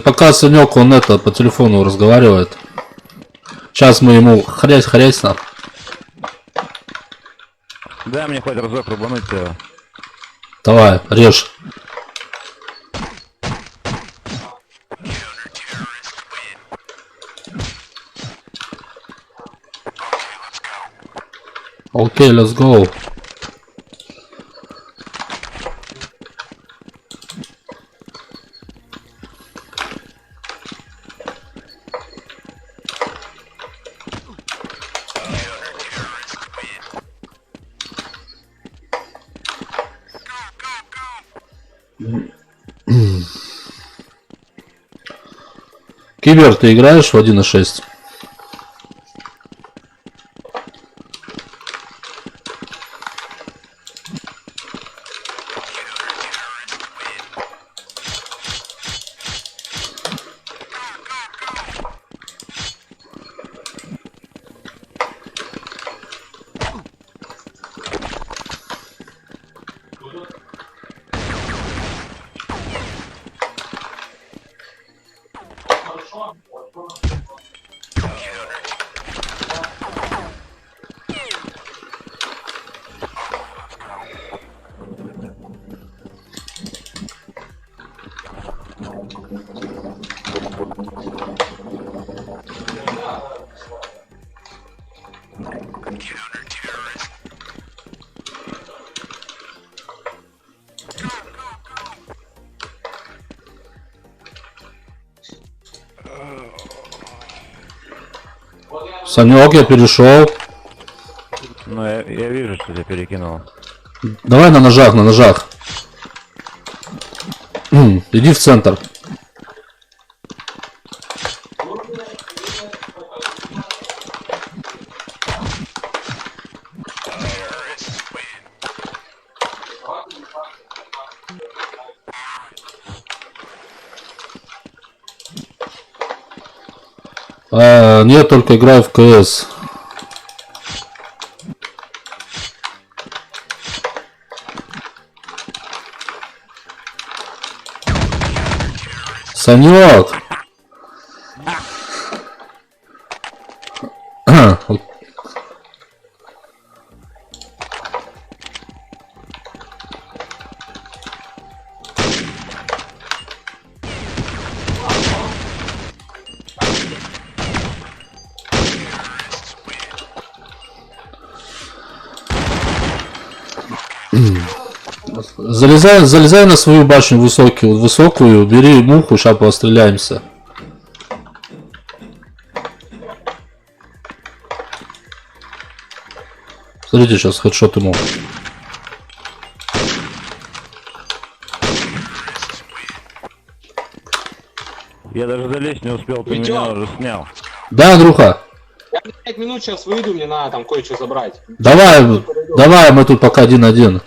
Пока Санек, он это, по телефону разговаривает. Сейчас мы ему хрясь нам. Дай мне хоть разок рубануть его. Давай, режь. Окей, let's go. Кибер, ты играешь в 1.6? Санек, я перешел. Ну, я вижу, что тебя перекинул. Давай на ножах, на ножах. Иди в центр. Нет, только играю в КС. Санек! Залезай на свою башню высокую, бери муху, сейчас постреляемся. Смотрите, сейчас хедшот ему. Я даже залезть не успел, ты Идём. меня уже снял. Да, Андрюха? Я на 5 минут сейчас выйду, мне надо там кое-что забрать. Давай, мы тут пока 1-1.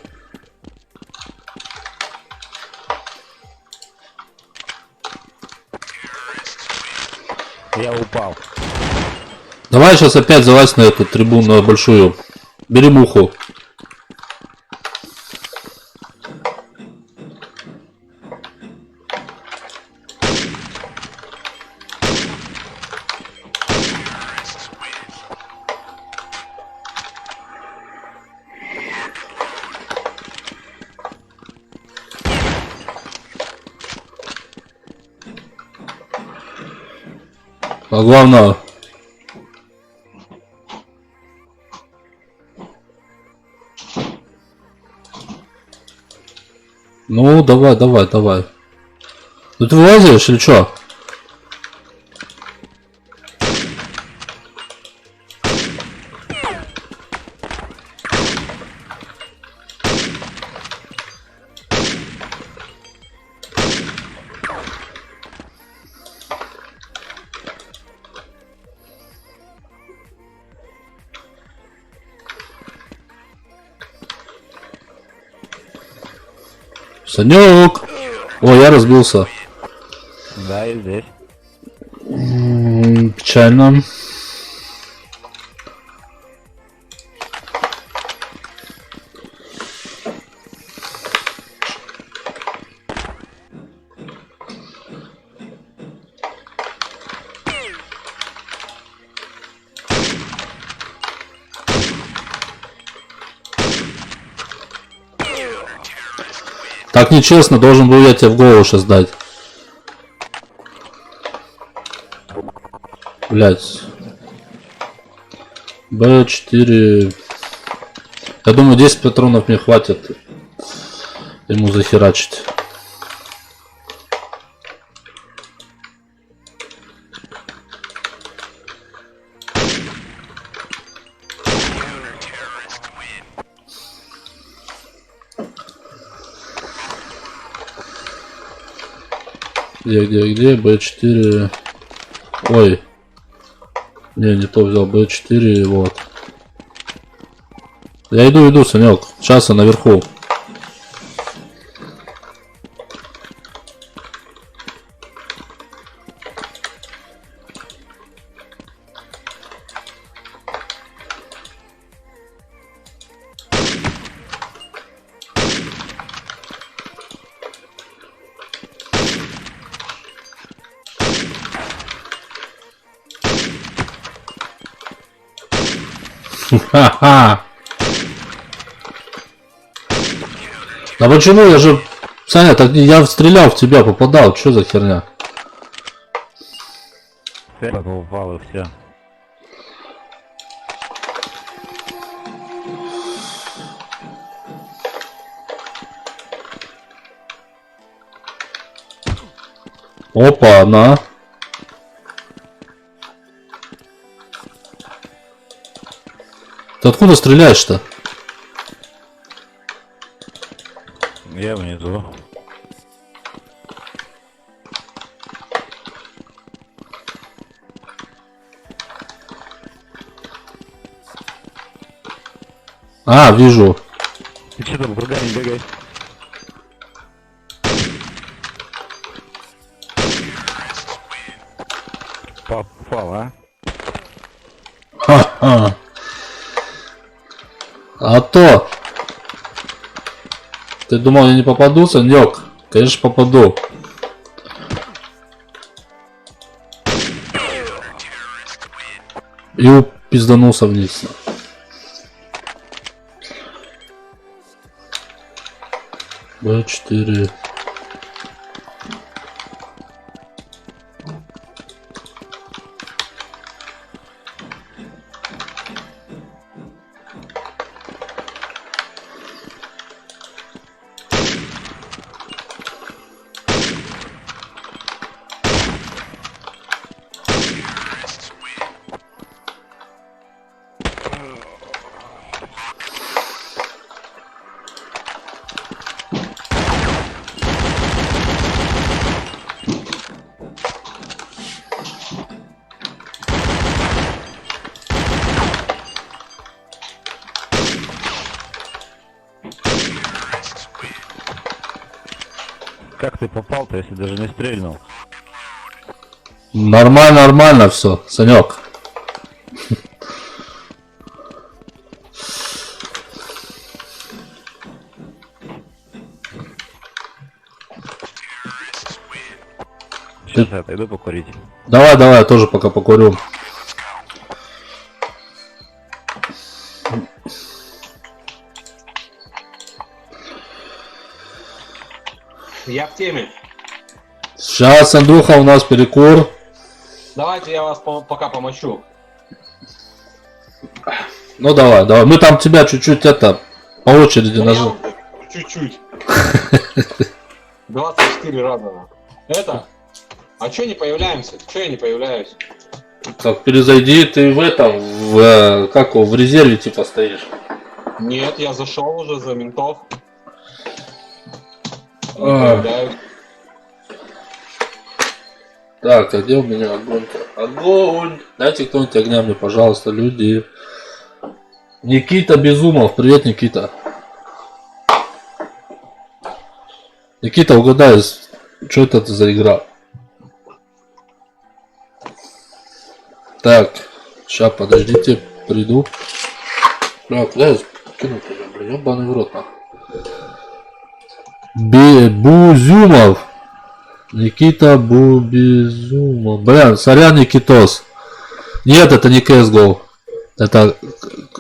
Я упал. Давай сейчас опять залазь на эту трибуну большую. Бери муху. А главное... Ну, давай. Ну ты вылазишь или чё? Санек! О, я разбился. Да, и здесь. Печально. Так нечестно, должен был я тебе в голову сейчас дать. Блять. Б4. Я думаю, 10 патронов мне хватит ему захерачить. Где? Б4. Ой. Не то взял. Б4, вот. Я иду, Санек. Сейчас я наверху. Ха-ха. Да почему? Я же... Саня, так я стрелял в тебя, попадал. Что за херня? Упал и все. Опа, на. откуда стреляешь-то? Я внизу. А, вижу. Ты что там кругами бегаешь? Попал, а? Ха-ха. А то. Ты думал, я не попаду, Санек? Конечно, попаду. И пизданулся вниз. Б4. Как ты попал-то, если даже не стрельнул? Нормально, нормально все, Санек. Сейчас я отойду покурить. Давай, давай, я тоже пока покурю. Я в теме. Сейчас, Андрюха, у нас перекур. Давайте я вас пока помочу. Ну давай, давай. Мы там тебя чуть-чуть это по очереди Ну, нажмем. я чуть-чуть. 24 раза. Это? А чё не появляемся? Чё я не появляюсь? Так, перезайди, ты в этом, в, как его, в резерве типа стоишь. Нет, я зашел уже за ментов. Не А. появляюсь. Так, а где у меня огонь-то? Огонь! Дайте кто-нибудь огня мне, пожалуйста, люди. Никита Безумов, привет, Никита. Никита, угадай, что это за игра? Так, сейчас, подождите, приду. Бля, куда я кину тебя, бля, ёбаный в рот, нахуй. Бузюмов. Никита Безумов. Бля, сорян, Никитос. Нет, это не CSGO. Это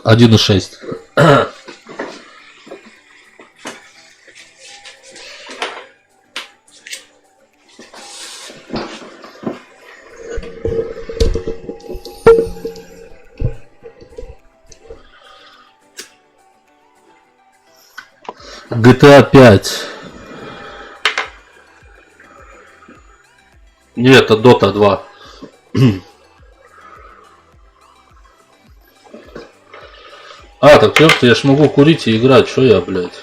1.6. GTA 5. Нет, это Dota 2. А, так ёпта, я ж могу курить и играть, что я, блядь?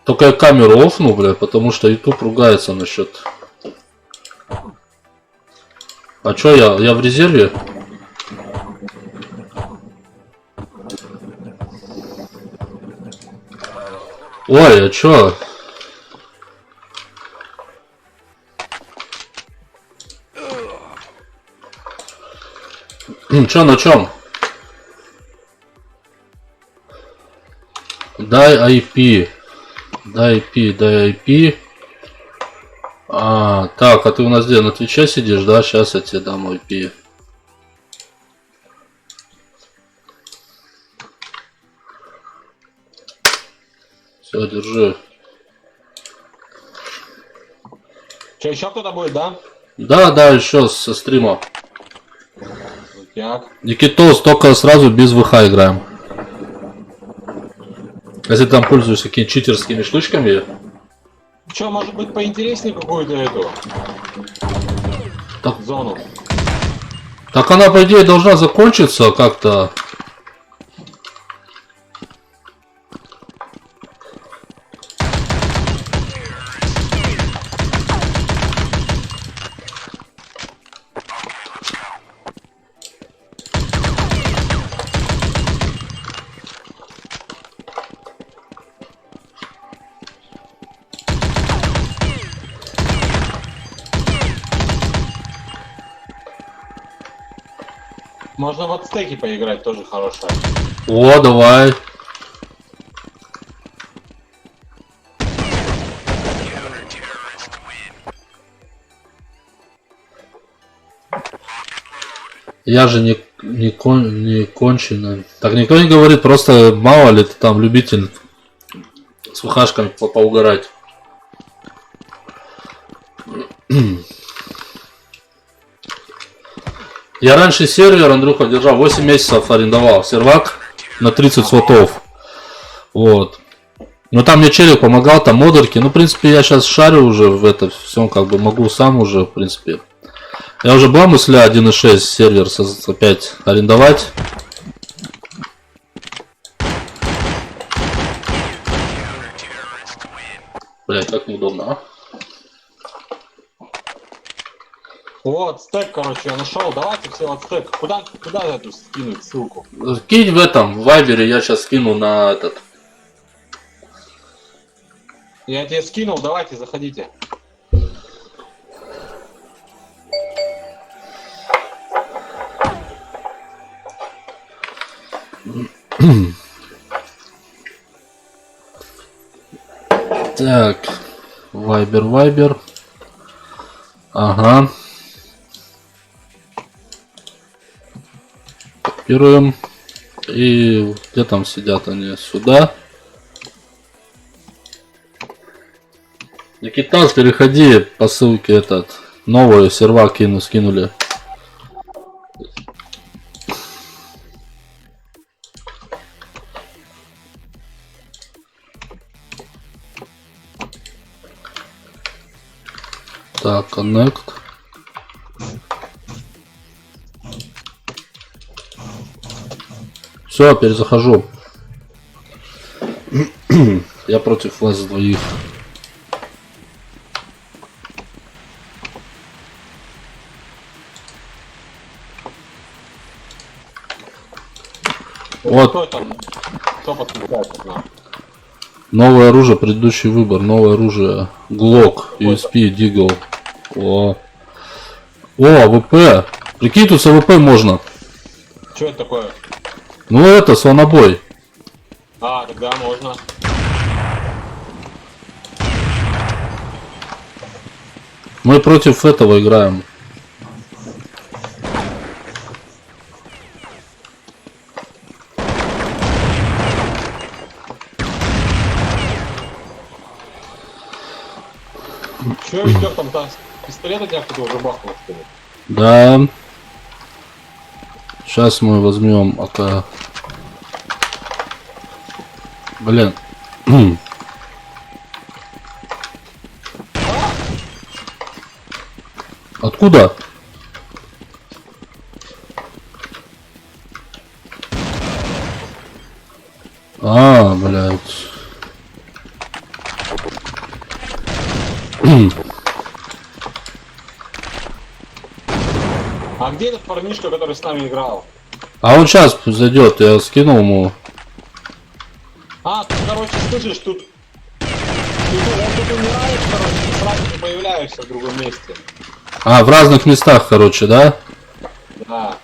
Только я камеру офну, блядь, потому что YouTube ругается насчет... А чё я в резерве? Ой, а чё? Чё, на чём? Дай IP. Дай IP. А, так, а ты у нас где? На Твиче сидишь, да? Сейчас я тебе дам IP. Все, держи. Че, еще кто-то будет, да? Да, еще со стрима. Так. Никитос, только сразу без ВХ играем. Если там пользуешься какими-то читерскими штучками. Че, может быть поинтереснее какую-то эту Так, зону? так она, по идее, должна закончиться как-то. Можно в ацтеки поиграть, тоже хорошая. О, давай. Я же не конченый. Так никто не говорит, просто мало ли ты там любитель с ВХшками поугарать. Я раньше сервер, Андрюха, держал 8 месяцев, арендовал сервак на 30 слотов. Вот. Но там мне челик помогал, там модерки. Ну, в принципе, я сейчас шарю уже в это все, как бы могу сам уже, в принципе. Я уже была мысля 1.6 сервер опять арендовать. Блять, как неудобно, а? Вот, стек, короче, я нашел. Давайте все вот стек. Куда эту скинуть ссылку? Кинь в этом, в Вайбере, я сейчас скину на этот. Я тебе скинул, давайте, заходите. Так, Вайбер. Ага. Копируем. И где там сидят они? Сюда. Никитас, переходи по ссылке этот. Новую сервак скинули. Так, connect. Все, перезахожу. Я против вас двоих. Вот. Кто там? Кто подключается к нам? Новое оружие, предыдущий выбор. Новое оружие. Glock, USP, Deagle. О, АВП. Прикинь, тут с АВП можно. Что это такое? Ну это, слонобой. А, тогда можно. Мы против этого играем. Че, Витек, там пистолет у тебя кто-то уже бахнул, что ли? Да. Сейчас мы возьмем АК. Блин. Откуда? А, блядь. А где этот парнишка, который с нами играл? А он сейчас зайдет, я скинул ему. А, ты, короче, слышишь, тут умираешь, короче, и сразу же появляешься в другом месте. А, в разных местах, короче, да? Да.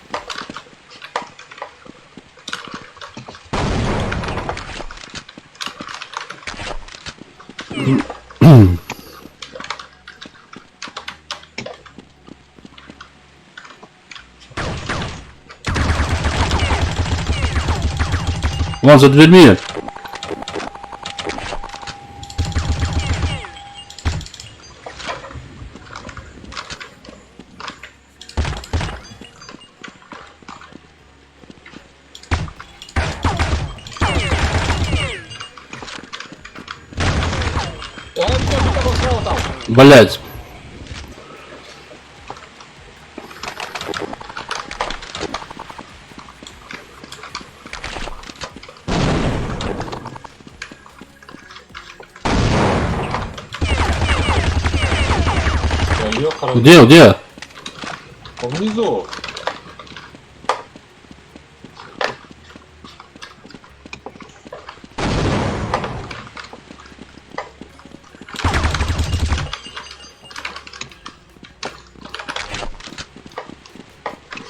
Вон за дверьми. Блять. Где? Внизу.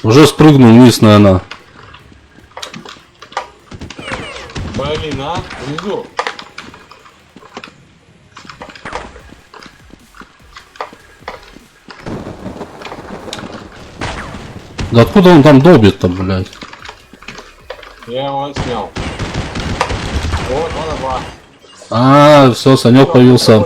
Уже спрыгнул вниз, наверное. Блин, а? Внизу. Да откуда он там долбит-то, блядь? Я его снял. Вот, вон два. А, все, Санек появился.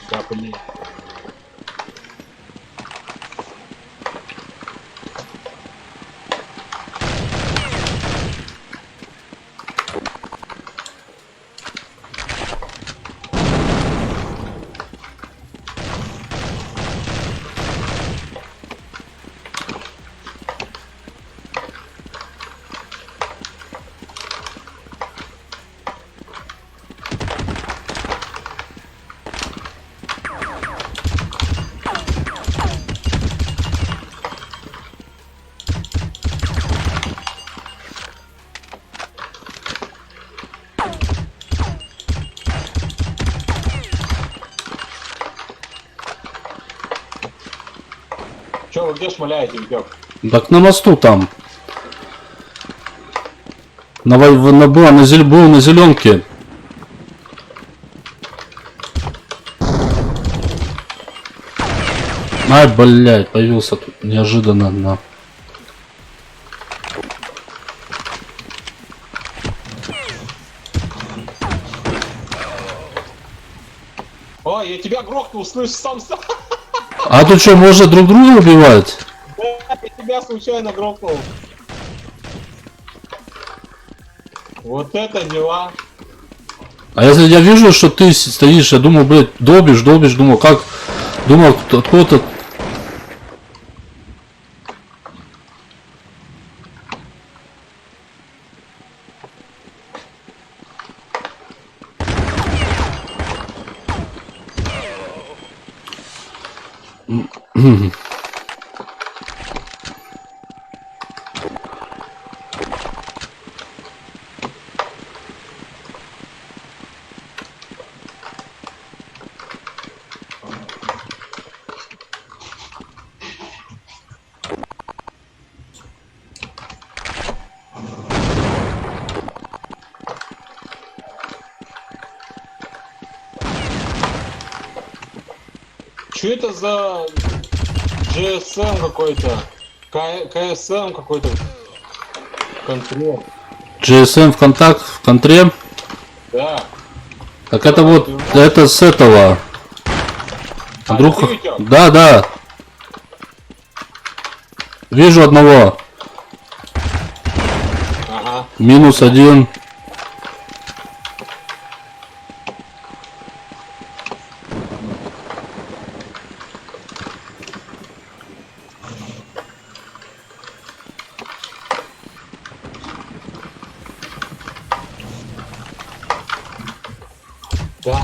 Да, блин. Че, вы где шмаляете, Витек? Так на мосту там. Был на зеленке. Ай, блядь, появился тут неожиданно на. О, я тебя грохнул, слышь, сам. А тут что, можно друг друга убивать? Да, я тебя случайно грохнул. Вот это дела. А если я вижу, что ты стоишь, я думаю, блядь, долбишь, думаю, как... Думал, кто-то... Что это за GSM какой-то? КСМ какой-то? Контроль. GSM в контре? Да. Так это вот, это с этого. А, Вдруг... ты видел? Да. Вижу одного. Ага. -1. Да.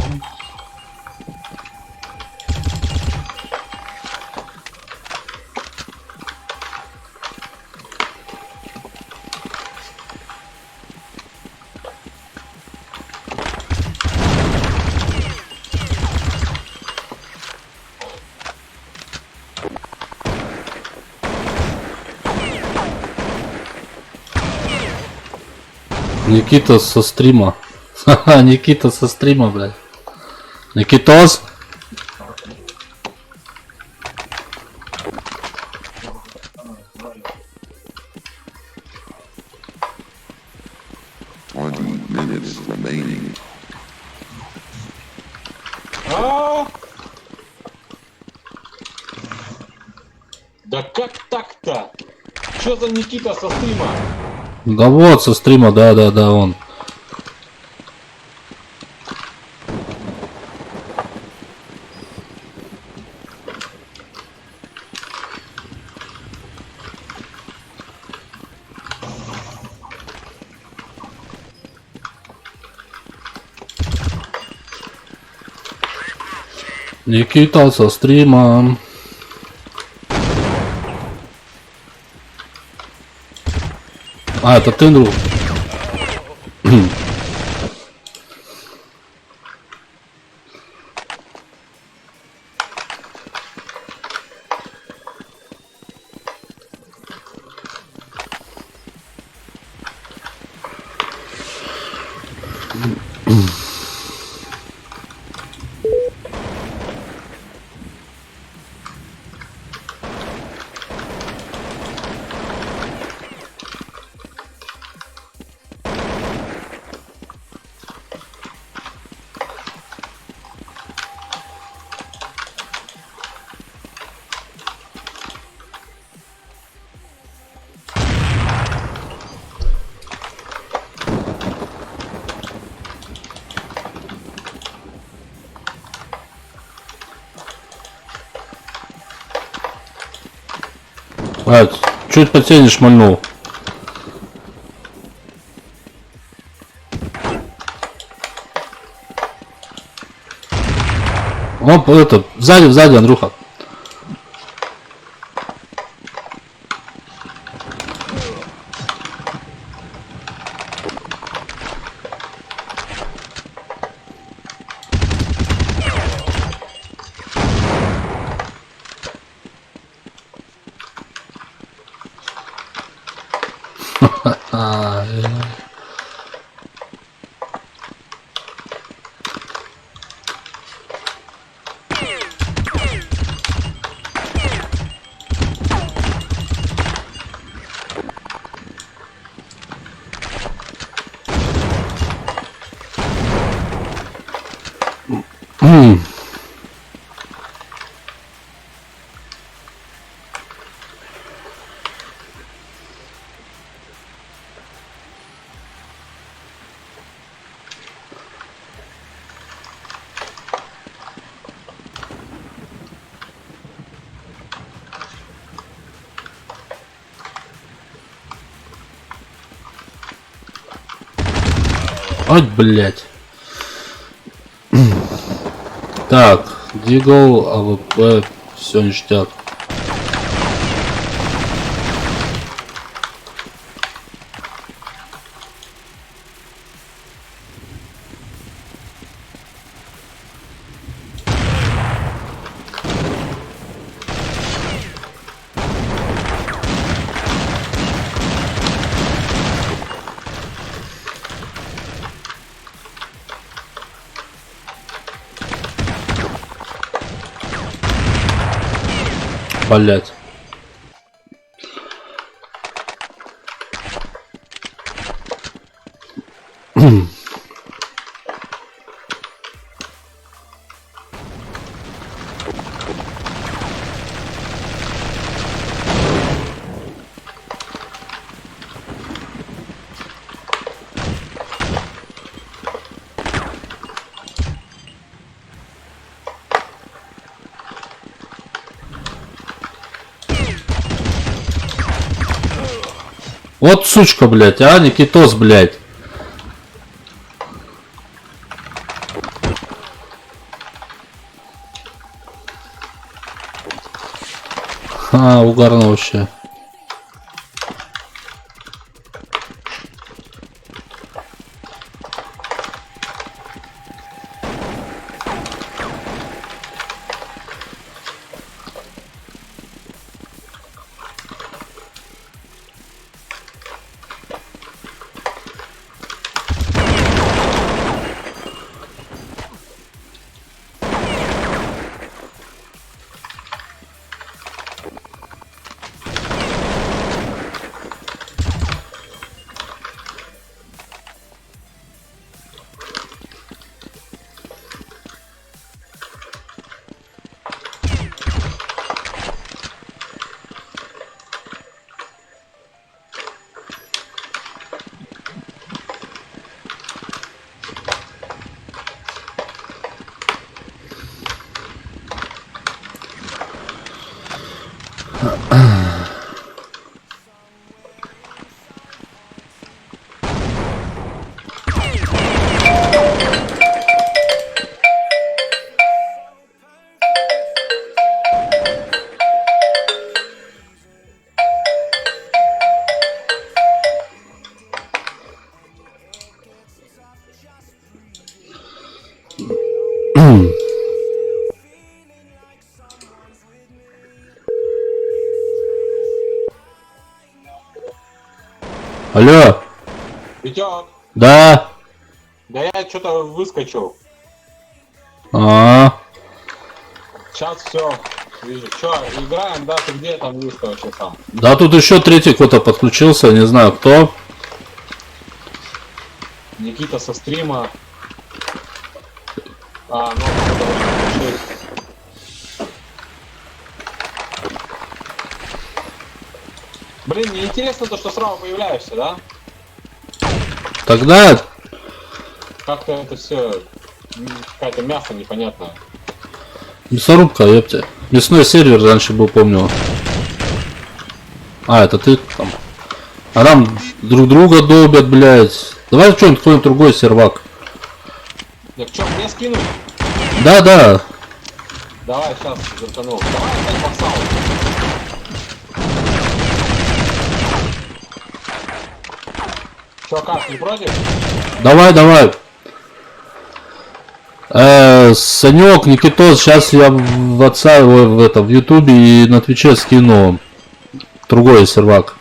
Никита со стрима. Ха-ха, Никита со стрима, блядь. Никитос. Да как так-то? Что за Никита со стрима? Да вот со стрима, да, он. Никита со стримом. А, это ты, друг? А, чуть по тени шмальнул. Оп, это, сзади, Андрюха. Ой, блять. Так, Дигл, АВП, все ништяк. Блять. Вот сучка, блять, а, Никитос, блять. А, угарно вообще. Алло. Витек, Да. да я что-то выскочил. А. Сейчас все. Вижу. Че, играем, да? Ты где там есть вообще там? Да тут еще третий кто-то подключился, не знаю кто. Никита со стрима. А, ну, это блин, мне интересно то, что сразу появляешься, да? Тогда Как-то это все какая-то мясо непонятное. мясорубка, ёпте. Мясной сервер раньше был, помню. А, это ты там. А там друг друга долбят, блядь. Давай что-нибудь какой-нибудь другой сервак. Я что, мне скинуть? Да, да. Давай, сейчас затянул. Давай опять боксал. Чё, как, не против? Давай, давай. Санек, Никитос, сейчас я в отца в Ютубе и на Твиче скину другой сервак.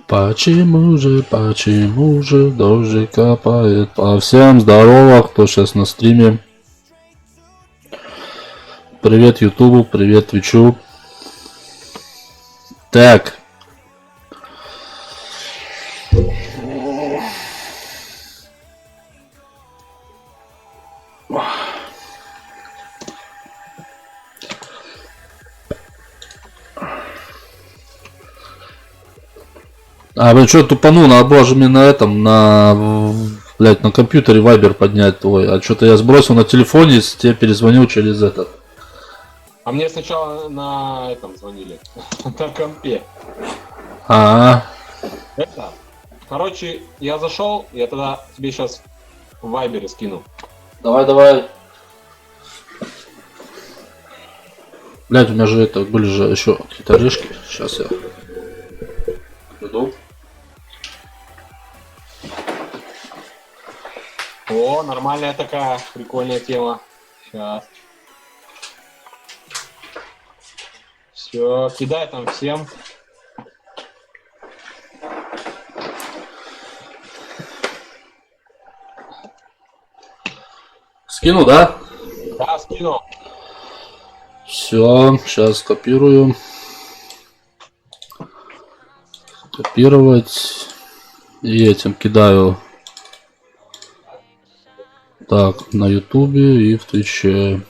Почему же дождь капает? По всем здорово, кто сейчас на стриме. Привет Ютубу, привет Твичу. Так. А, блин, что тупанул, надо было же мне на этом, блядь, на компьютере Viber поднять твой. А что-то я сбросил на телефоне, тебе перезвонил через этот. А мне сначала на этом звонили. На компе. Это. Короче, я зашел, я тогда тебе сейчас в Вайбере скину. Давай, давай. Блядь, у меня же это были же еще какие-то орешки. Сейчас я иду. О, нормальная такая прикольная тема. Сейчас. Все, кидай там всем. Скину, да? Да, скину. Все, сейчас копирую. Копировать. И этим кидаю. Так, на Ютубе и в Твиче.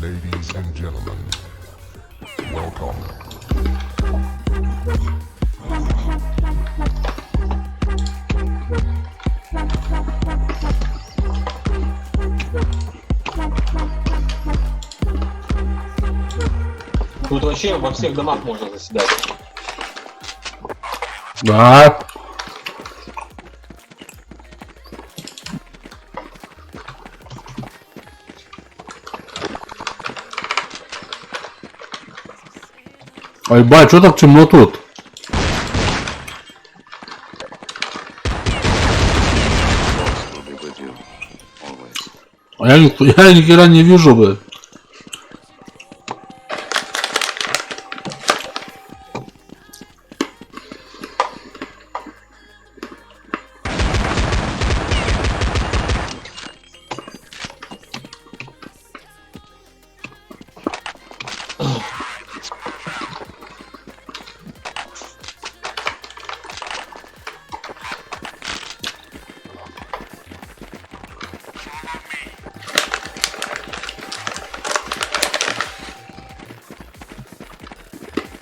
Ladies and gentlemen, welcome. Тут вообще во всех домах можно заседать. Да. Ой, бать, что так темно тут? А я ни хера не вижу бы.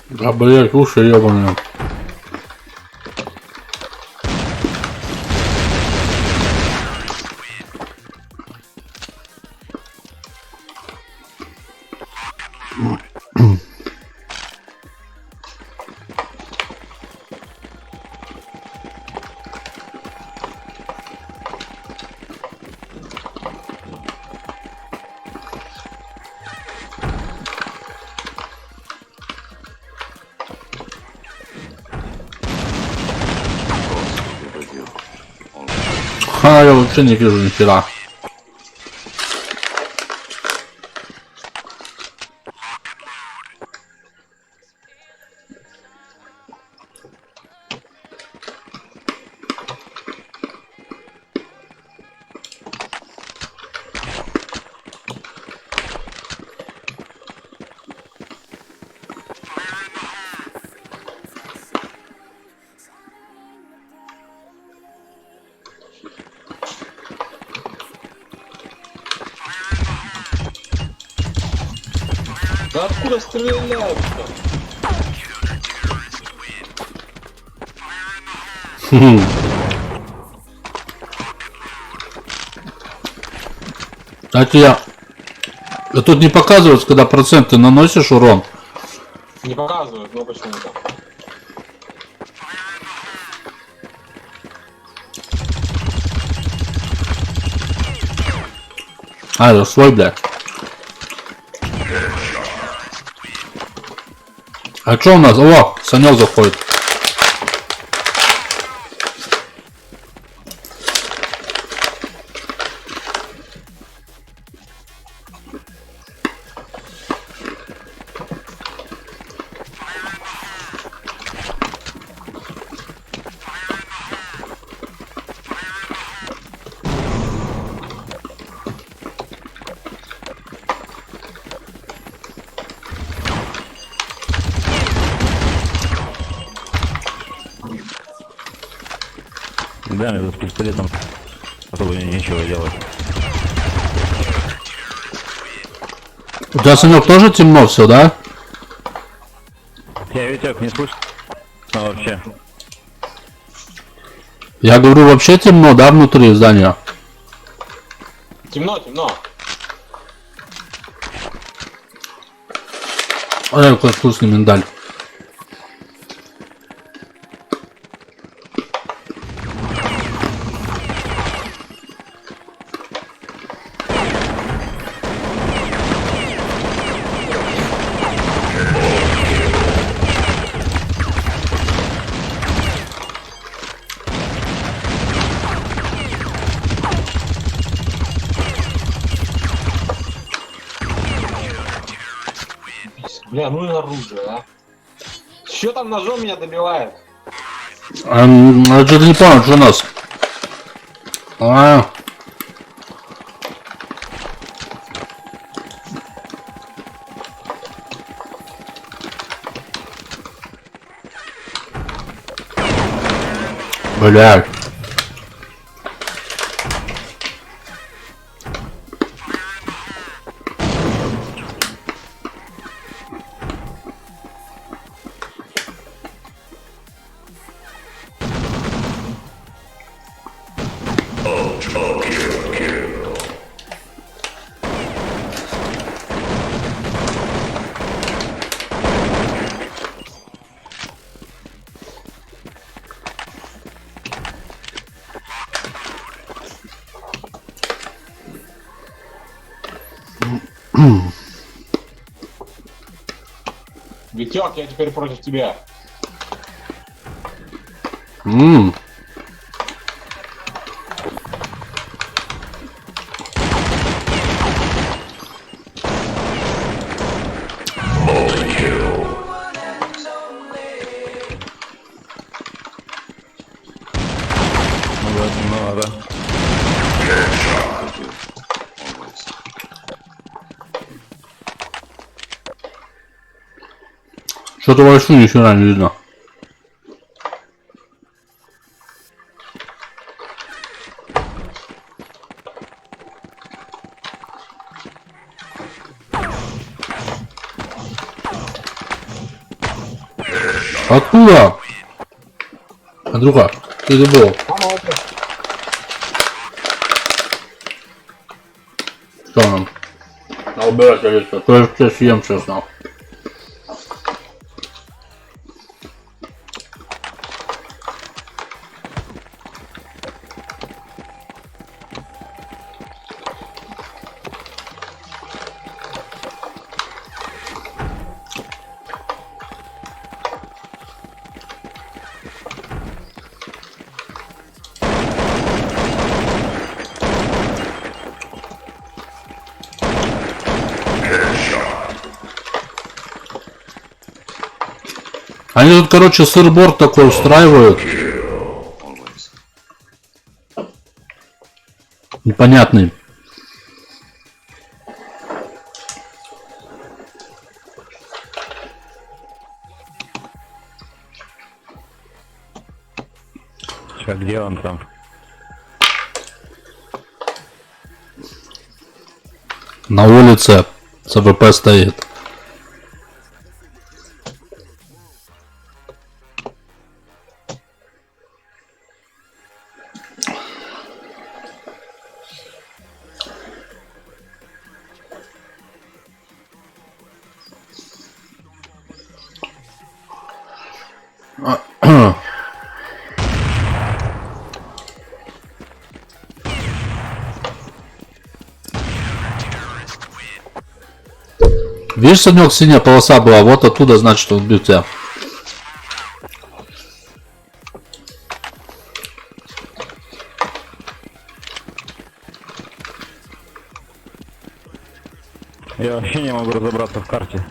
Да, блять, уши ебаные. Ха, я вообще не вижу ни хера. Да откуда стреляют-то? Кстати, тут не показывается, когда проценты наносишь урон. Не показывают, но почему-то. А, это свой, блядь. А что у нас? О, Санек заходит. Да, мне с пистолетом особо нечего делать. У тебя, Санек, тоже темно все, да? Я Витек, не слышно вообще. Я говорю, вообще темно, да, внутри здания? Темно, темно. Ой, какой вкусный миндаль. Бля, ну и оружие, а. Чё там ножом меня добивает? Я что-то не понял, что у нас. Блядь. Витек, я теперь против тебя. Ну да. Что-то вообще ни хера не видно. Откуда? Андрюха, ты где был? Что нам? А убирать лицо. То есть я съем честно. Они тут, короче, сырборд такой устраивают. Непонятный. Чё, где он там? На улице СВП стоит. Видишь, Санек, синяя полоса была, вот оттуда, значит, он бьет тебя. Я вообще не могу разобраться в карте.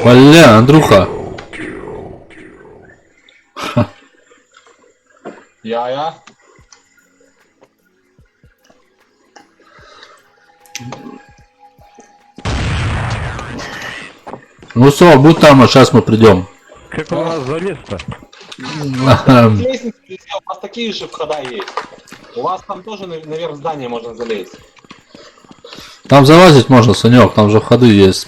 Бля, Андрюха. Я. Ну все, будь там, а сейчас мы придем. Как у нас залез-то? Лестницы везде, у вас такие же входа есть. У вас там тоже наверх здания можно залезть. Там залазить можно, Санек, там же входы есть.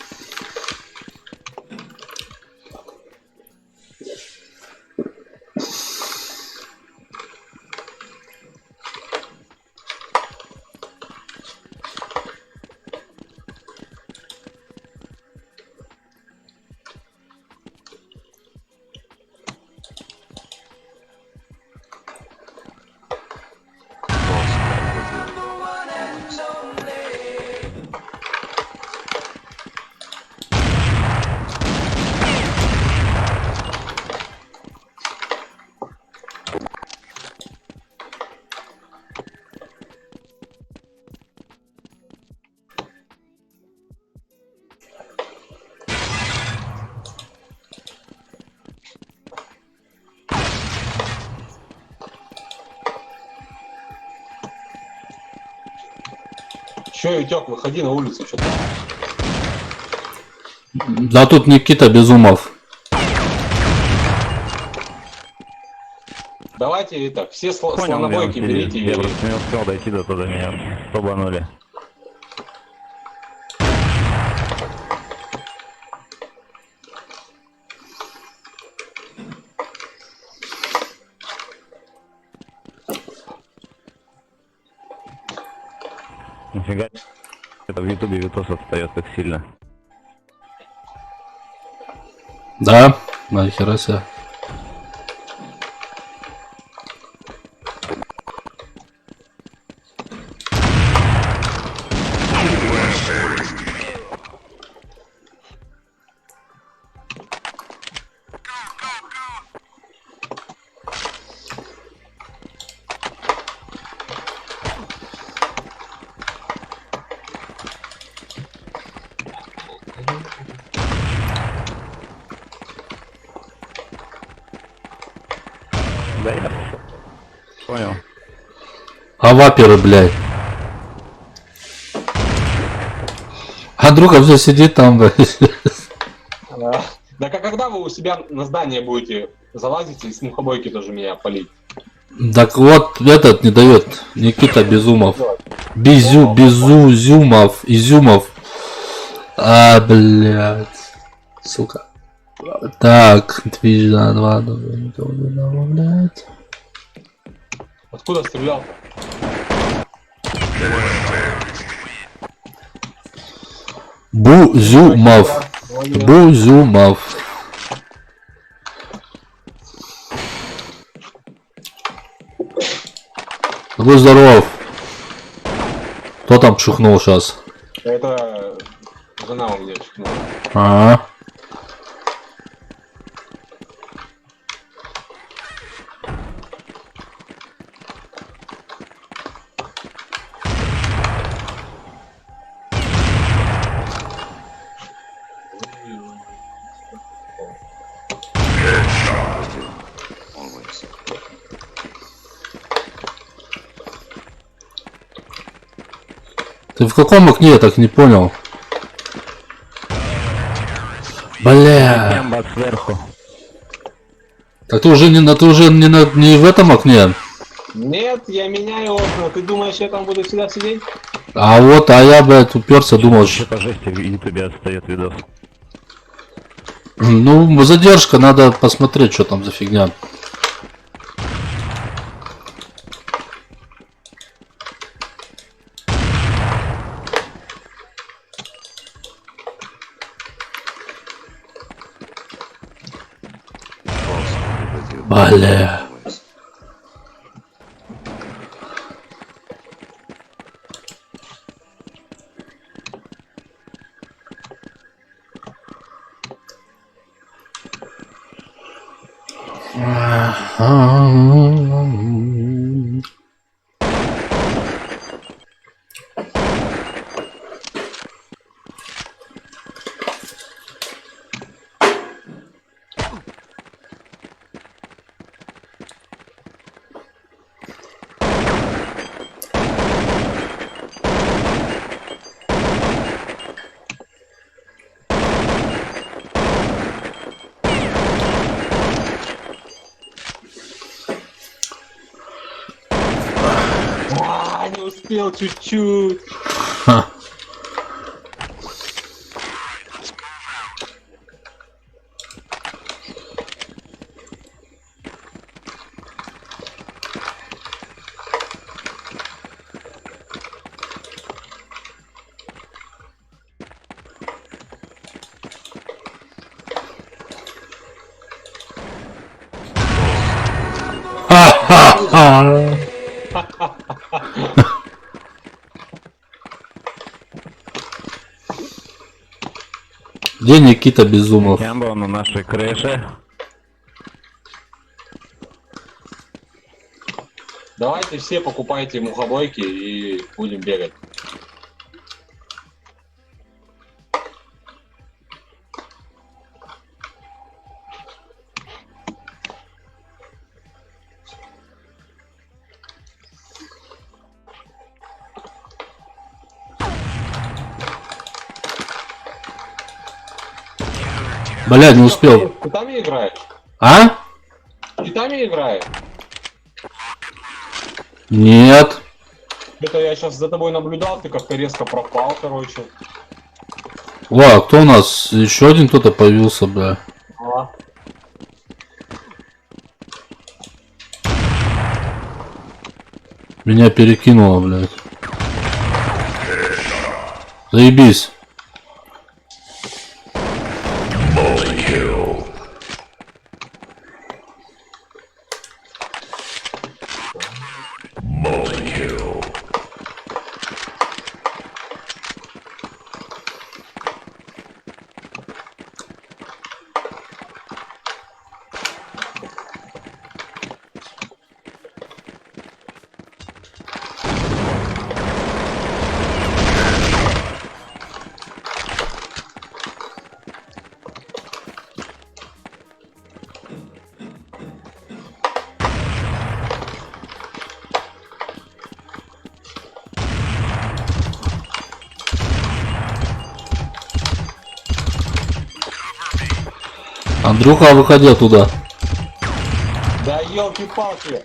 Че, Витек, выходи на улицу, что-то. Да тут Никита Безумов. Давайте это, все Понял, слонобойки я берите. Я просто не успел дойти до туда, меня побанули. Нифига, это в ютубе видос отстает так сильно. Да, нахера себе. Да, я понял. А ваперы, блядь. А друга все сидит там, блядь. Да как когда вы у себя на здание будете залазить и с мухобойки тоже меня полить? Так вот, этот не дает. Никита Безумов. Безумов. Изюмов. А, блядь. Сука. Так, Twitch, да, 2, блядь. Откуда стрелял? Бузюмов. Бузюмов. Будь здоров. Кто там чихнул сейчас? Это жена у меня чихнула. А. Ты в каком окне, я так не понял? Бля. Кемба сверху. Так ты уже не в этом окне. Нет, я меняю окна. Ты думаешь, я там буду всегда сидеть? А вот, а я, блядь, уперся, думал, Что по жести в ютубе отстает видос. ну, задержка, надо посмотреть, что там за фигня. Бля. Не успел чуть-чуть. Ха. Ха-ха-ха. Где Никита Безумов? Кемба на нашей крыше. Давайте все покупайте мухобойки и будем бегать. Блядь, не успел. Ты там играешь? А? Ты там играешь? Нет. Это я сейчас за тобой наблюдал, ты как-то резко пропал, короче. Ва, кто у нас? Еще один кто-то появился, бля. А. Меня перекинуло, блядь. Заебись. Андрюха, выходи оттуда. Да елки-палки.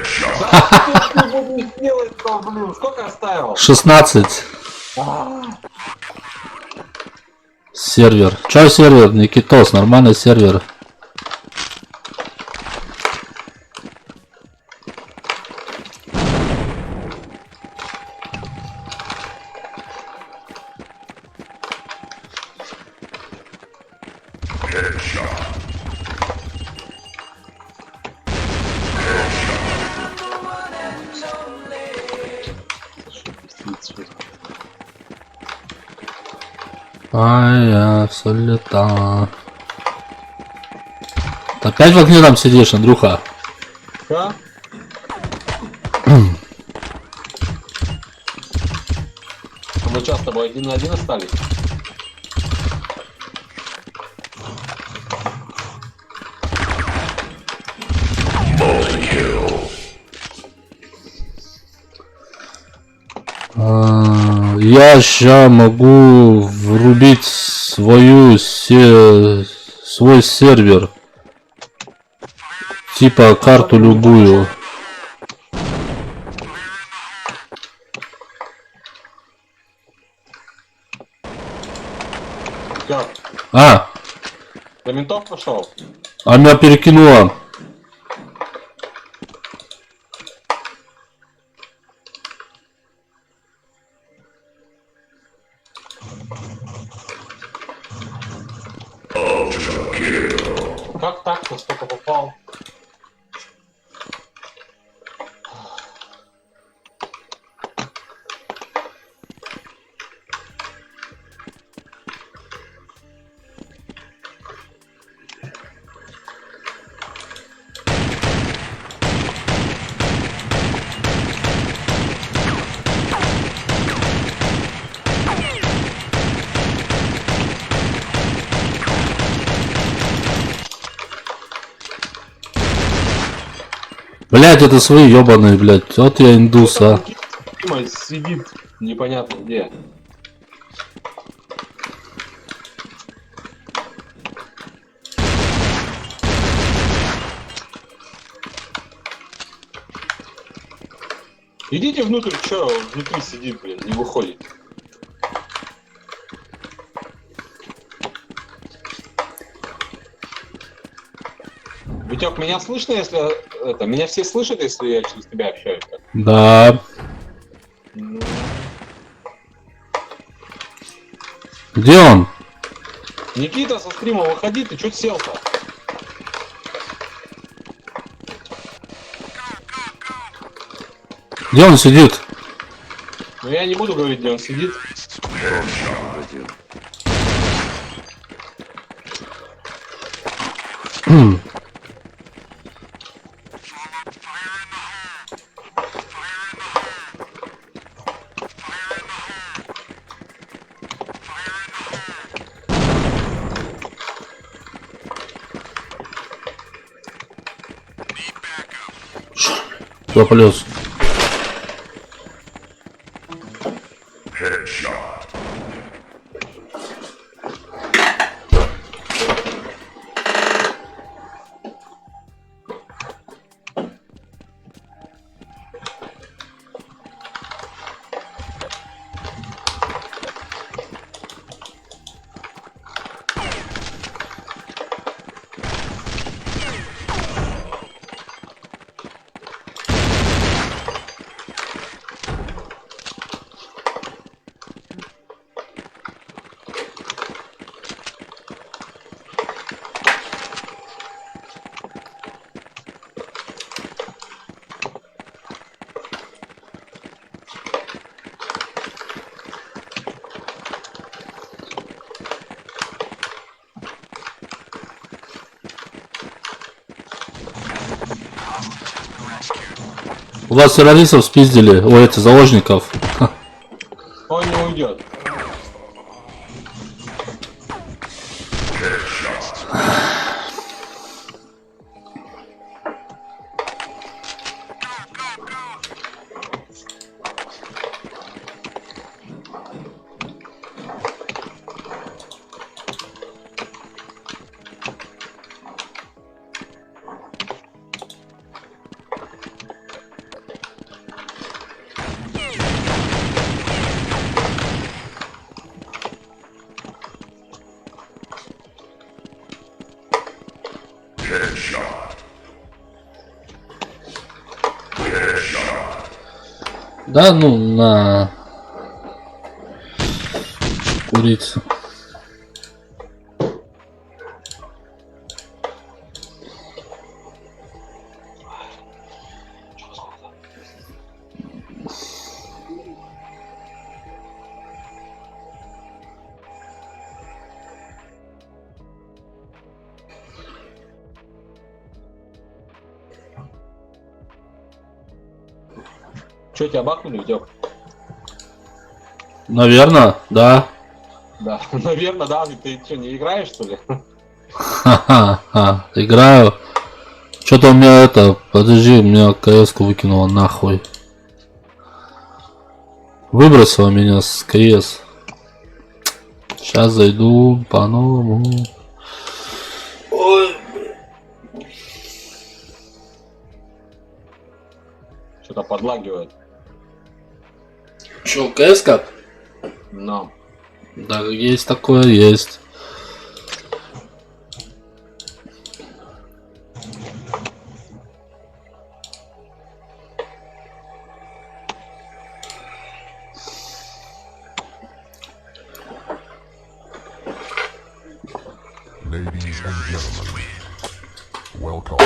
Что ты будешь делать-то, блин? Сколько оставил? 16. Сервер. Чё сервер, Никитос? Нормальный сервер. Ай, я все лета. Ты опять в окне там сидишь, Андрюха? А? Мы что, с тобой один на один остались? Я ща могу врубить свой сервер. Типа карту любую. Всё, А, до ментов пошел? а меня перекинуло. Как так-то столько попал? Блять, это свои ёбаные, блять. Вот я индус, а. Дима сидит непонятно где. Идите внутрь, чё, внутри сидит, блин, не выходит. Витёк, меня слышно, если это, меня все слышат, если я через тебя общаюсь? Так? Да. Где он? Никита со стрима, выходи, ты чё сел-то? Где он сидит? Ну я не буду говорить, где он сидит. Кто полез? У вас террористов спиздили, ой, это заложников. Он не уйдет. Да, ну, на курицу. Че, тебя бахнули, Витек? Наверное, да. Да, наверное, да. Ты что, не играешь, что ли? Ха-ха-ха. Играю. Что-то у меня это... Подожди, у меня КС-ку выкинуло нахуй. Выбросила меня с КС. Сейчас зайду по-новому. Ой. Что-то подлагивает. Че, КС-ка? Но. Да, есть такое, есть. Ladies and gentlemen, welcome.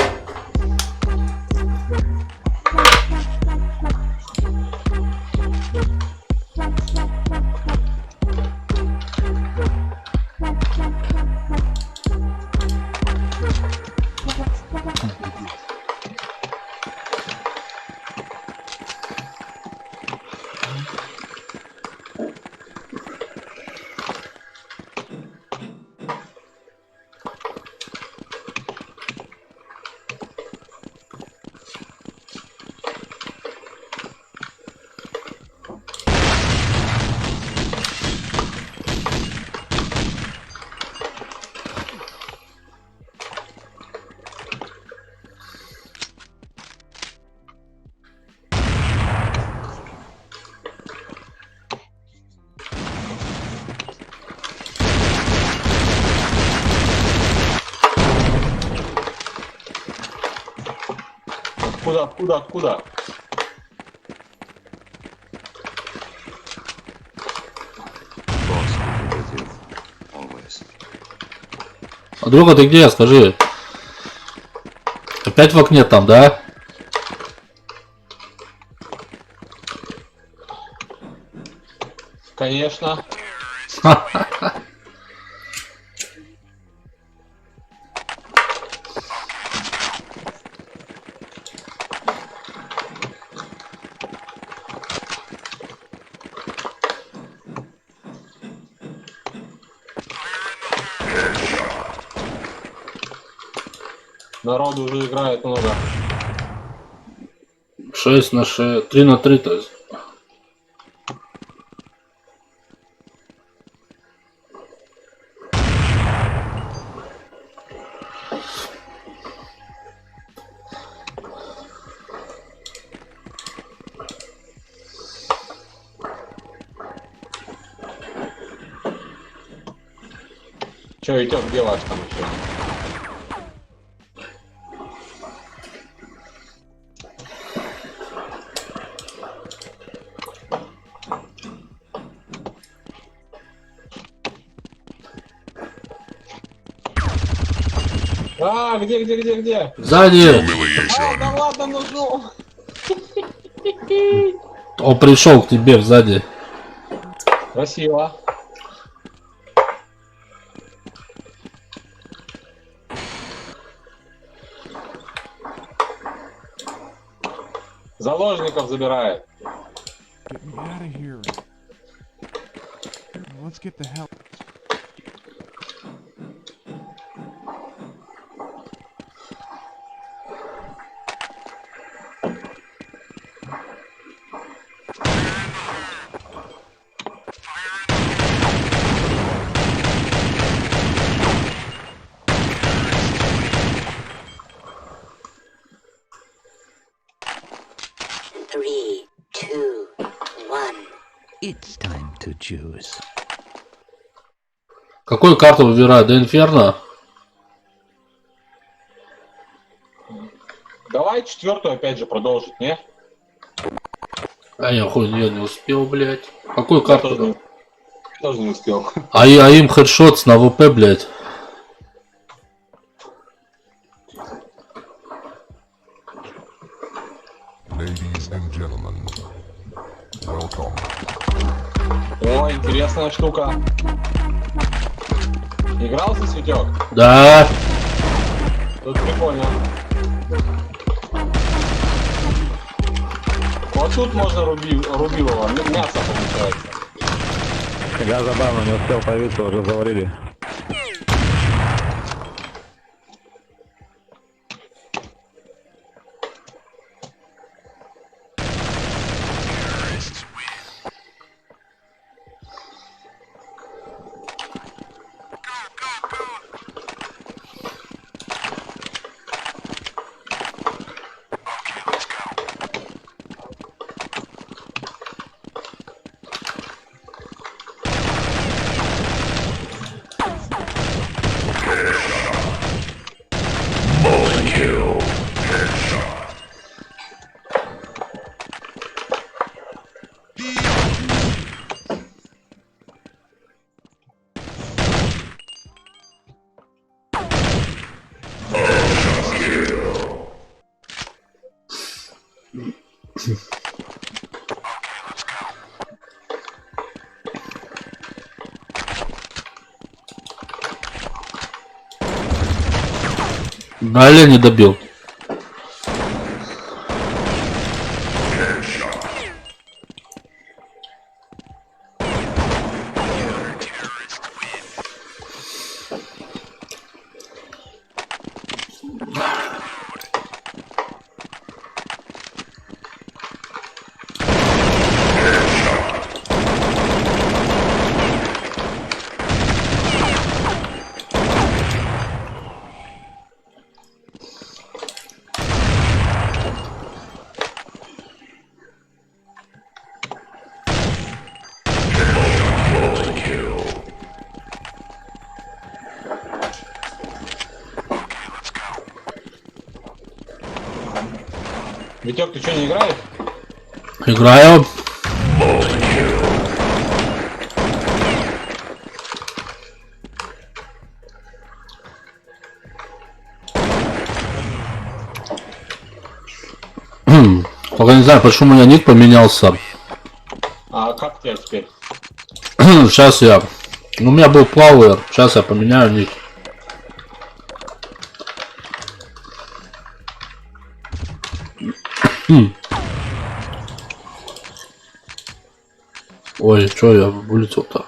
Откуда? А друга, ты где? Скажи. Опять в окне там, да? Конечно. Народу уже играет много. 6 на 6. 3 на 3, то есть. Че, Витек, где ваш там еще? А, где? Сзади. А, да ладно, нужно. Он пришел к тебе сзади. Красиво. Заложников забирает. Get me out of here. Let's get the hell. Three, two, one. It's time to choose. Какую карту выбирать? До Инферно? Давай четвертую опять же продолжить, не? А я хуй я не успел, блядь. Какую Я тоже карту? тоже не успел. А им хедшот на ВП, блядь. Ladies and gentlemen, welcome. О, интересная штука. Играл за Светёк? Да. Тут прикольно. Вот тут можно рубилово, мясо получается. Я забавно не успел появиться, уже завалили. Наля не добил. Витек, ты что, не играешь? Играю. Пока не знаю, почему у меня ник поменялся. А как тебя теперь? Сейчас я... Ну, у меня был плауэр. Сейчас я поменяю ник. Ой, что я вылетел-то?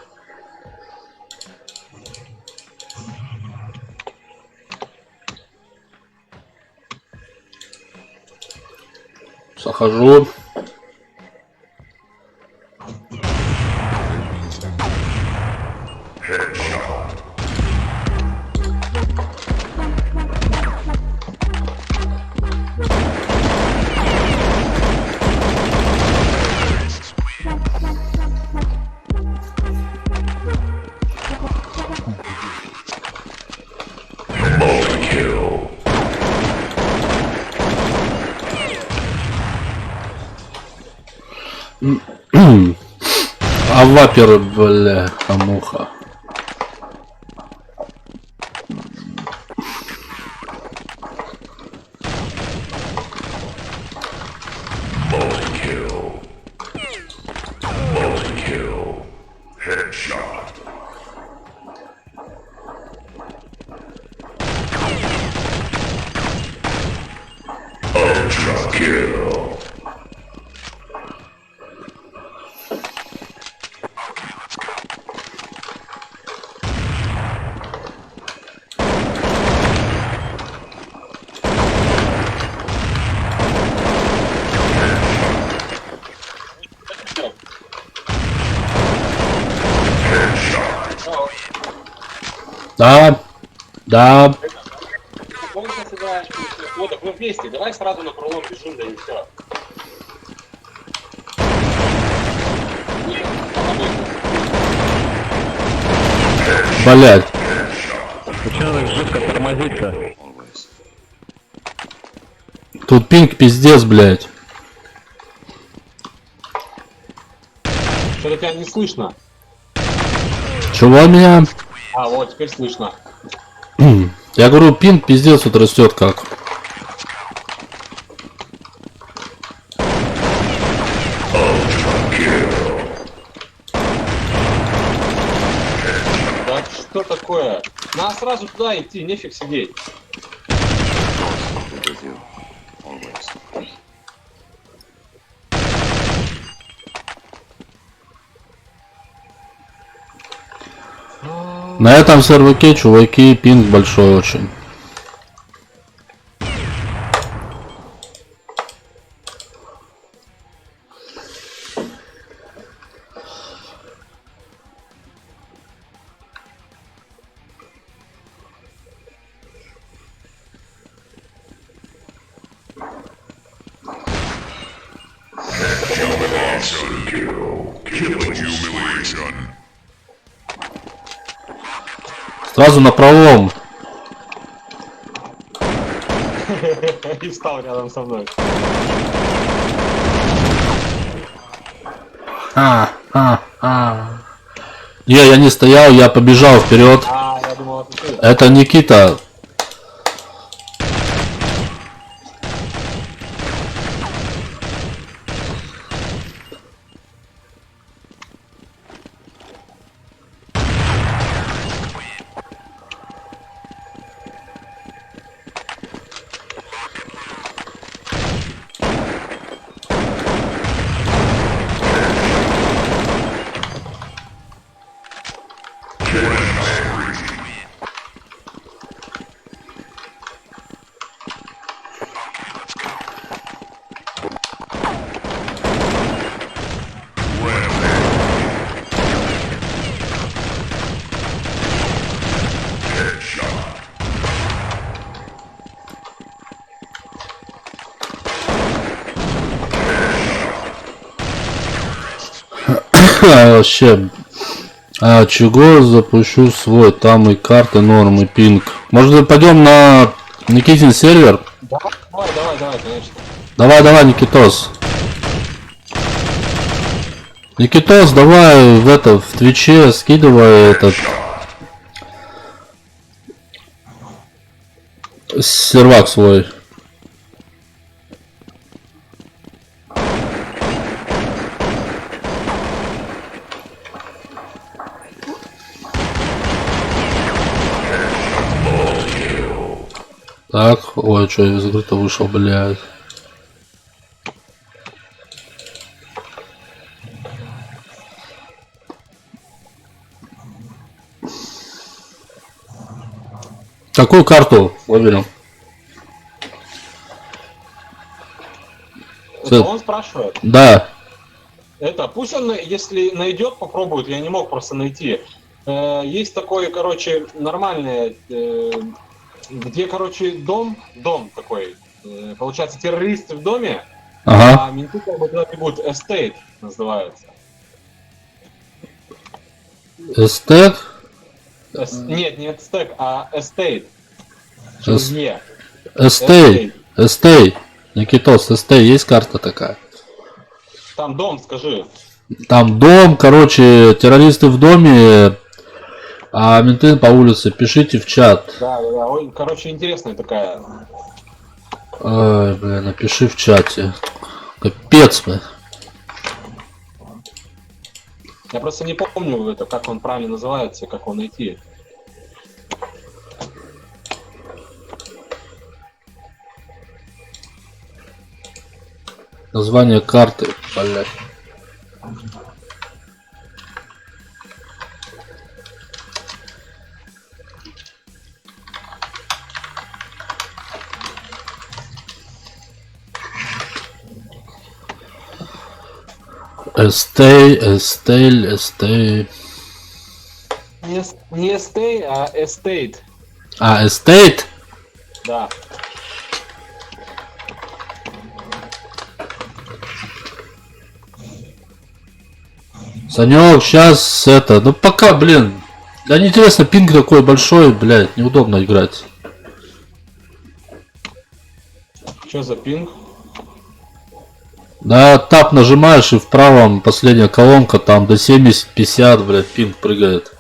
Захожу. А вапер, бля, хамуха. Да, да. Помнишь, если играешь? Вот, так мы вместе. Давай сразу на пролом бежим, да и все. Блять. Почему так жестко тормозить-то? Тут пинг пиздец, блядь. Что-то тебя не слышно. Чего меня? А, вот, теперь слышно. Я говорю, пинг пиздец вот растет как. Да что такое? Надо сразу туда идти, нефиг сидеть. На этом серваке, чуваки, пинг большой очень. Сразу на правом. И встал рядом со мной. Не, я не стоял, я побежал вперед. А, я думал, это ты. Это Никита. Вообще. Чего запущу свой, там и карты, нормы, пинг. Может пойдем на Никитин сервер? Давай, конечно. Давай, Никитос. Никитос, давай в Твиче скидывай этот сервак свой. Так, ой, что я из игры-то вышел, блядь. Какую карту выберем? Это он спрашивает? Да. Это, пусть он, если найдет, попробует, я не мог просто найти. Есть такой, короче, нормальный, где, короче, дом такой, получается, террористы в доме, ага. А менты как бы туда бегут, Estate называется. Estate? Нет, не Estate, а Estate. Estate. Никитос, Estate, есть карта такая? Там дом, скажи. Там дом, короче, террористы в доме, а менты по улице. Пишите в чат. Да. Ой, короче, интересная такая. Ой, блин, напиши в чате. Капец, блин. Я просто не помню, это, как он правильно называется, как его найти. Название карты, блядь. Estate. Не Estate, а Estate. А, Estate? Да. Санек, сейчас это, ну пока, блин. Да неинтересно, пинг такой большой, блядь, неудобно играть. Что за пинг? Да, тап нажимаешь и в правом последняя колонка, там до 70-50, блядь, пинг прыгает.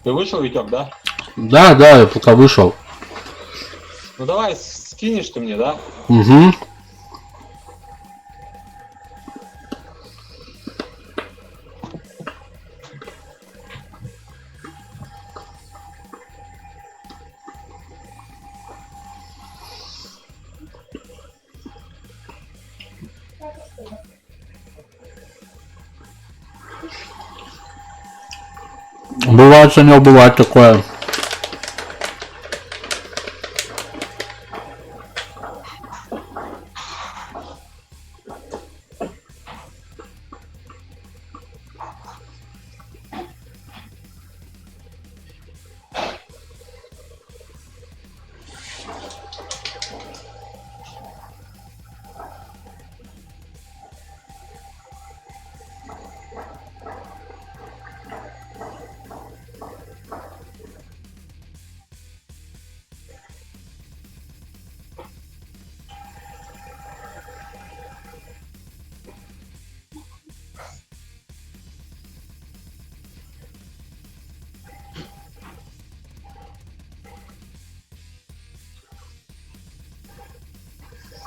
Ты вышел, Витек, да? Да, да, я пока вышел. Ну давай, скинешь ты мне, да? Угу. Бывает, Санек, бывает такое.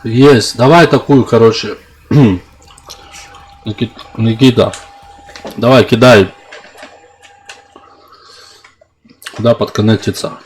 Есть, давай такую, короче. Никита, давай кидай. Куда подконнектиться?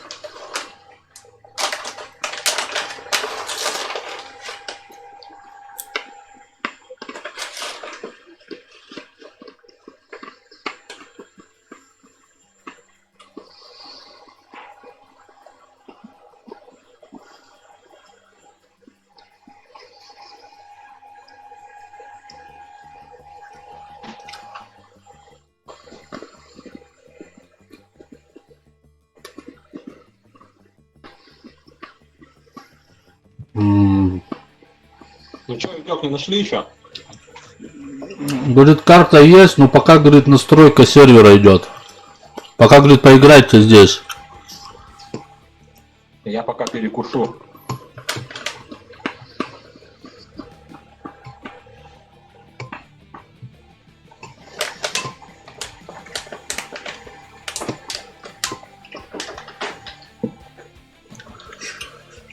Ну что, Витек, не нашли еще? Говорит, карта есть, но пока, говорит, настройка сервера идет. Пока, говорит, поиграйте здесь. Я пока перекушу.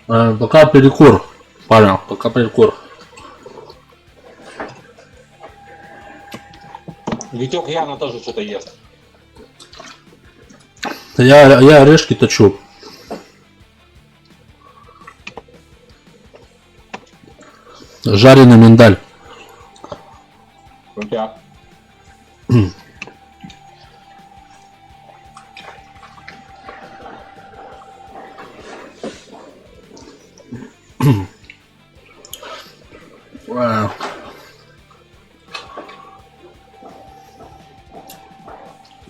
Пока перекур. Понял, пока перекур. Витек явно тоже что-то ест. Я орешки точу. Жареный миндаль. У тебя.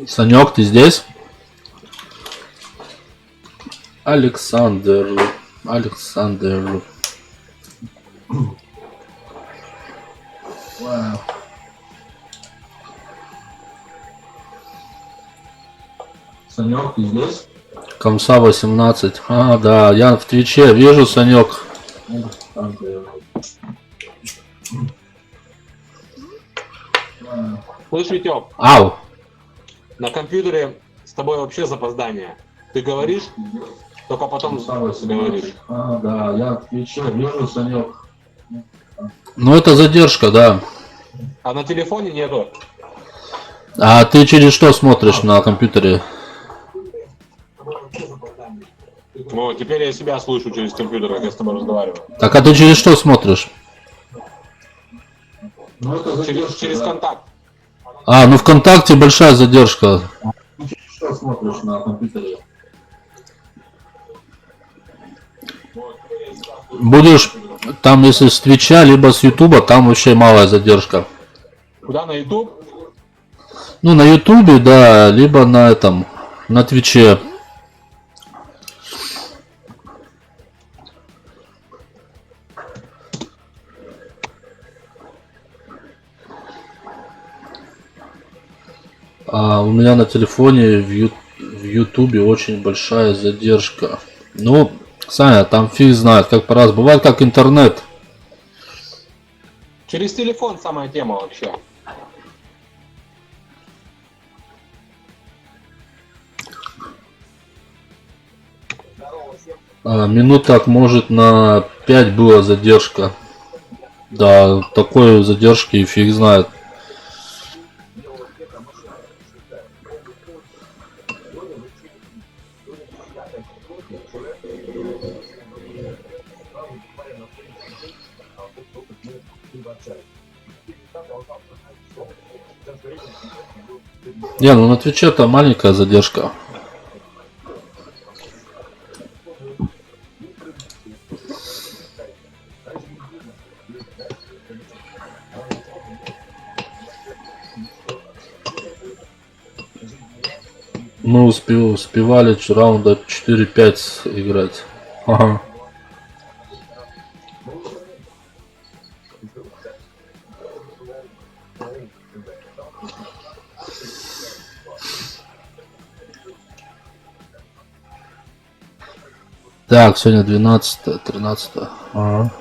Санек, ты здесь? Александр. Санек, ты здесь? Комса 18. А, да, я в Твиче вижу, Санек. Слышь, Витек, Ау. на компьютере с тобой вообще запоздание. Ты говоришь, только потом говоришь. А, да, я в Твиче вижу, Санек. Ну, это задержка, да. А на телефоне нету. А ты через что смотришь на компьютере? О, теперь я себя слышу через компьютер, как я с тобой разговариваю. Так, а ты через что смотришь? Через контакт. А, ну ВКонтакте большая задержка. Что смотришь на компьютере? Будешь там, если с Твича, либо с Ютуба, там вообще малая задержка. Куда, на YouTube? Ну, на Ютубе, да, либо на этом, на Твиче. А у меня на телефоне в Ютубе очень большая задержка. Ну, Саня, там фиг знает, как по-разному. Бывает как интернет. Через телефон самая тема вообще. Минут так, может, на 5 была задержка. Да, такой задержки фиг знает. Не, ну на Твиче-то маленькая задержка. Мы успевали раунда 4-5 играть. Ага. Так, сегодня 12-13. Ага.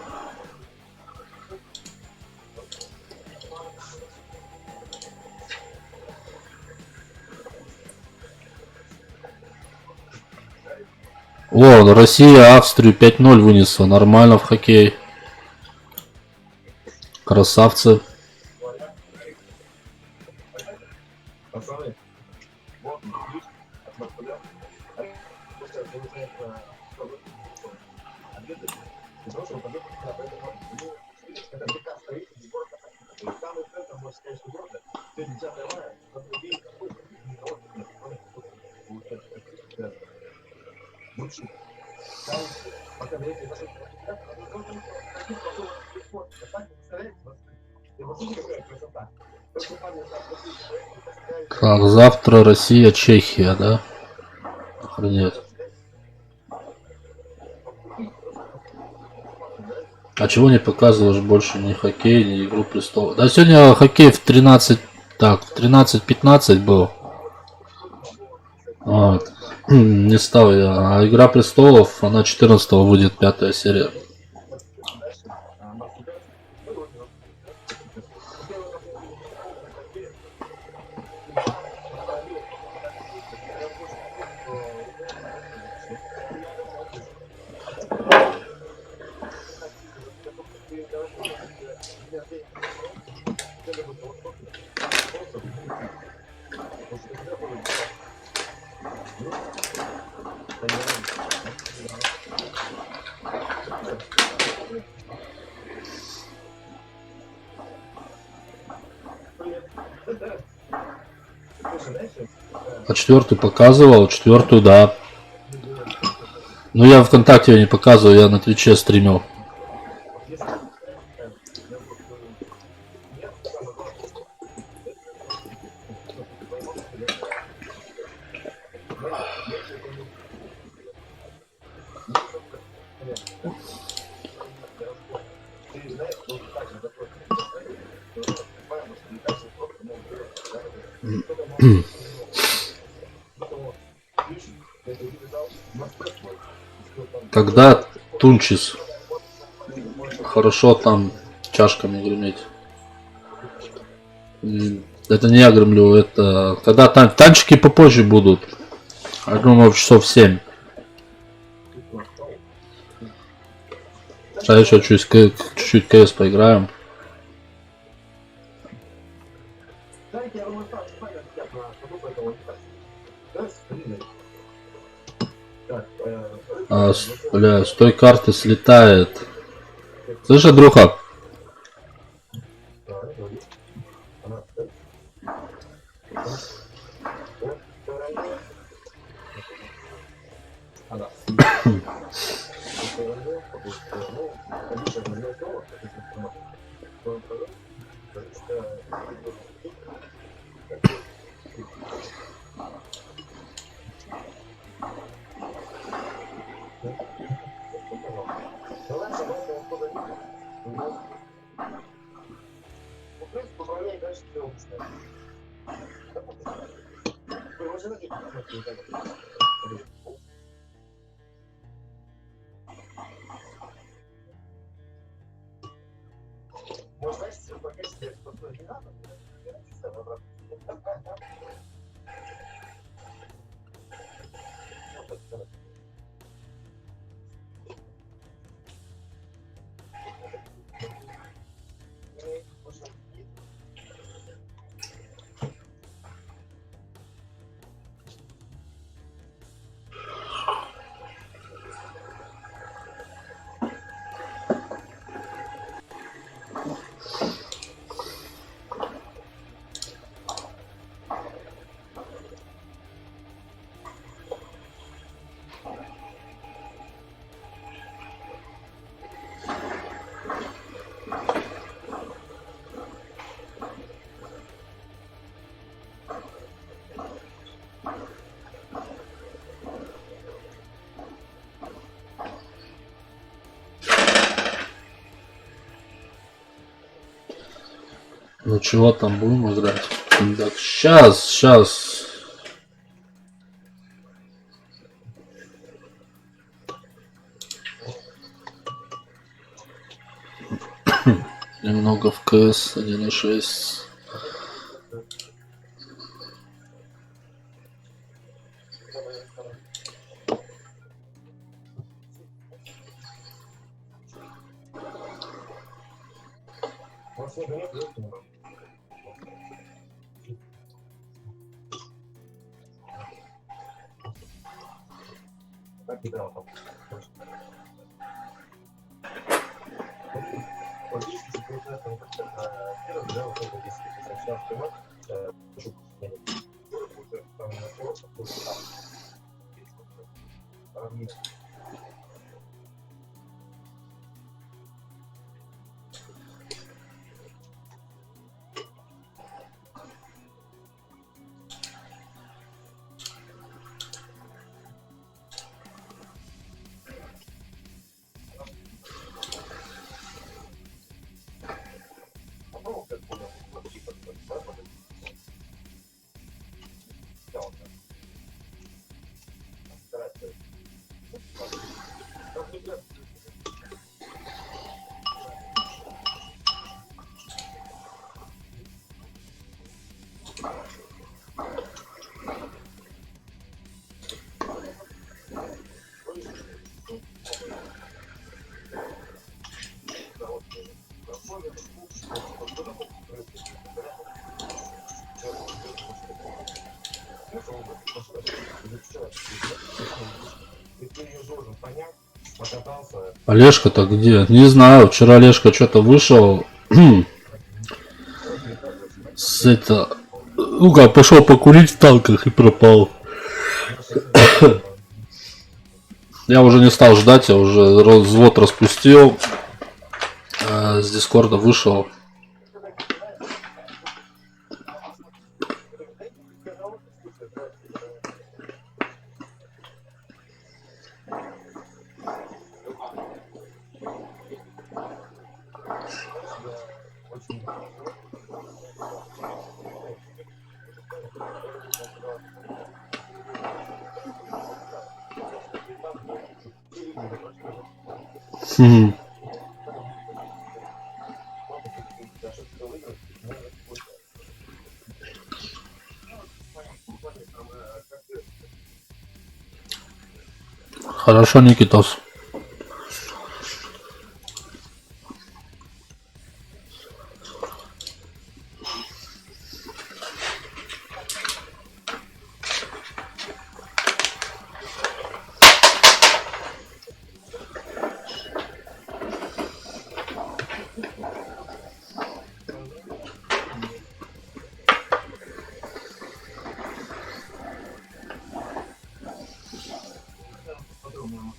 О, Россия Австрию 5-0 вынесла. Нормально в хоккей. Красавцы. Так, завтра Россия, Чехия, да? Охренеть. А чего не показываешь больше ни хоккей, ни Игру престолов? Да сегодня хоккей в 13, так, в 13-15 был. Вот. Не стал я. А Игра престолов, она 14 выйдет, 5 серия. А 4-ю показывал, 4-ю, да. Ну я ВКонтакте не показываю, я на Твиче стримил. Когда Тунчис. Хорошо там чашками греметь. Это не я гремлю, это... Когда танчики попозже будут. Я думаю, в часов 7. Сейчас еще чуть-чуть КС поиграем. Бля, с той карты слетает. Слышь, Андрюха? Ну чего там будем играть? Так, сейчас. Немного в КС 1.6. Олежка-то где? Не знаю, вчера Олежка что-то вышел с это... Ну как, пошел покурить в танках и пропал. Я уже не стал ждать, я уже взвод распустил. С Дискорда вышел. Хорошо, Никитос. Подробно,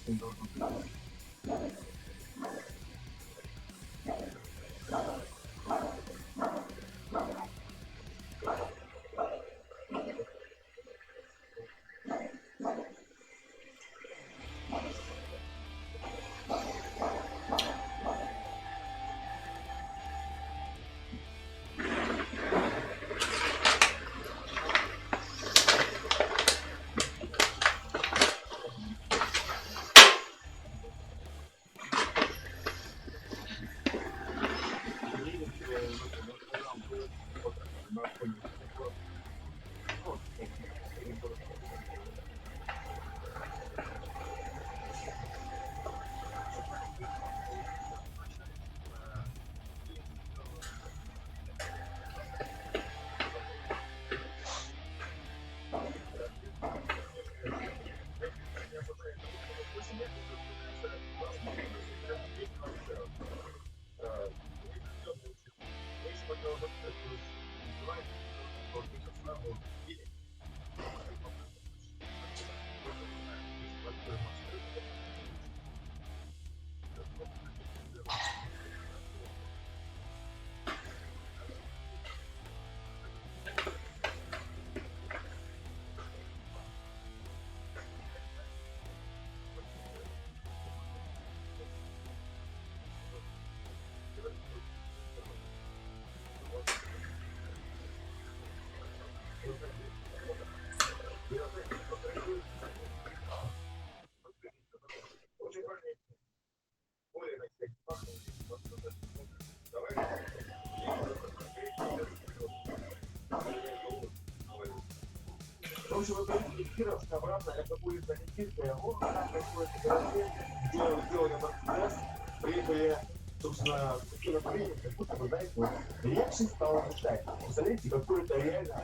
В общем, вы приехали в Кировск, обратно, это будет Олимпийская, вот там какое-то городке, сделали Мерседес, приехали, собственно, в кинокурение, как будто бы, знаете, вот, реакция стала мечтать. Представляете, какое-то реально,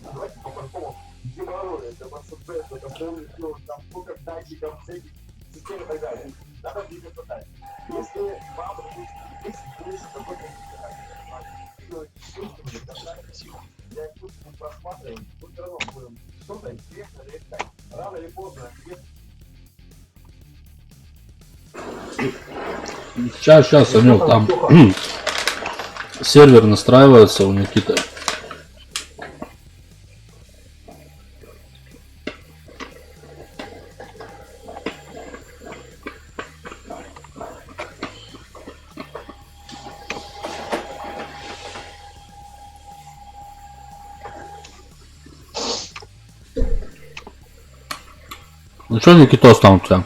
давайте по-простому, геморрой, это Мерседес, это полный флот, там сколько датчиков, всяких систем и так далее. Надо двигаться дальше. Если вам, допустим, есть какой-то я буду просматривать, мы все равно будем что-то интересное решать. Рано или поздно. Сейчас, Санек, там сервер настраивается у Никиты. Ну что, Никитос, там у тебя?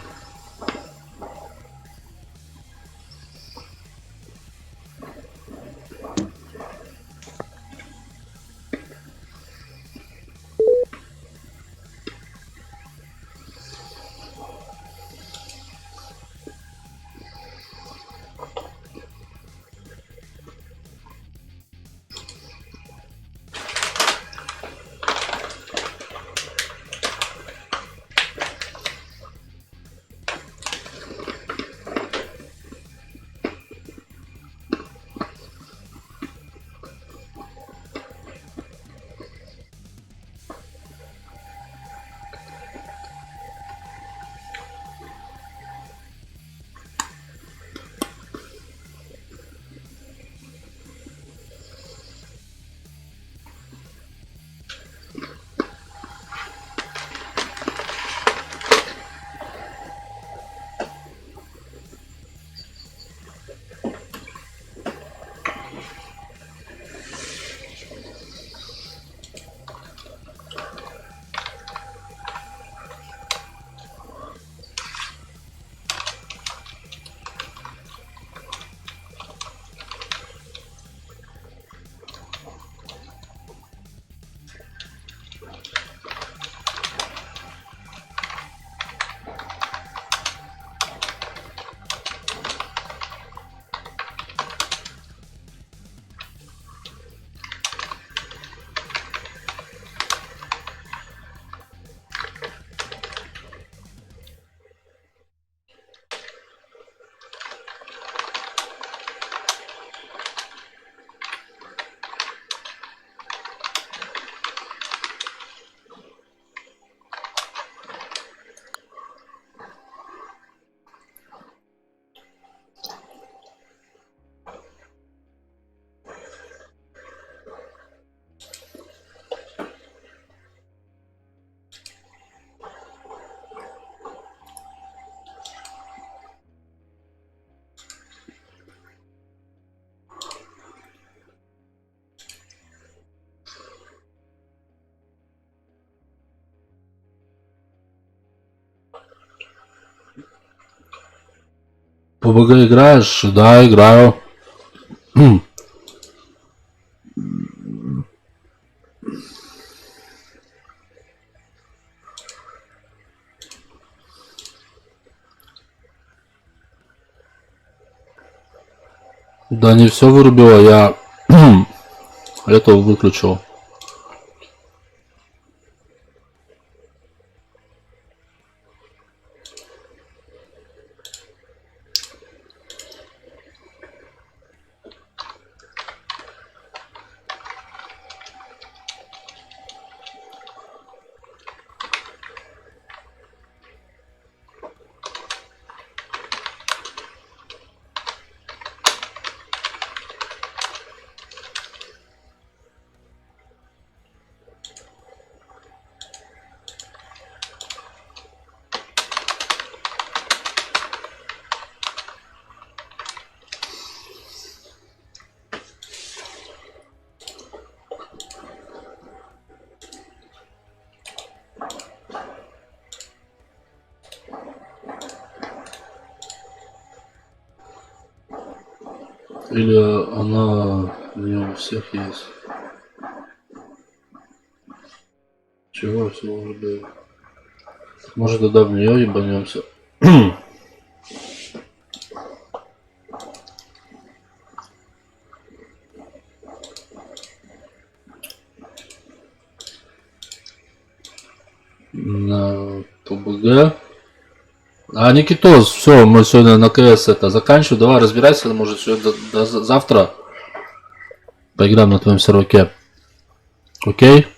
ПБГ играешь? Да, играю. Да не все вырубило, я этого выключил. Или она у нее у всех есть? Чего всего уже? Может тогда в нее ебанемся? На ПБГ. А, Никитос, все, мы сегодня на КС это заканчиваем. Давай разбирайся, может сегодня до завтра поиграем на твоем серваке. Окей?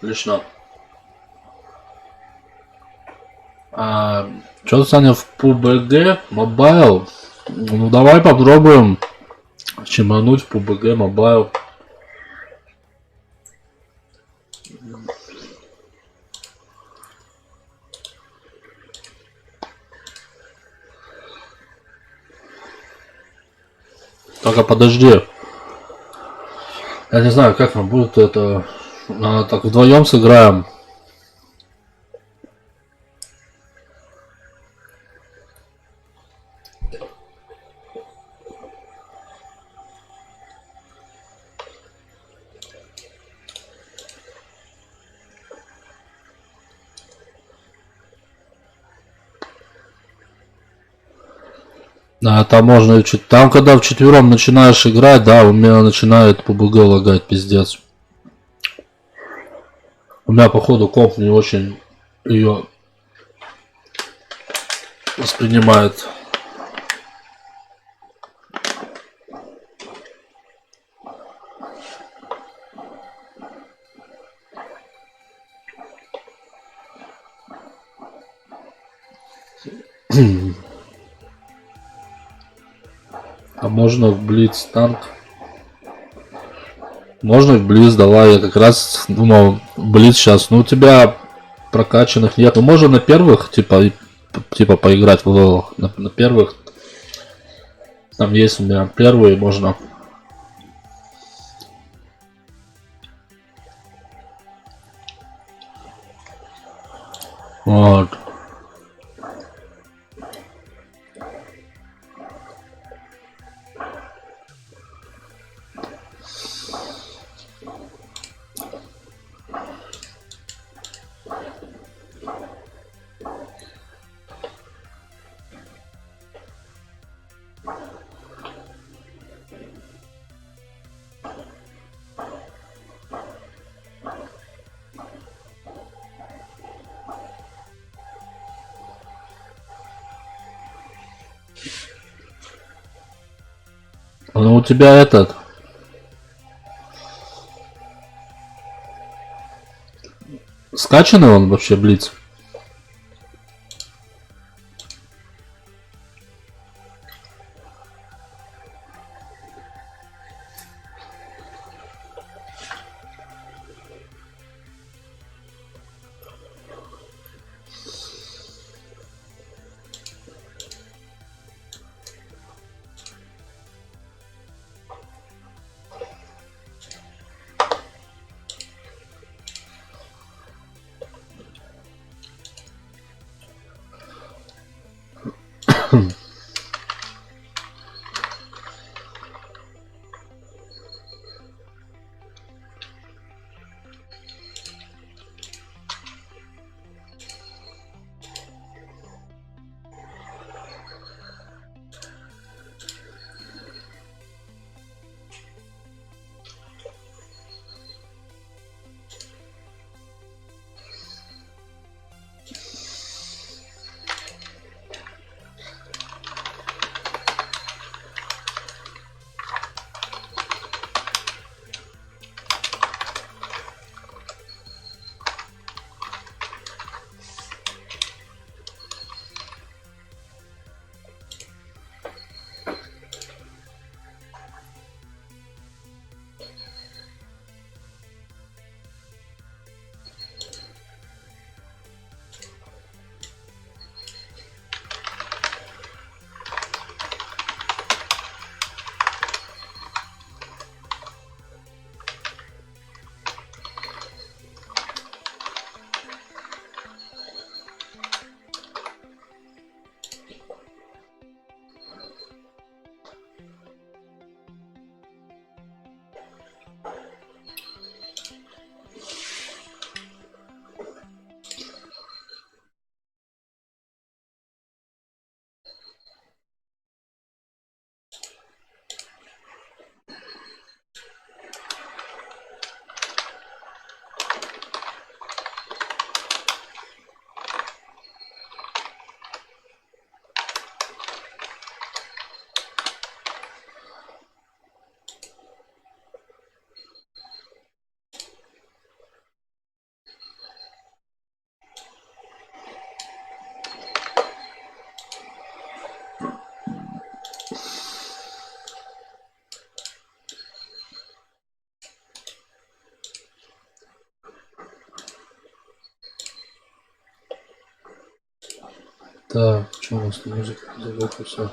Отлично. Что, Саня, в PUBG Mobile? Ну давай попробуем чимануть в PUBG Mobile. Только подожди. Я не знаю, как нам будет это. Так вдвоем сыграем. Да, там можно там, когда вчетвером начинаешь играть, да, у меня начинает PUBG лагать, пиздец. У меня, походу, комп не очень ее воспринимает. А можно в Блиц танк? Можно в Блиц, давай, я как раз думал, Блиц сейчас, ну у тебя прокачанных нет, ну можно на первых, типа поиграть в левелах, на первых, там есть у меня первые, можно. Вот. Ну у тебя этот скачанный он вообще Блиц? Так, что у нас тут музыка? Заглохла все.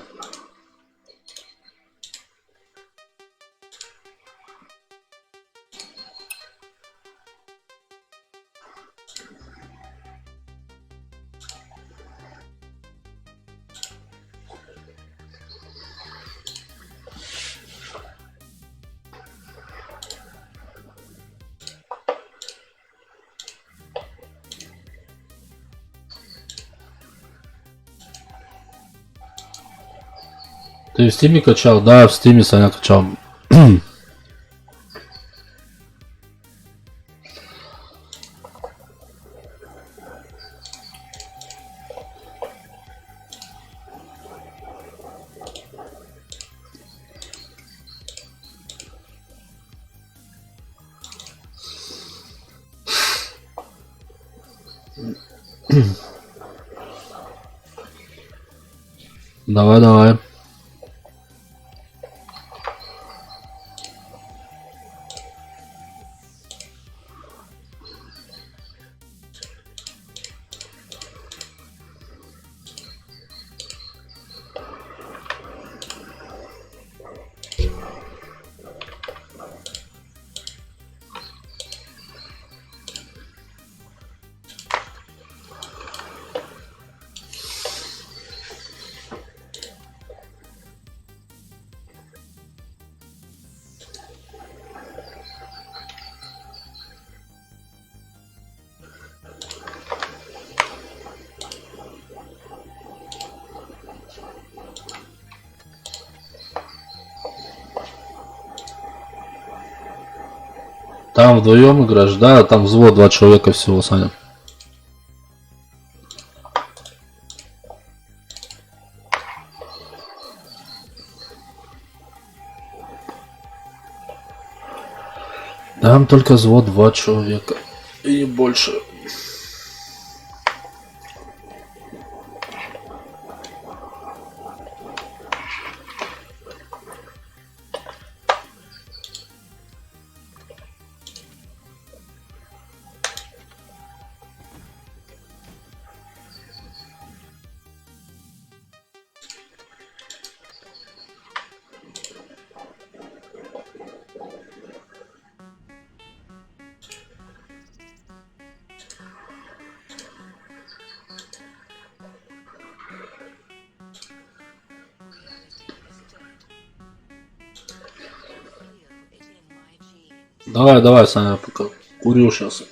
Ты в стиме качал? Да, в стиме Саня качал. Давай, давай. Там вдвоем играешь, да? Там взвод 2 человека всего, Саня. Там только взвод 2 человека. И больше. Давай, давай, Саня, пока курю сейчас.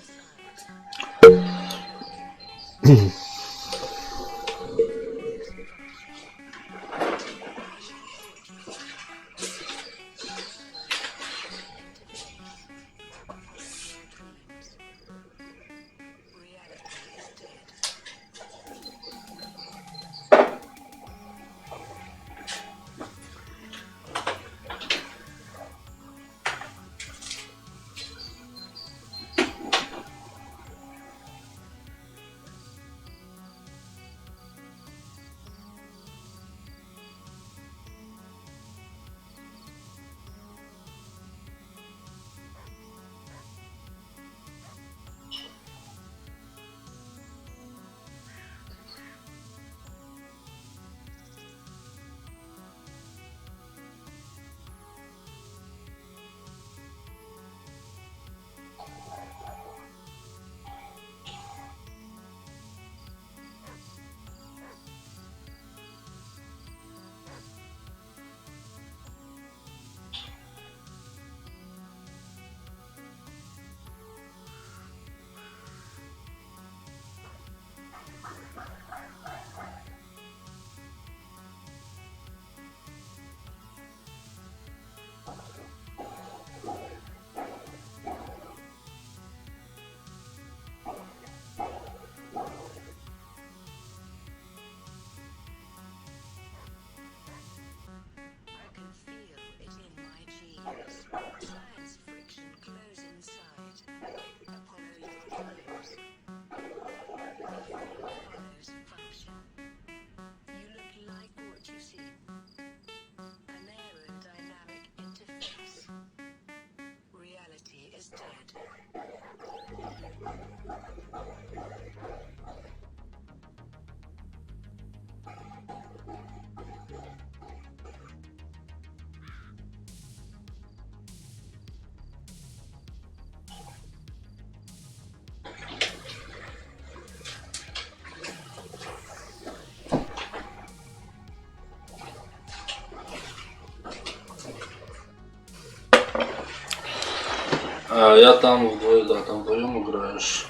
А я там вдвоем, да, там вдвоем играешь.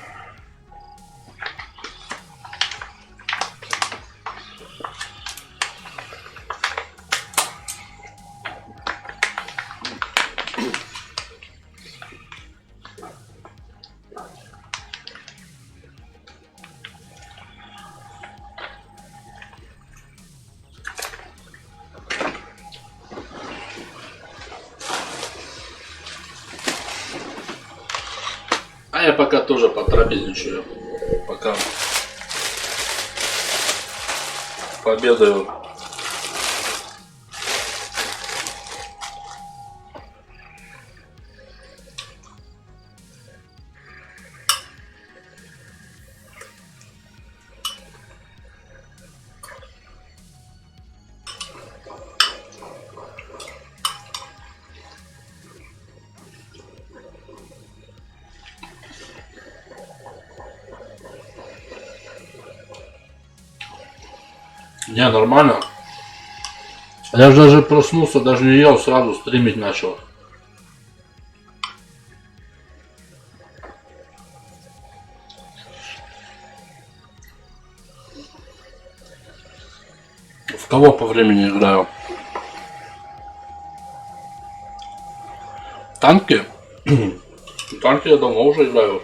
А я пока тоже потрапезничаю, пока пообедаю. Не, нормально. Я же даже проснулся, даже не ел, сразу стримить начал. В кого по времени играю? Танки? Танки я давно уже играю.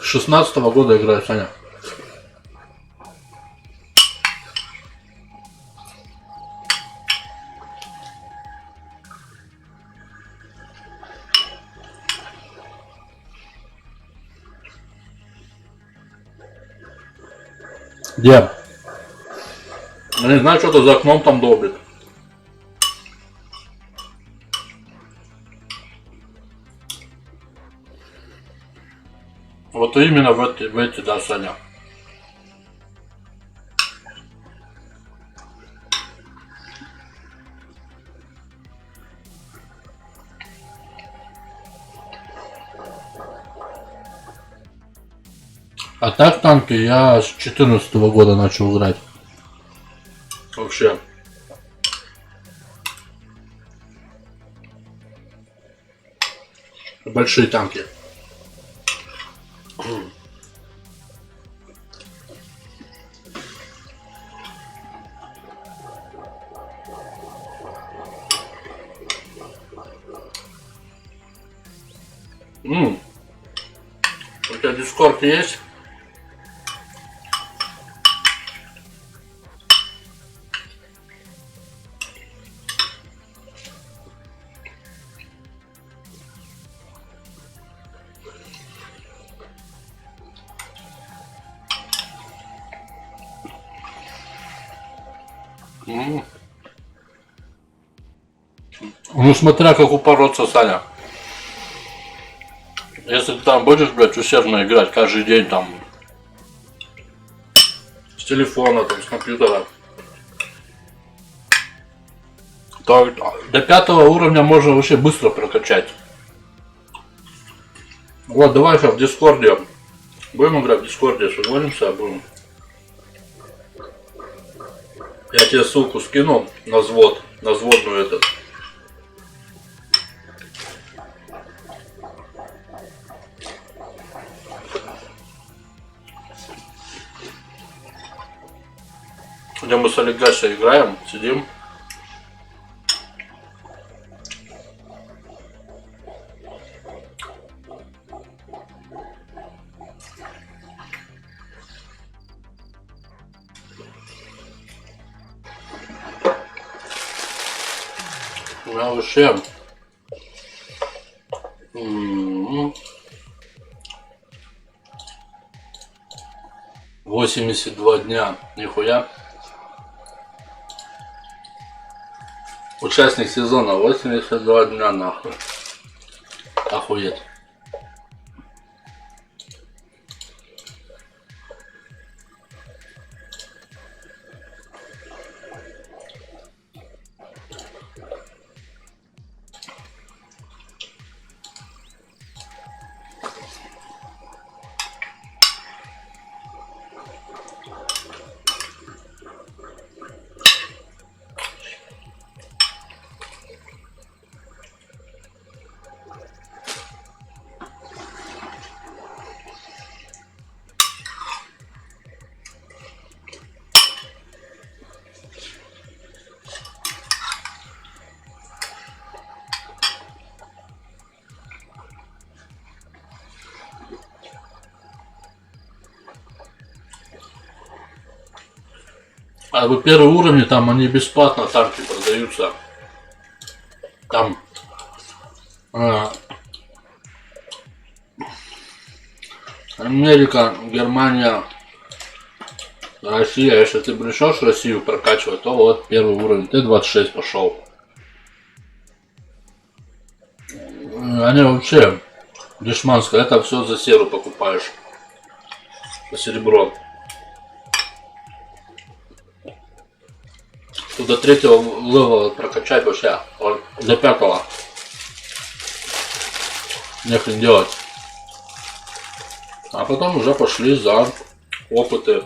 С 16-го года играю, Саня. Где? Я не знаю, что-то за окном там долбит. Вот именно в эти, да, Саня. А так танки я с 14-го года начал играть. Вообще. Большие танки. У тебя Discord есть? Ну смотря как упороться, Саня. Если ты там будешь, блядь, усердно играть каждый день там с телефона, там, с компьютера, то до 5-го уровня можно вообще быстро прокачать. Вот, давай сейчас в Дискорде. Будем играть в Дискорде, созвонимся, будем. Я тебе ссылку скину на взвод, на взводную этот. Где мы с Олегасей играем, сидим. Я вообще 82 дня, нихуя. Участник сезона 82 дня нахуй. Охуеть. А вы первые уровни, там они бесплатно танки продаются. Там Америка, Германия, Россия. Если ты пришёшь в Россию прокачивать, то вот первый уровень. Т-26 пошел. Они вообще дешманское. Это все за серу покупаешь. За серебро. Тут до 3-го левела прокачать вообще. Вот, до 5-го. Нехрен делать. А потом уже пошли за опыты.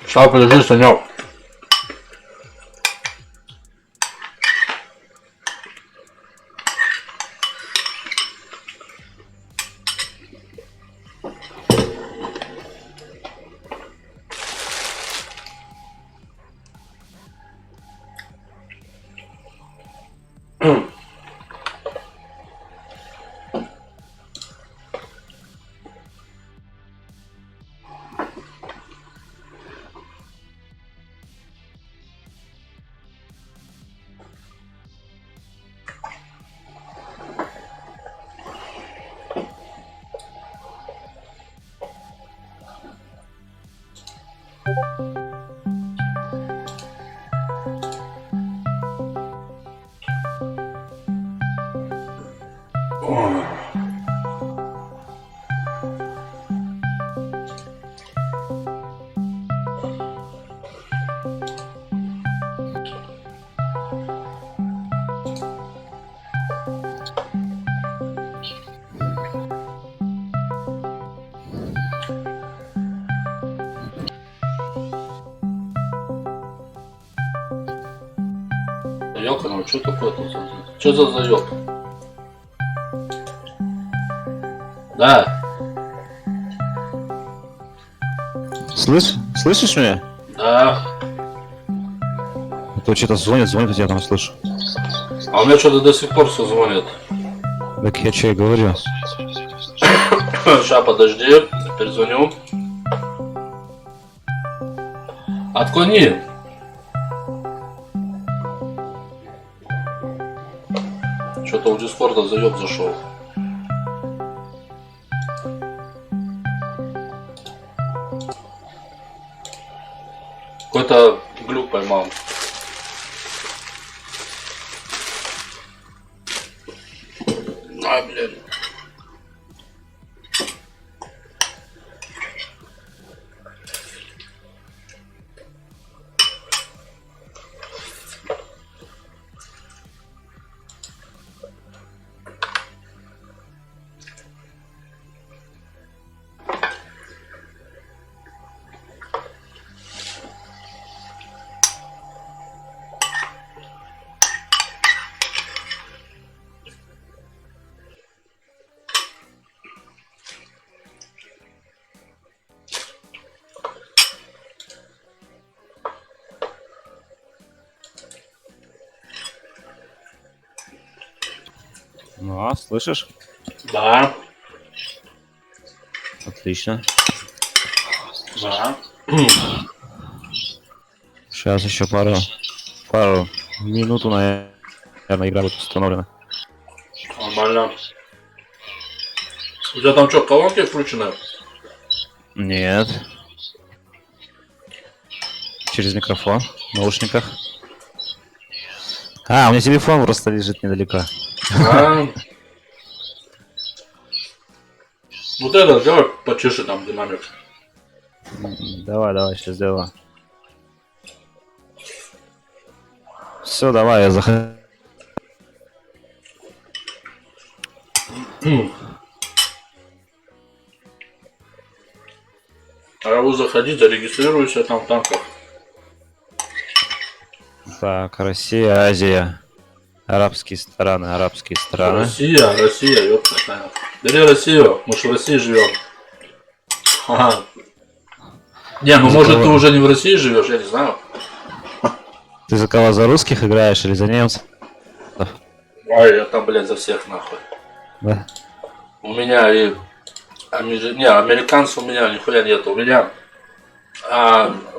Сейчас, подожди, Санёк. Ёлка, ну что такое тут? Что за заёб? Да. Слышишь меня? Да. А то что-то звонит, я там слышу. А у меня что-то до сих пор все звонит. Так я что и говорю. Сейчас, подожди, перезвоню. Отклони. Что-то у Дискорда заёб зашел. Какой-то глюк поймал. А, блин. Ну, а, слышишь? Да. Отлично. Да. Сейчас еще пару минуту, наверное, игра будет установлена. Нормально. У тебя там что, колонки вкручены? Нет. Через микрофон, в наушниках. А, у меня телефон просто лежит недалеко. А. Вот это давай почеши там динамик. Давай, сейчас сделаю. Все, давай, я захожу. А я буду заходить, зарегистрируйся там в танках. Так, Россия, Азия. Арабские страны. Россия, ёпта. Бери Россию, мы ж в России живем. Ага. Не, ну За может кого? ты уже не в России живешь, я не знаю. Ты за кого, за русских играешь или за немцев? Ой, я там, блядь, за всех нахуй. Да. У меня и... Не, американцев у меня нихуя нету. У меня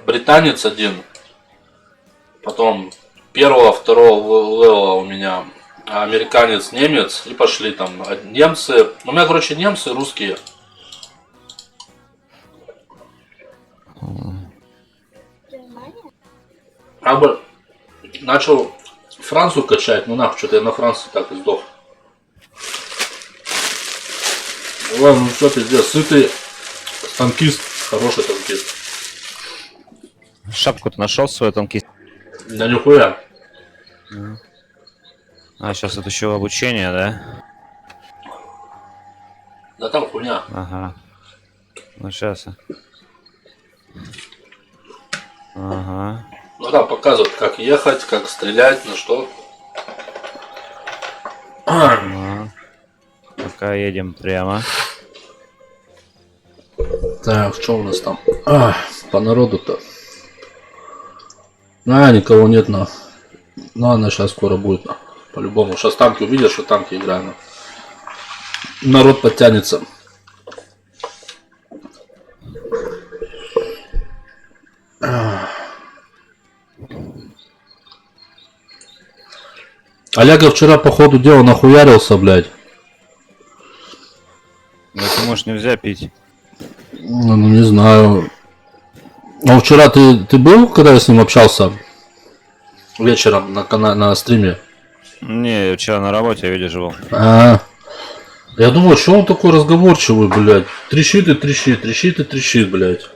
британец один. Потом первого, второго левела у меня американец, немец. И пошли там немцы. У меня, короче, немцы, русские. Как бы начал Францию качать, ну нахуй, что-то я на Франции так и сдох. Ладно, ну что, пиздец, сытый танкист, хороший танкист. Шапку ты нашел свою танкист? Да нихуя. А, сейчас это еще обучение, да? Да там хуйня. Ага. Ну сейчас. Ага. Ну да, показывают, как ехать, как стрелять, на что. Ага. Пока едем прямо. Так, что у нас там? По народу-то. Никого нет, на. Ну, она сейчас скоро будет, на. По-любому. Сейчас танки увидишь, что танки играем. Народ подтянется. Олега вчера по ходу дела нахуярился, блядь. Ну, ты можешь нельзя пить. Ну, не знаю. А вчера ты был, когда я с ним общался? Вечером на стриме? Не, я вчера на работе, видишь, был. Я думаю, что он такой разговорчивый, блядь. Трещит и трещит, трещит и трещит, блядь.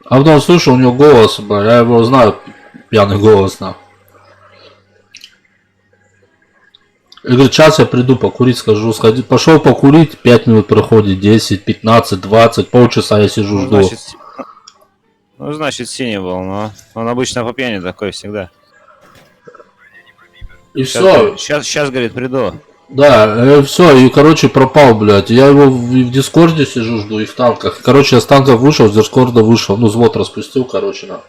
А потом слышу, у него голос, блядь, я его знаю, пьяный голос, на. И говорит, сейчас я приду покурить, скажу, сходи. Пошел покурить, 5 минут проходит, 10, 15, 20, полчаса я сижу, жду. Значит, синий был, но он обычно по пьяни такой всегда. И все. Сейчас, говорит, приду. Да, все, и, короче, пропал, блядь. Я его в Дискорде сижу, жду, и в танках. Короче, я с танков вышел, с Дискорда вышел. Ну, взвод распустил, короче,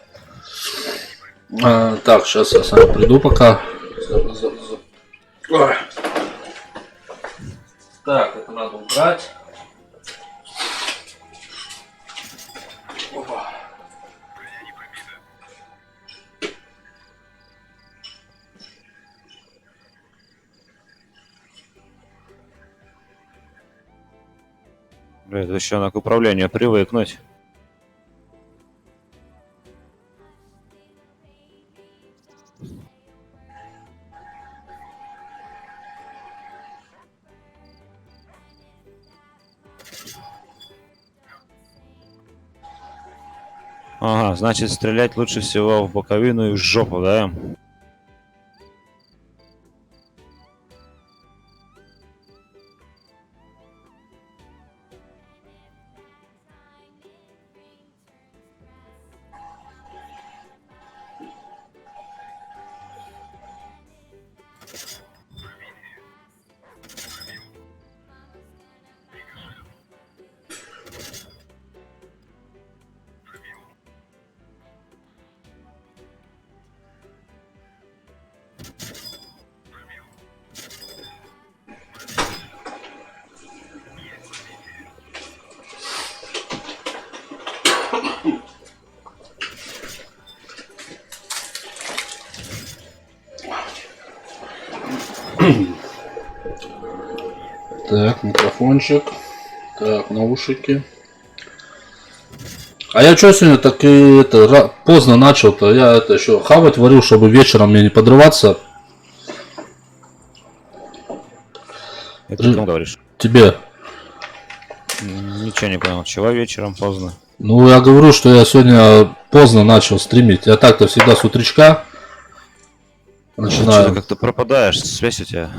на. Так, сейчас я сам приду пока. Ой. Так, это надо убрать. Опа. Блядь, еще надо к управлению привыкнуть. Ага, значит, стрелять лучше всего в боковину и в жопу, да? Так, микрофончик. Так, наушники. А я что сегодня так и это поздно начал-то? Я это еще хавать варил, чтобы вечером мне не подрываться. Это ты кому говоришь? Тебе. Ничего не понял. Чего вечером поздно? Ну, я говорю, что я сегодня поздно начал стримить. Я так-то всегда с утречка Что-то начинаю. как-то пропадаешь, связь у тебя.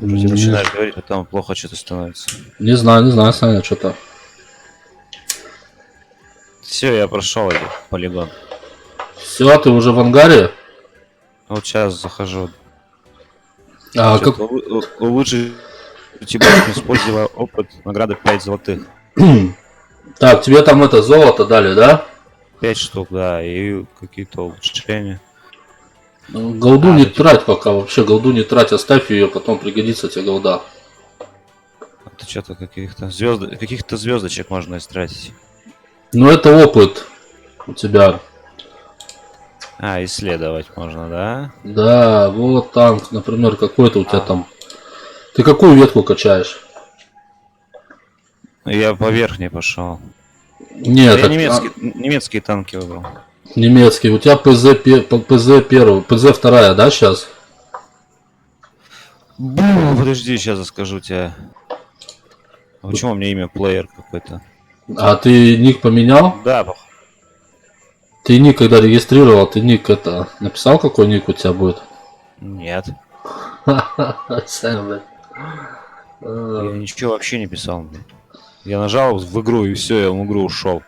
Уже ты начинаешь говорить, потом плохо что-то становится. Не знаю, Саня, что-то. Все, я прошел этот полигон. Все, ты уже в ангаре? Вот сейчас захожу. А, как... Улучшить тебя, используя опыт, награда 5 золотых. Так, тебе там это золото дали, да? 5 штук, да, и какие-то улучшения. Голду не трать пока, вообще голду не трать, оставь ее, потом пригодится тебе голда. Это что-то каких-то звездочек можно истратить. Ну это опыт у тебя. А, исследовать можно, да? Да, вот танк, например, какой-то у тебя там. Ты какую ветку качаешь? Я по верхней пошел. Нет, Я немецкие танки выбрал. Немецкий. У тебя ПЗ первый, ПЗ вторая, да, сейчас? Подожди, сейчас скажу тебе. А почему у меня имя плеер какой-то? А ты ник поменял? Да. Ты ник когда регистрировал, ты ник это написал, какой ник у тебя будет? Нет. Сам, блядь. Я ничего вообще не писал. Я нажал в игру и все, я в игру ушел.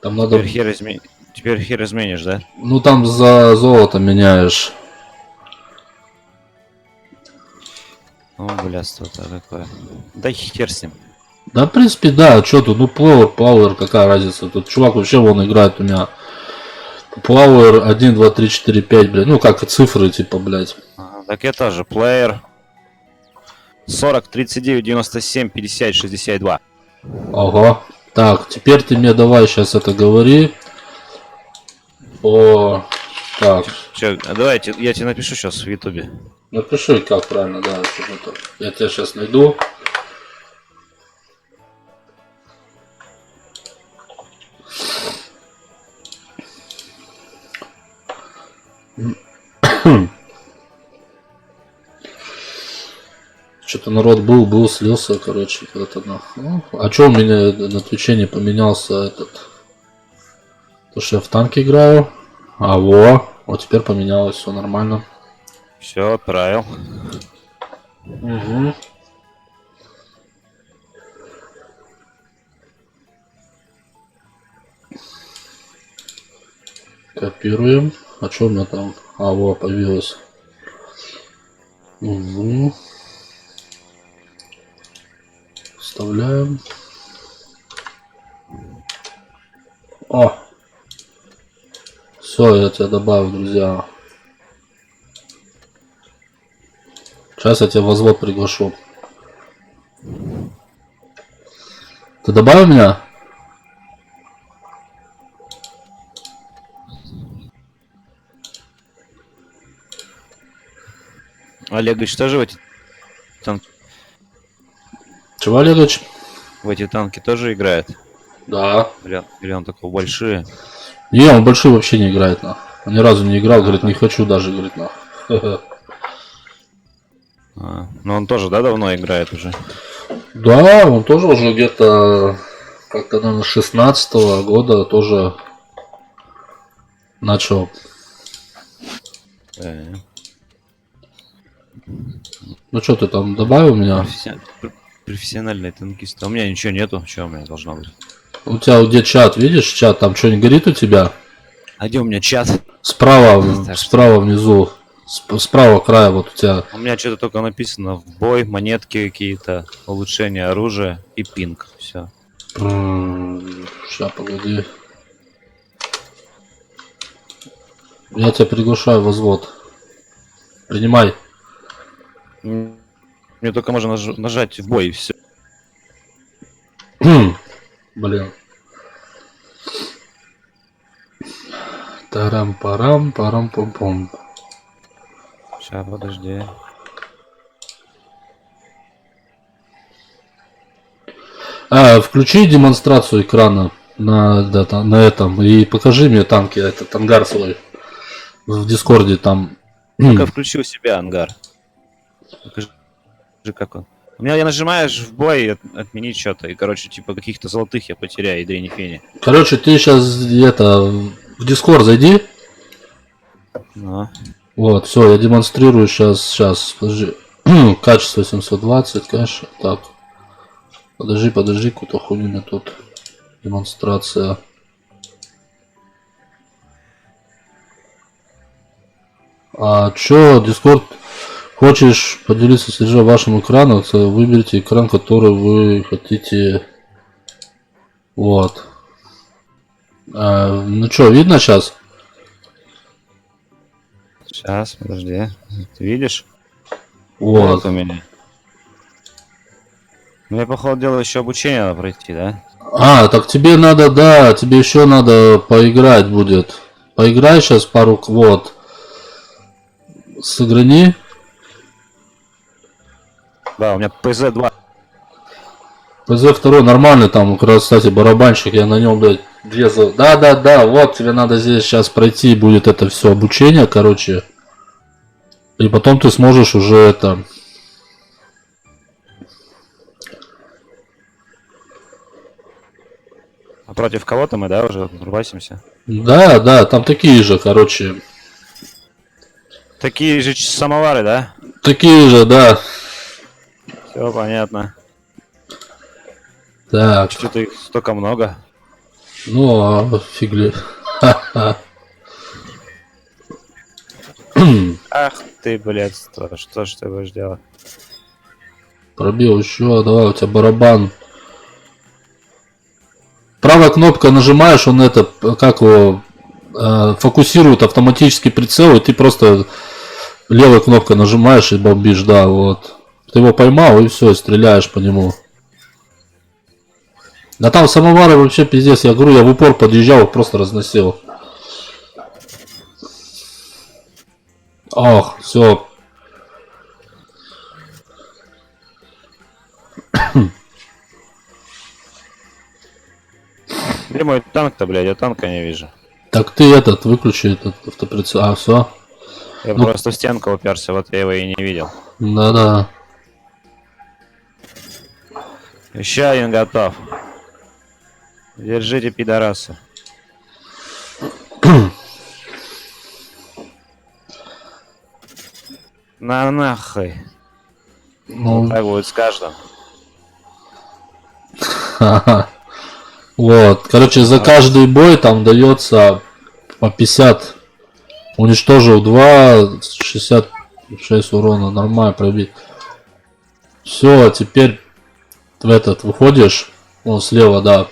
Там надо... Теперь хер изменишь, да? Ну там за золото меняешь. О, блядство-то какое. Да хер с ним. Да, в принципе, да, что тут, ну, Power, какая разница, тут чувак вообще вон играет у меня. Power 1, 2, 3, 4, 5, блядь, ну, как цифры, типа, блядь. Ага, так я тоже, плеер 40, 39, 97, 50, 62. Ага, так, теперь ты мне давай сейчас это говори. О, так. Че, давайте, я тебе напишу сейчас в ютубе. Напиши, как правильно, да, что-то. Я тебя сейчас найду. Что-то народ был, слился, короче, когда-то нахуй. А что у меня на Твиче не поменялся этот? То, что я в танке играю. А вот теперь поменялось, все нормально. Все, отправил. Угу. Копируем. А что у меня там? А, вот, появилось. Угу. Вставляем. О! Все, я тебя добавил, друзья. Сейчас я тебя в возвод приглашу. Ты добавил меня? Олегович тоже в эти танки? Чего, Олегович? В эти танки тоже играет? Да. Или он такой большие? Не, он большой вообще не играет, на. Он ни разу не играл, говорит, не хочу даже, говорит, на. Но он тоже, да, давно играет уже? Да, он тоже уже где-то, как-то, наверное, с 16-го года тоже начал. Ну что, ты там добавил меня? Профессиональный танкист. А у меня ничего нету. Что у меня должно быть? У тебя где чат, видишь, чат, там что-нибудь горит у тебя? А где у меня чат? Справа, справа внизу. Справа края вот у тебя. У меня что-то только написано в бой, монетки какие-то, улучшение оружия и пинг. Все. Сейчас, погоди. Я тебя приглашаю в возвод. Принимай. Мне только можно нажать в бой и все. Блин. Тарам-парам, парам-пом-пом. Сейчас, подожди. Включи демонстрацию экрана на этом и покажи мне танки, этот ангар свой в Дискорде там. Только включи у себя ангар. Покажи, как он. У меня я нажимаешь в бой отменить что-то, и, короче, типа каких-то золотых я потеряю, и дрени фени. Короче, ты сейчас в Дискорд зайди. Ну. Вот, все, я демонстрирую сейчас, подожди. Качество 720, конечно. Так. Подожди, какую-то хуйню мне тут. Демонстрация. А чё, Discord, хочешь поделиться содержанием вашим экраном, выберите экран, который вы хотите. Вот. Ну чё, видно сейчас? Сейчас, подожди. Ты видишь? Вот. У меня. Мне, походу, дела еще обучение надо пройти, да? Так тебе надо, да, тебе еще надо поиграть будет. Поиграй сейчас пару, вот. Сыграни. Да, у меня ПЗ-2. ПЗ-2 нормальный, там, как раз, кстати, барабанщик, я на нем, блядь, резал. Да, вот, тебе надо здесь сейчас пройти будет это все обучение, короче. И потом ты сможешь уже это... А против кого-то мы, да, уже рубасимся? Да, там такие же, короче. Такие же самовары, да? Такие же, да. Все понятно. Так. Что-то их столько много. Ну, фигли. Ах ты, блядь, что ж ты будешь делать? Пробил еще, давай, у тебя барабан. Правая кнопка нажимаешь, он это, как его, фокусирует автоматический прицел, и ты просто левой кнопкой нажимаешь и бомбишь, да, вот. Ты его поймал и все, стреляешь по нему. Да там самовары вообще пиздец, я говорю, я в упор подъезжал, просто разносил. Ох, все. Где мой танк-то, блядь? Я танка не вижу. Так ты этот, выключи этот автоприцел. А, все. Я просто в стенку уперся, вот я его и не видел. Да. Еще один готов. Держите, пидорасы. На нахуй. Ну, так будет с каждым. Вот, короче, за каждый бой там дается по 50. Уничтожил 2, 66 урона, нормально пробить. Все, теперь в этот выходишь, вон слева, да.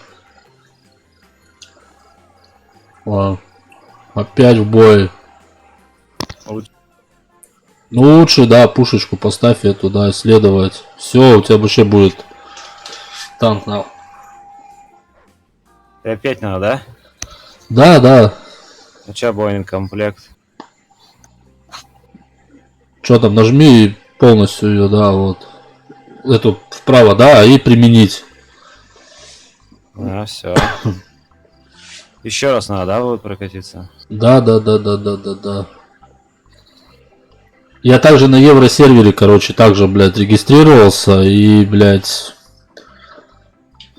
О, опять в бой. Ну лучше, да, пушечку поставь эту, да, исследовать. Все, у тебя вообще будет танк на. И опять надо, Да, да? да. А чё бойный комплект? Что там, нажми полностью ее, да, вот. Эту вправо, да, и применить. А, все. Еще раз надо, да, будет прокатиться? Да. Я также на евросервере, короче, также, блядь, регистрировался и, блядь,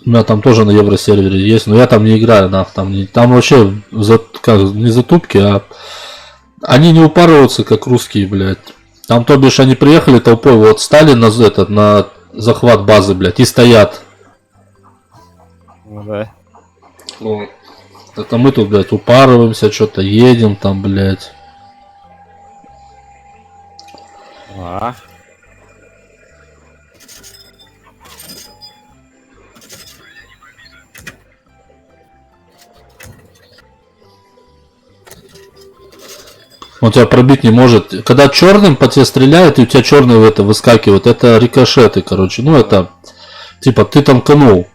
у меня там тоже на евросервере есть, но я там не играю, там вообще не затупки, а они не упарываются, как русские, блядь. Там, то бишь, они приехали толпой, вот, стали на захват базы, блядь, и стоят. Ну да. Вот. Это мы тут, блядь, упарываемся, что-то едем там, блядь. А. Он тебя пробить не может. Когда черным по тебе стреляет, и у тебя черный это выскакивает, это рикошеты, короче. Ну это типа ты тамканул.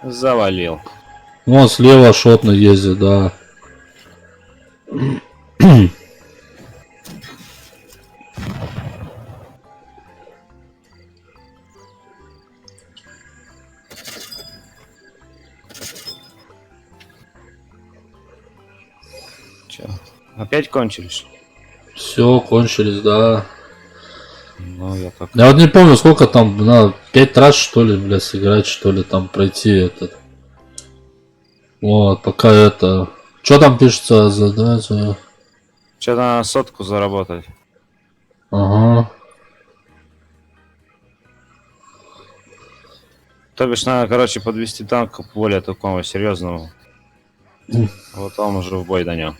Завалил. Вон слева шотно ездит, да. Чё? Опять кончились? Все, кончились, да. Ну, я так... Я вот не помню, сколько там, надо 5 раз, что ли, блядь, сыграть, что ли, там пройти этот. Вот, пока это... Что там пишется? Задача. Что-то на сотку заработать. Ага. То бишь надо, короче, подвести танк к более такому серьезному. Вот там уже в бой донём.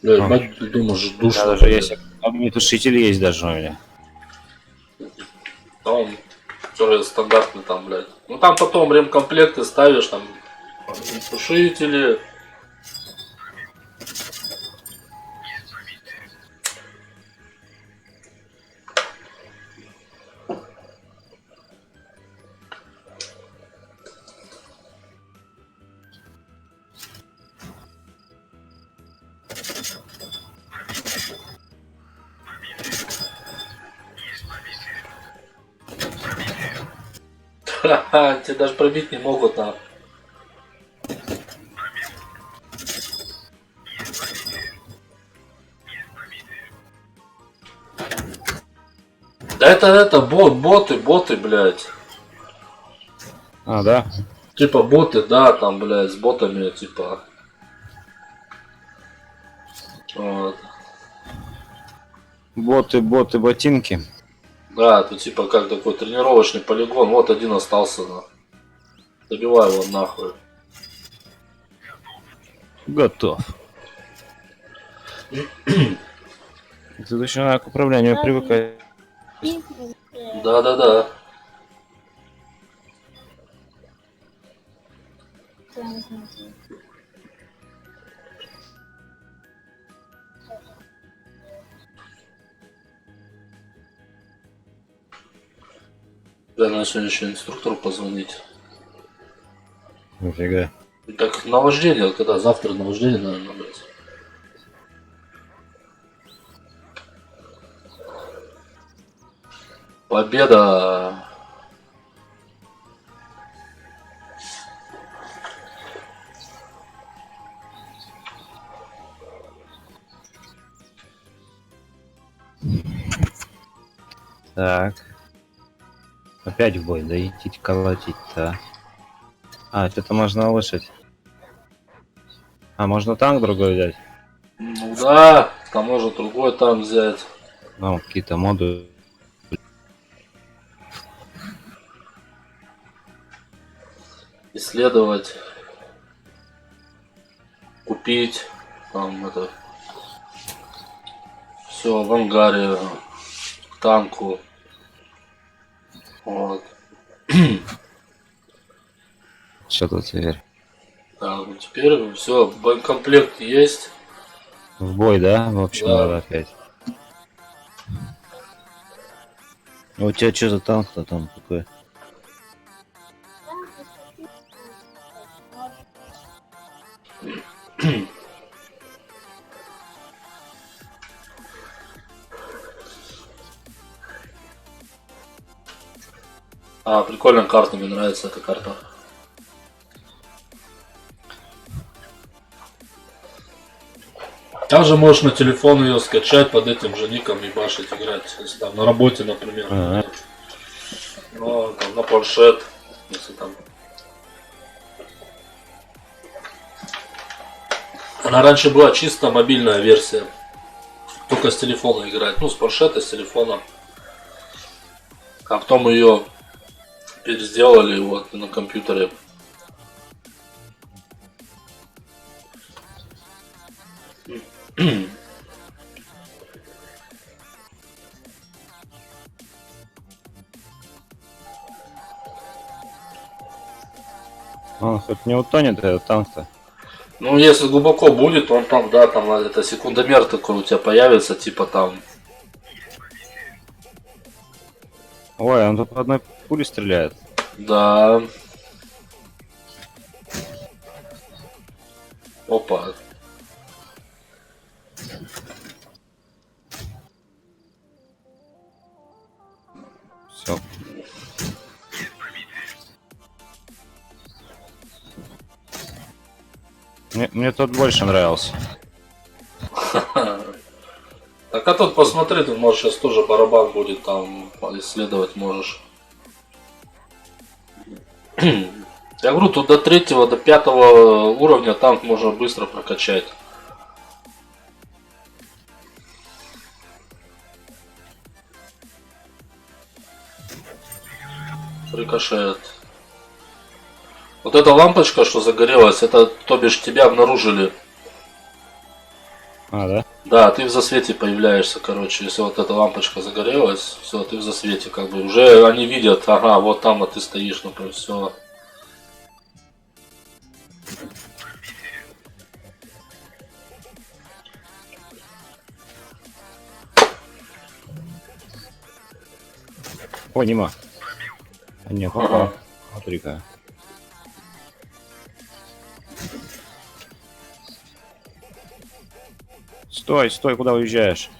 Бля, ебать, ты думаешь, Да, душно. даже есть огнетушитель есть даже у меня. Да, он тоже стандартный там, блядь. Ну там потом ремкомплекты ставишь, там тушители. Ха-ха, тебя даже пробить не могут, а. Да это боты, блядь. А, да? Типа боты, да, там, блядь, с ботами, типа. Вот. Боты, ботинки. Да, это типа как такой тренировочный полигон. Вот один остался, да. Добивай его нахуй. Готов. Тут еще надо к управлению привыкать. Да. Да, надо сегодня еще инструктору позвонить. Нифига. Так наваждение, когда завтра наваждение, наверное, брать. Победа. Так. Опять в бой, да идти колотить-то. А, что-то можно улучшить. А, можно танк другой взять? Ну да, там может другой танк взять. Ну, какие-то моды. Исследовать. Купить. Там это. Все в ангаре. К танку. Вот. Что тут теперь? Так, ну теперь все, боекомплект есть. В бой, да? В общем, Да. надо опять. А у тебя что за танк-то там такой? А, прикольная карта, мне нравится эта карта. Также можешь на телефон ее скачать, под этим же ником и башить играть. Если там на работе, например. Ага. Ну, там на планшет, если там. Она раньше была чисто мобильная версия. Только с телефона играть. Ну, с планшета, с телефона. А потом ее переделали вот на компьютере. Он хоть не утонет, этот танк-то. Ну, если глубоко будет, он там, да, там это секундомер такой у тебя появится, типа там. Ой, он тут по одной пуле стреляет. Да. Опа. Все. Мне тот больше нравился. Так, а тут посмотри, ты можешь сейчас тоже барабан будет там исследовать можешь. Я говорю, тут до 3-го, до 5-го уровня танк можно быстро прокачать. Рикошет. Вот эта лампочка, что загорелась, это, то бишь, тебя обнаружили. А, да? Да, ты в засвете появляешься, короче, если вот эта лампочка загорелась, все, ты в засвете, как бы, уже они видят, ага, вот там вот ты стоишь, например, все. О, нема. А, нет, попал. Ага. Смотри-ка. Стой, стой, куда уезжаешь?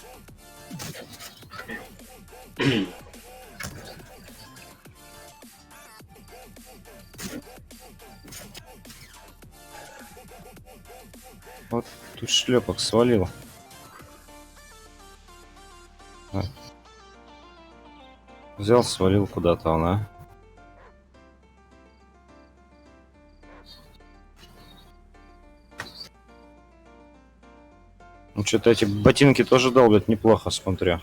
Вот тут шлепок свалил. А. Взял, свалил куда-то он, а? Ну что-то эти ботинки тоже долбят неплохо, смотрю.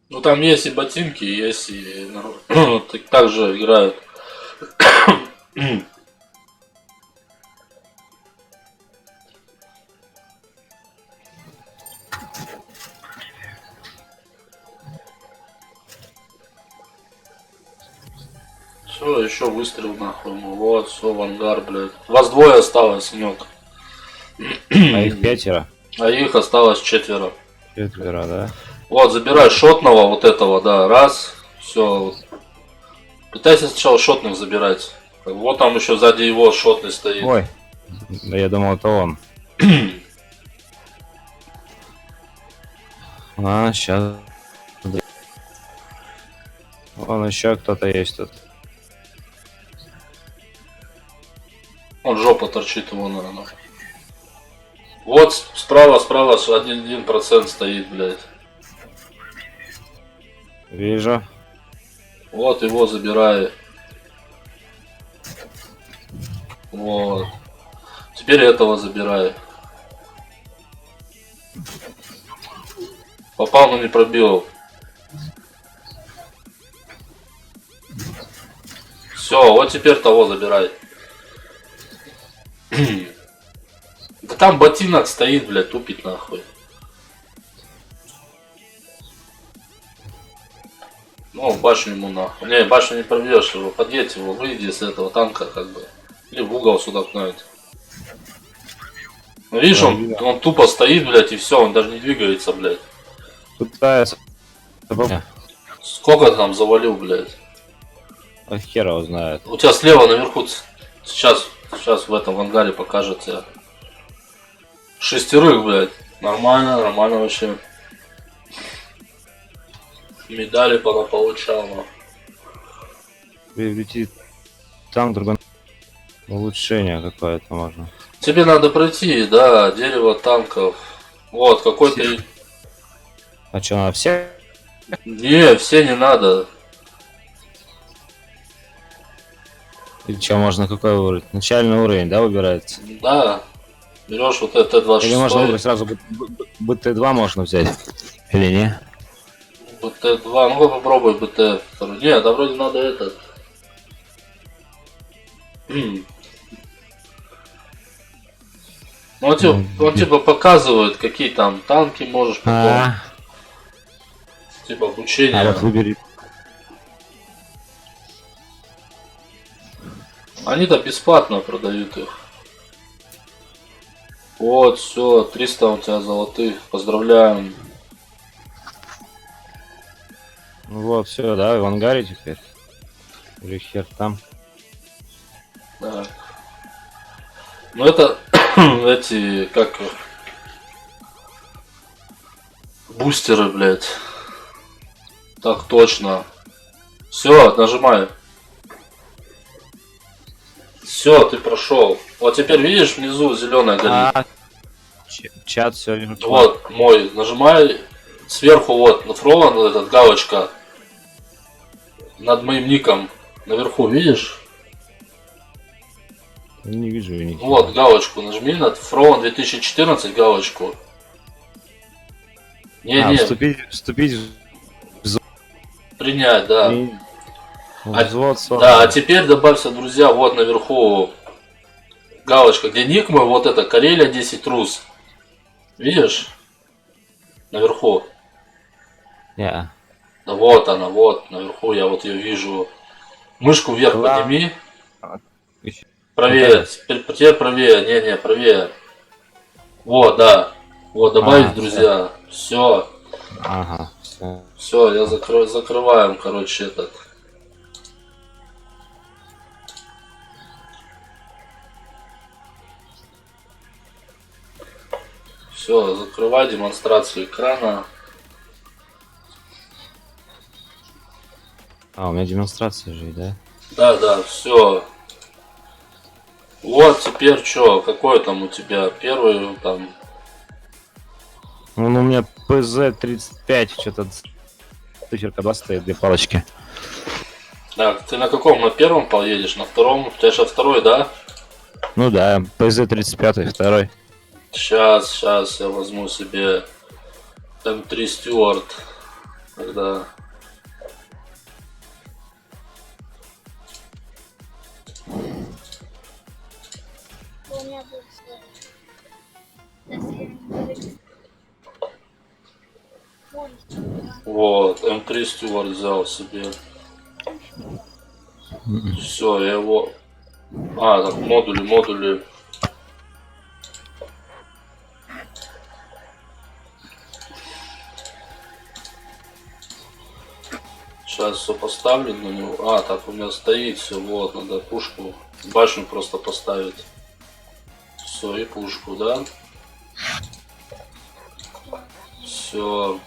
Ну там есть и ботинки, есть и так же играют. Все, еще выстрел нахуй. Ну вот, все, в ангар, блядь. Вас двое осталось, Синек. А их 5. А их осталось 4. 4, да? Вот, забирай шотного вот этого, да, раз. Все. Пытайся сначала шотных забирать. Вот там еще сзади его шотный стоит. Ой, да я думал, это он. А, сейчас. Вон еще кто-то есть тут. Он жопа торчит его, наверное. Вот справа 1% стоит, блядь. Вижу. Вот его забирай. Вот. Теперь этого забирай. Попал, но не пробил. Все, вот теперь того забирай. Да там ботинок стоит, блядь, тупит нахуй. Ну, башню ему нахуй. Не, башню не пробьешь его. Подъедь его, выйди с этого танка, как бы. Или в угол сюда пнуть. Ну, видишь, он тупо стоит, блядь, и все, он даже не двигается, блядь. Пытается. Сколько там завалил, блядь? А хер его знает. У тебя слева наверху сейчас в этом ангаре покажется. 6, блядь. Нормально, нормально вообще. Медали получал. Приобрети танк, другой. Улучшение какое-то можно. Тебе надо пройти, да, дерево танков. Вот, какой-то... А что, надо все? Не, все не надо. Или что, можно какой уровень? Начальный уровень, да, выбирается? Да. Берешь вот это Т26. Или можно выбрать сразу БТ-2 можно взять? Или не? БТ-2, ну-ка попробуй БТ. Нет, да вроде надо этот. Ну, он типа показывает, какие там танки можешь потом. Типа обучение. А вот выбери. Они-то бесплатно продают их. Вот, все, 300 у тебя золотых. Поздравляем. Ну вот, все, да, в ангаре теперь. Или хер там. Так. Ну это эти, как бустеры, блядь. Так точно. Все, нажимай. Все, ты прошел. Вот теперь видишь внизу зеленая горит. Чат все. Вот мой. Нажимай сверху вот на фролан, вот этот галочка над моим ником наверху, видишь? Не вижу ничего. Вот галочку нажми над фролан 2014 галочку. Не. Вступить в принять, да. Взвод, да, а теперь добавься, друзья, вот наверху галочка, где ник мой, вот это, Карелия 10 Рус. Видишь? Наверху. Yeah. Да вот она, вот, наверху, я вот ее вижу. Мышку вверх подними. Правее, теперь правее, не, правее. Вот, да. Вот, добавить, друзья. Все. Ага. Все, я закрываем, короче, этот. Все, закрывай демонстрацию экрана. А, у меня демонстрация же, да? Да, все. Вот, теперь что, какой там у тебя первый там? Ну, у меня ПЗ-35, что-то циферка 2 стоит, 2 палочки. Так, ты на каком? На первом поедешь, на втором? У тебя сейчас второй, да? Ну да, ПЗ-35, второй. Сейчас я возьму себе М3 Стюарт. Тогда. Вот, М3 Стюарт взял себе. Все, я его... А, так, модули. Сейчас все поставлю на него. А, так у меня стоит все, вот, надо пушку, башню просто поставить. Все, и пушку, да? Все.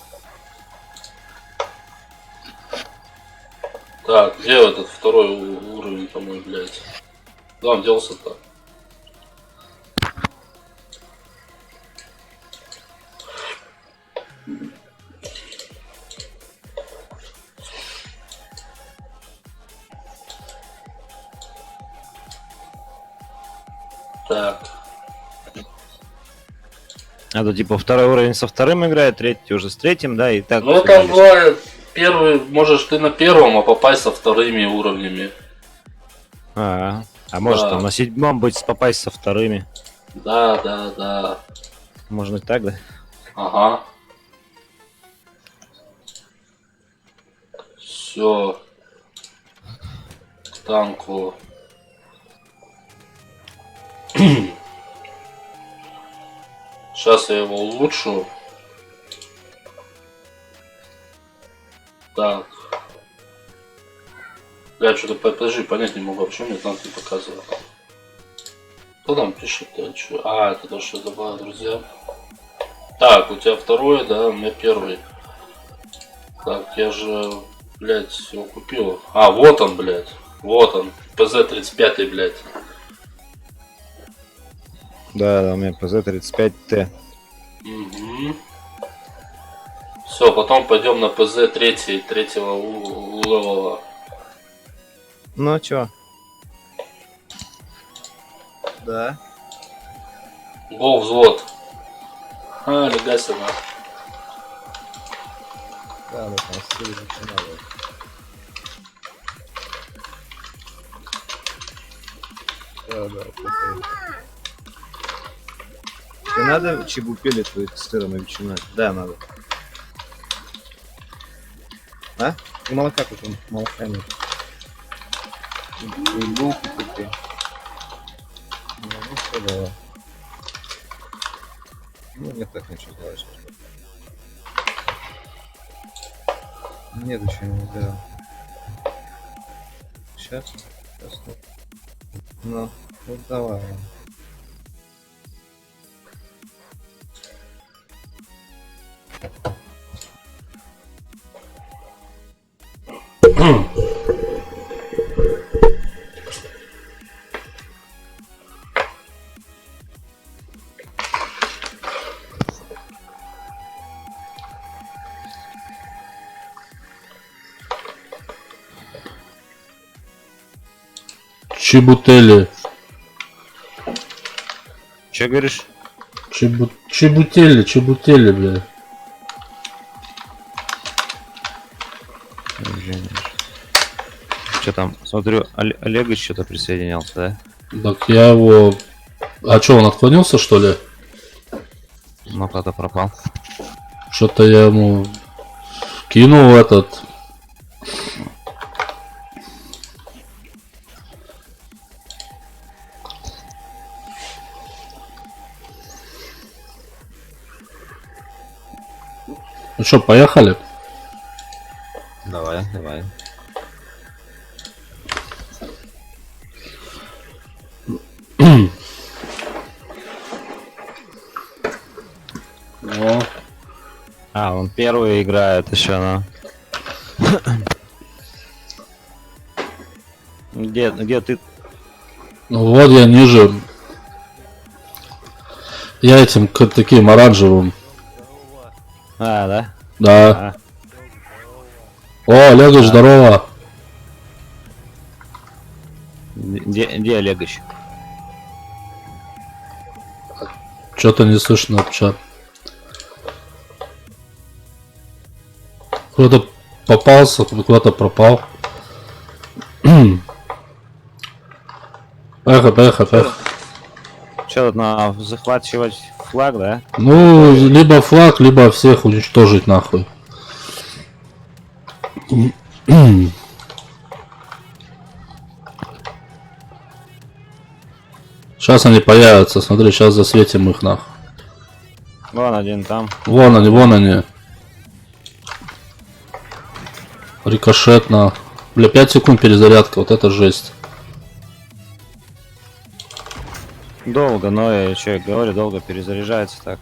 Так, где этот второй уровень-то мой, блядь? Да, он делся-то. Так. А то типа второй уровень со вторым играет, третий уже с третьим, да, и так. Ну там бывает, первый, можешь ты на первом, а попасть со вторыми уровнями. А может Да. там на седьмом быть попасть со вторыми. Да. Можно и так, да? Ага. Все. К танку. Сейчас я его улучшу. Так. Я что-то подожди, понять не могу, почему мне танк не показывает. Кто там пишет-то? Чё? А, это то, что я добавил, друзья. Так, у тебя второй, да, у меня первый. Так, я же, блядь, его купил. А, вот он, блядь. Вот он. ПЗ-35, блядь. Да, у меня ПЗ-35Т. Угу. Все, потом пойдем на ПЗ-3, третьего левела. Ну а чё? Да. Гол взвод. А, легайся на. Да, там стрелы начинали. Да. Тебе надо чебупели твои с сыром и ветчиной? Да, надо. А? И молока купим. Молока нет. И булки купи. Ну, все, давай. Ну, мне так ничего делать. Нет, еще не сделал. Сейчас. Ну, вот давай. Чебутели. Че говоришь? Чебутели, бля. Что там? Смотрю, Олегович что-то присоединялся, да? Так я его... А чё, он отклонился, что ли? Ну, куда-то пропал. Что-то я ему кинул этот... Ну что, поехали? Давай, давай. О, А, он первый играет еще, ну. Где ты? ну вот я ниже. Я этим таким оранжевым. А, да? Да. А. О, Олегович, здорово. Где Олегович? Что-то не слышно в чат. Кто-то попался, кто-то пропал. Поехали. Что тут надо захватывать флаг, да? Ну, либо флаг, либо всех уничтожить нахуй. Сейчас они появятся, смотри, сейчас засветим их нахуй. Вон один там. Вон они. Рикошет на... Бля, 5 секунд перезарядка, вот это жесть. Долго, но я что говорю, долго перезаряжается так.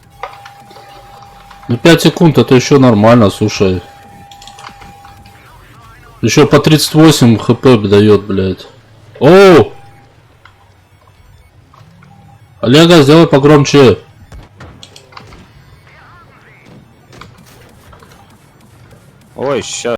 Ну 5 секунд это еще нормально, слушай. Еще по 38 хп дает, блядь. Оу! Олега, сделай погромче. Ой, сейчас.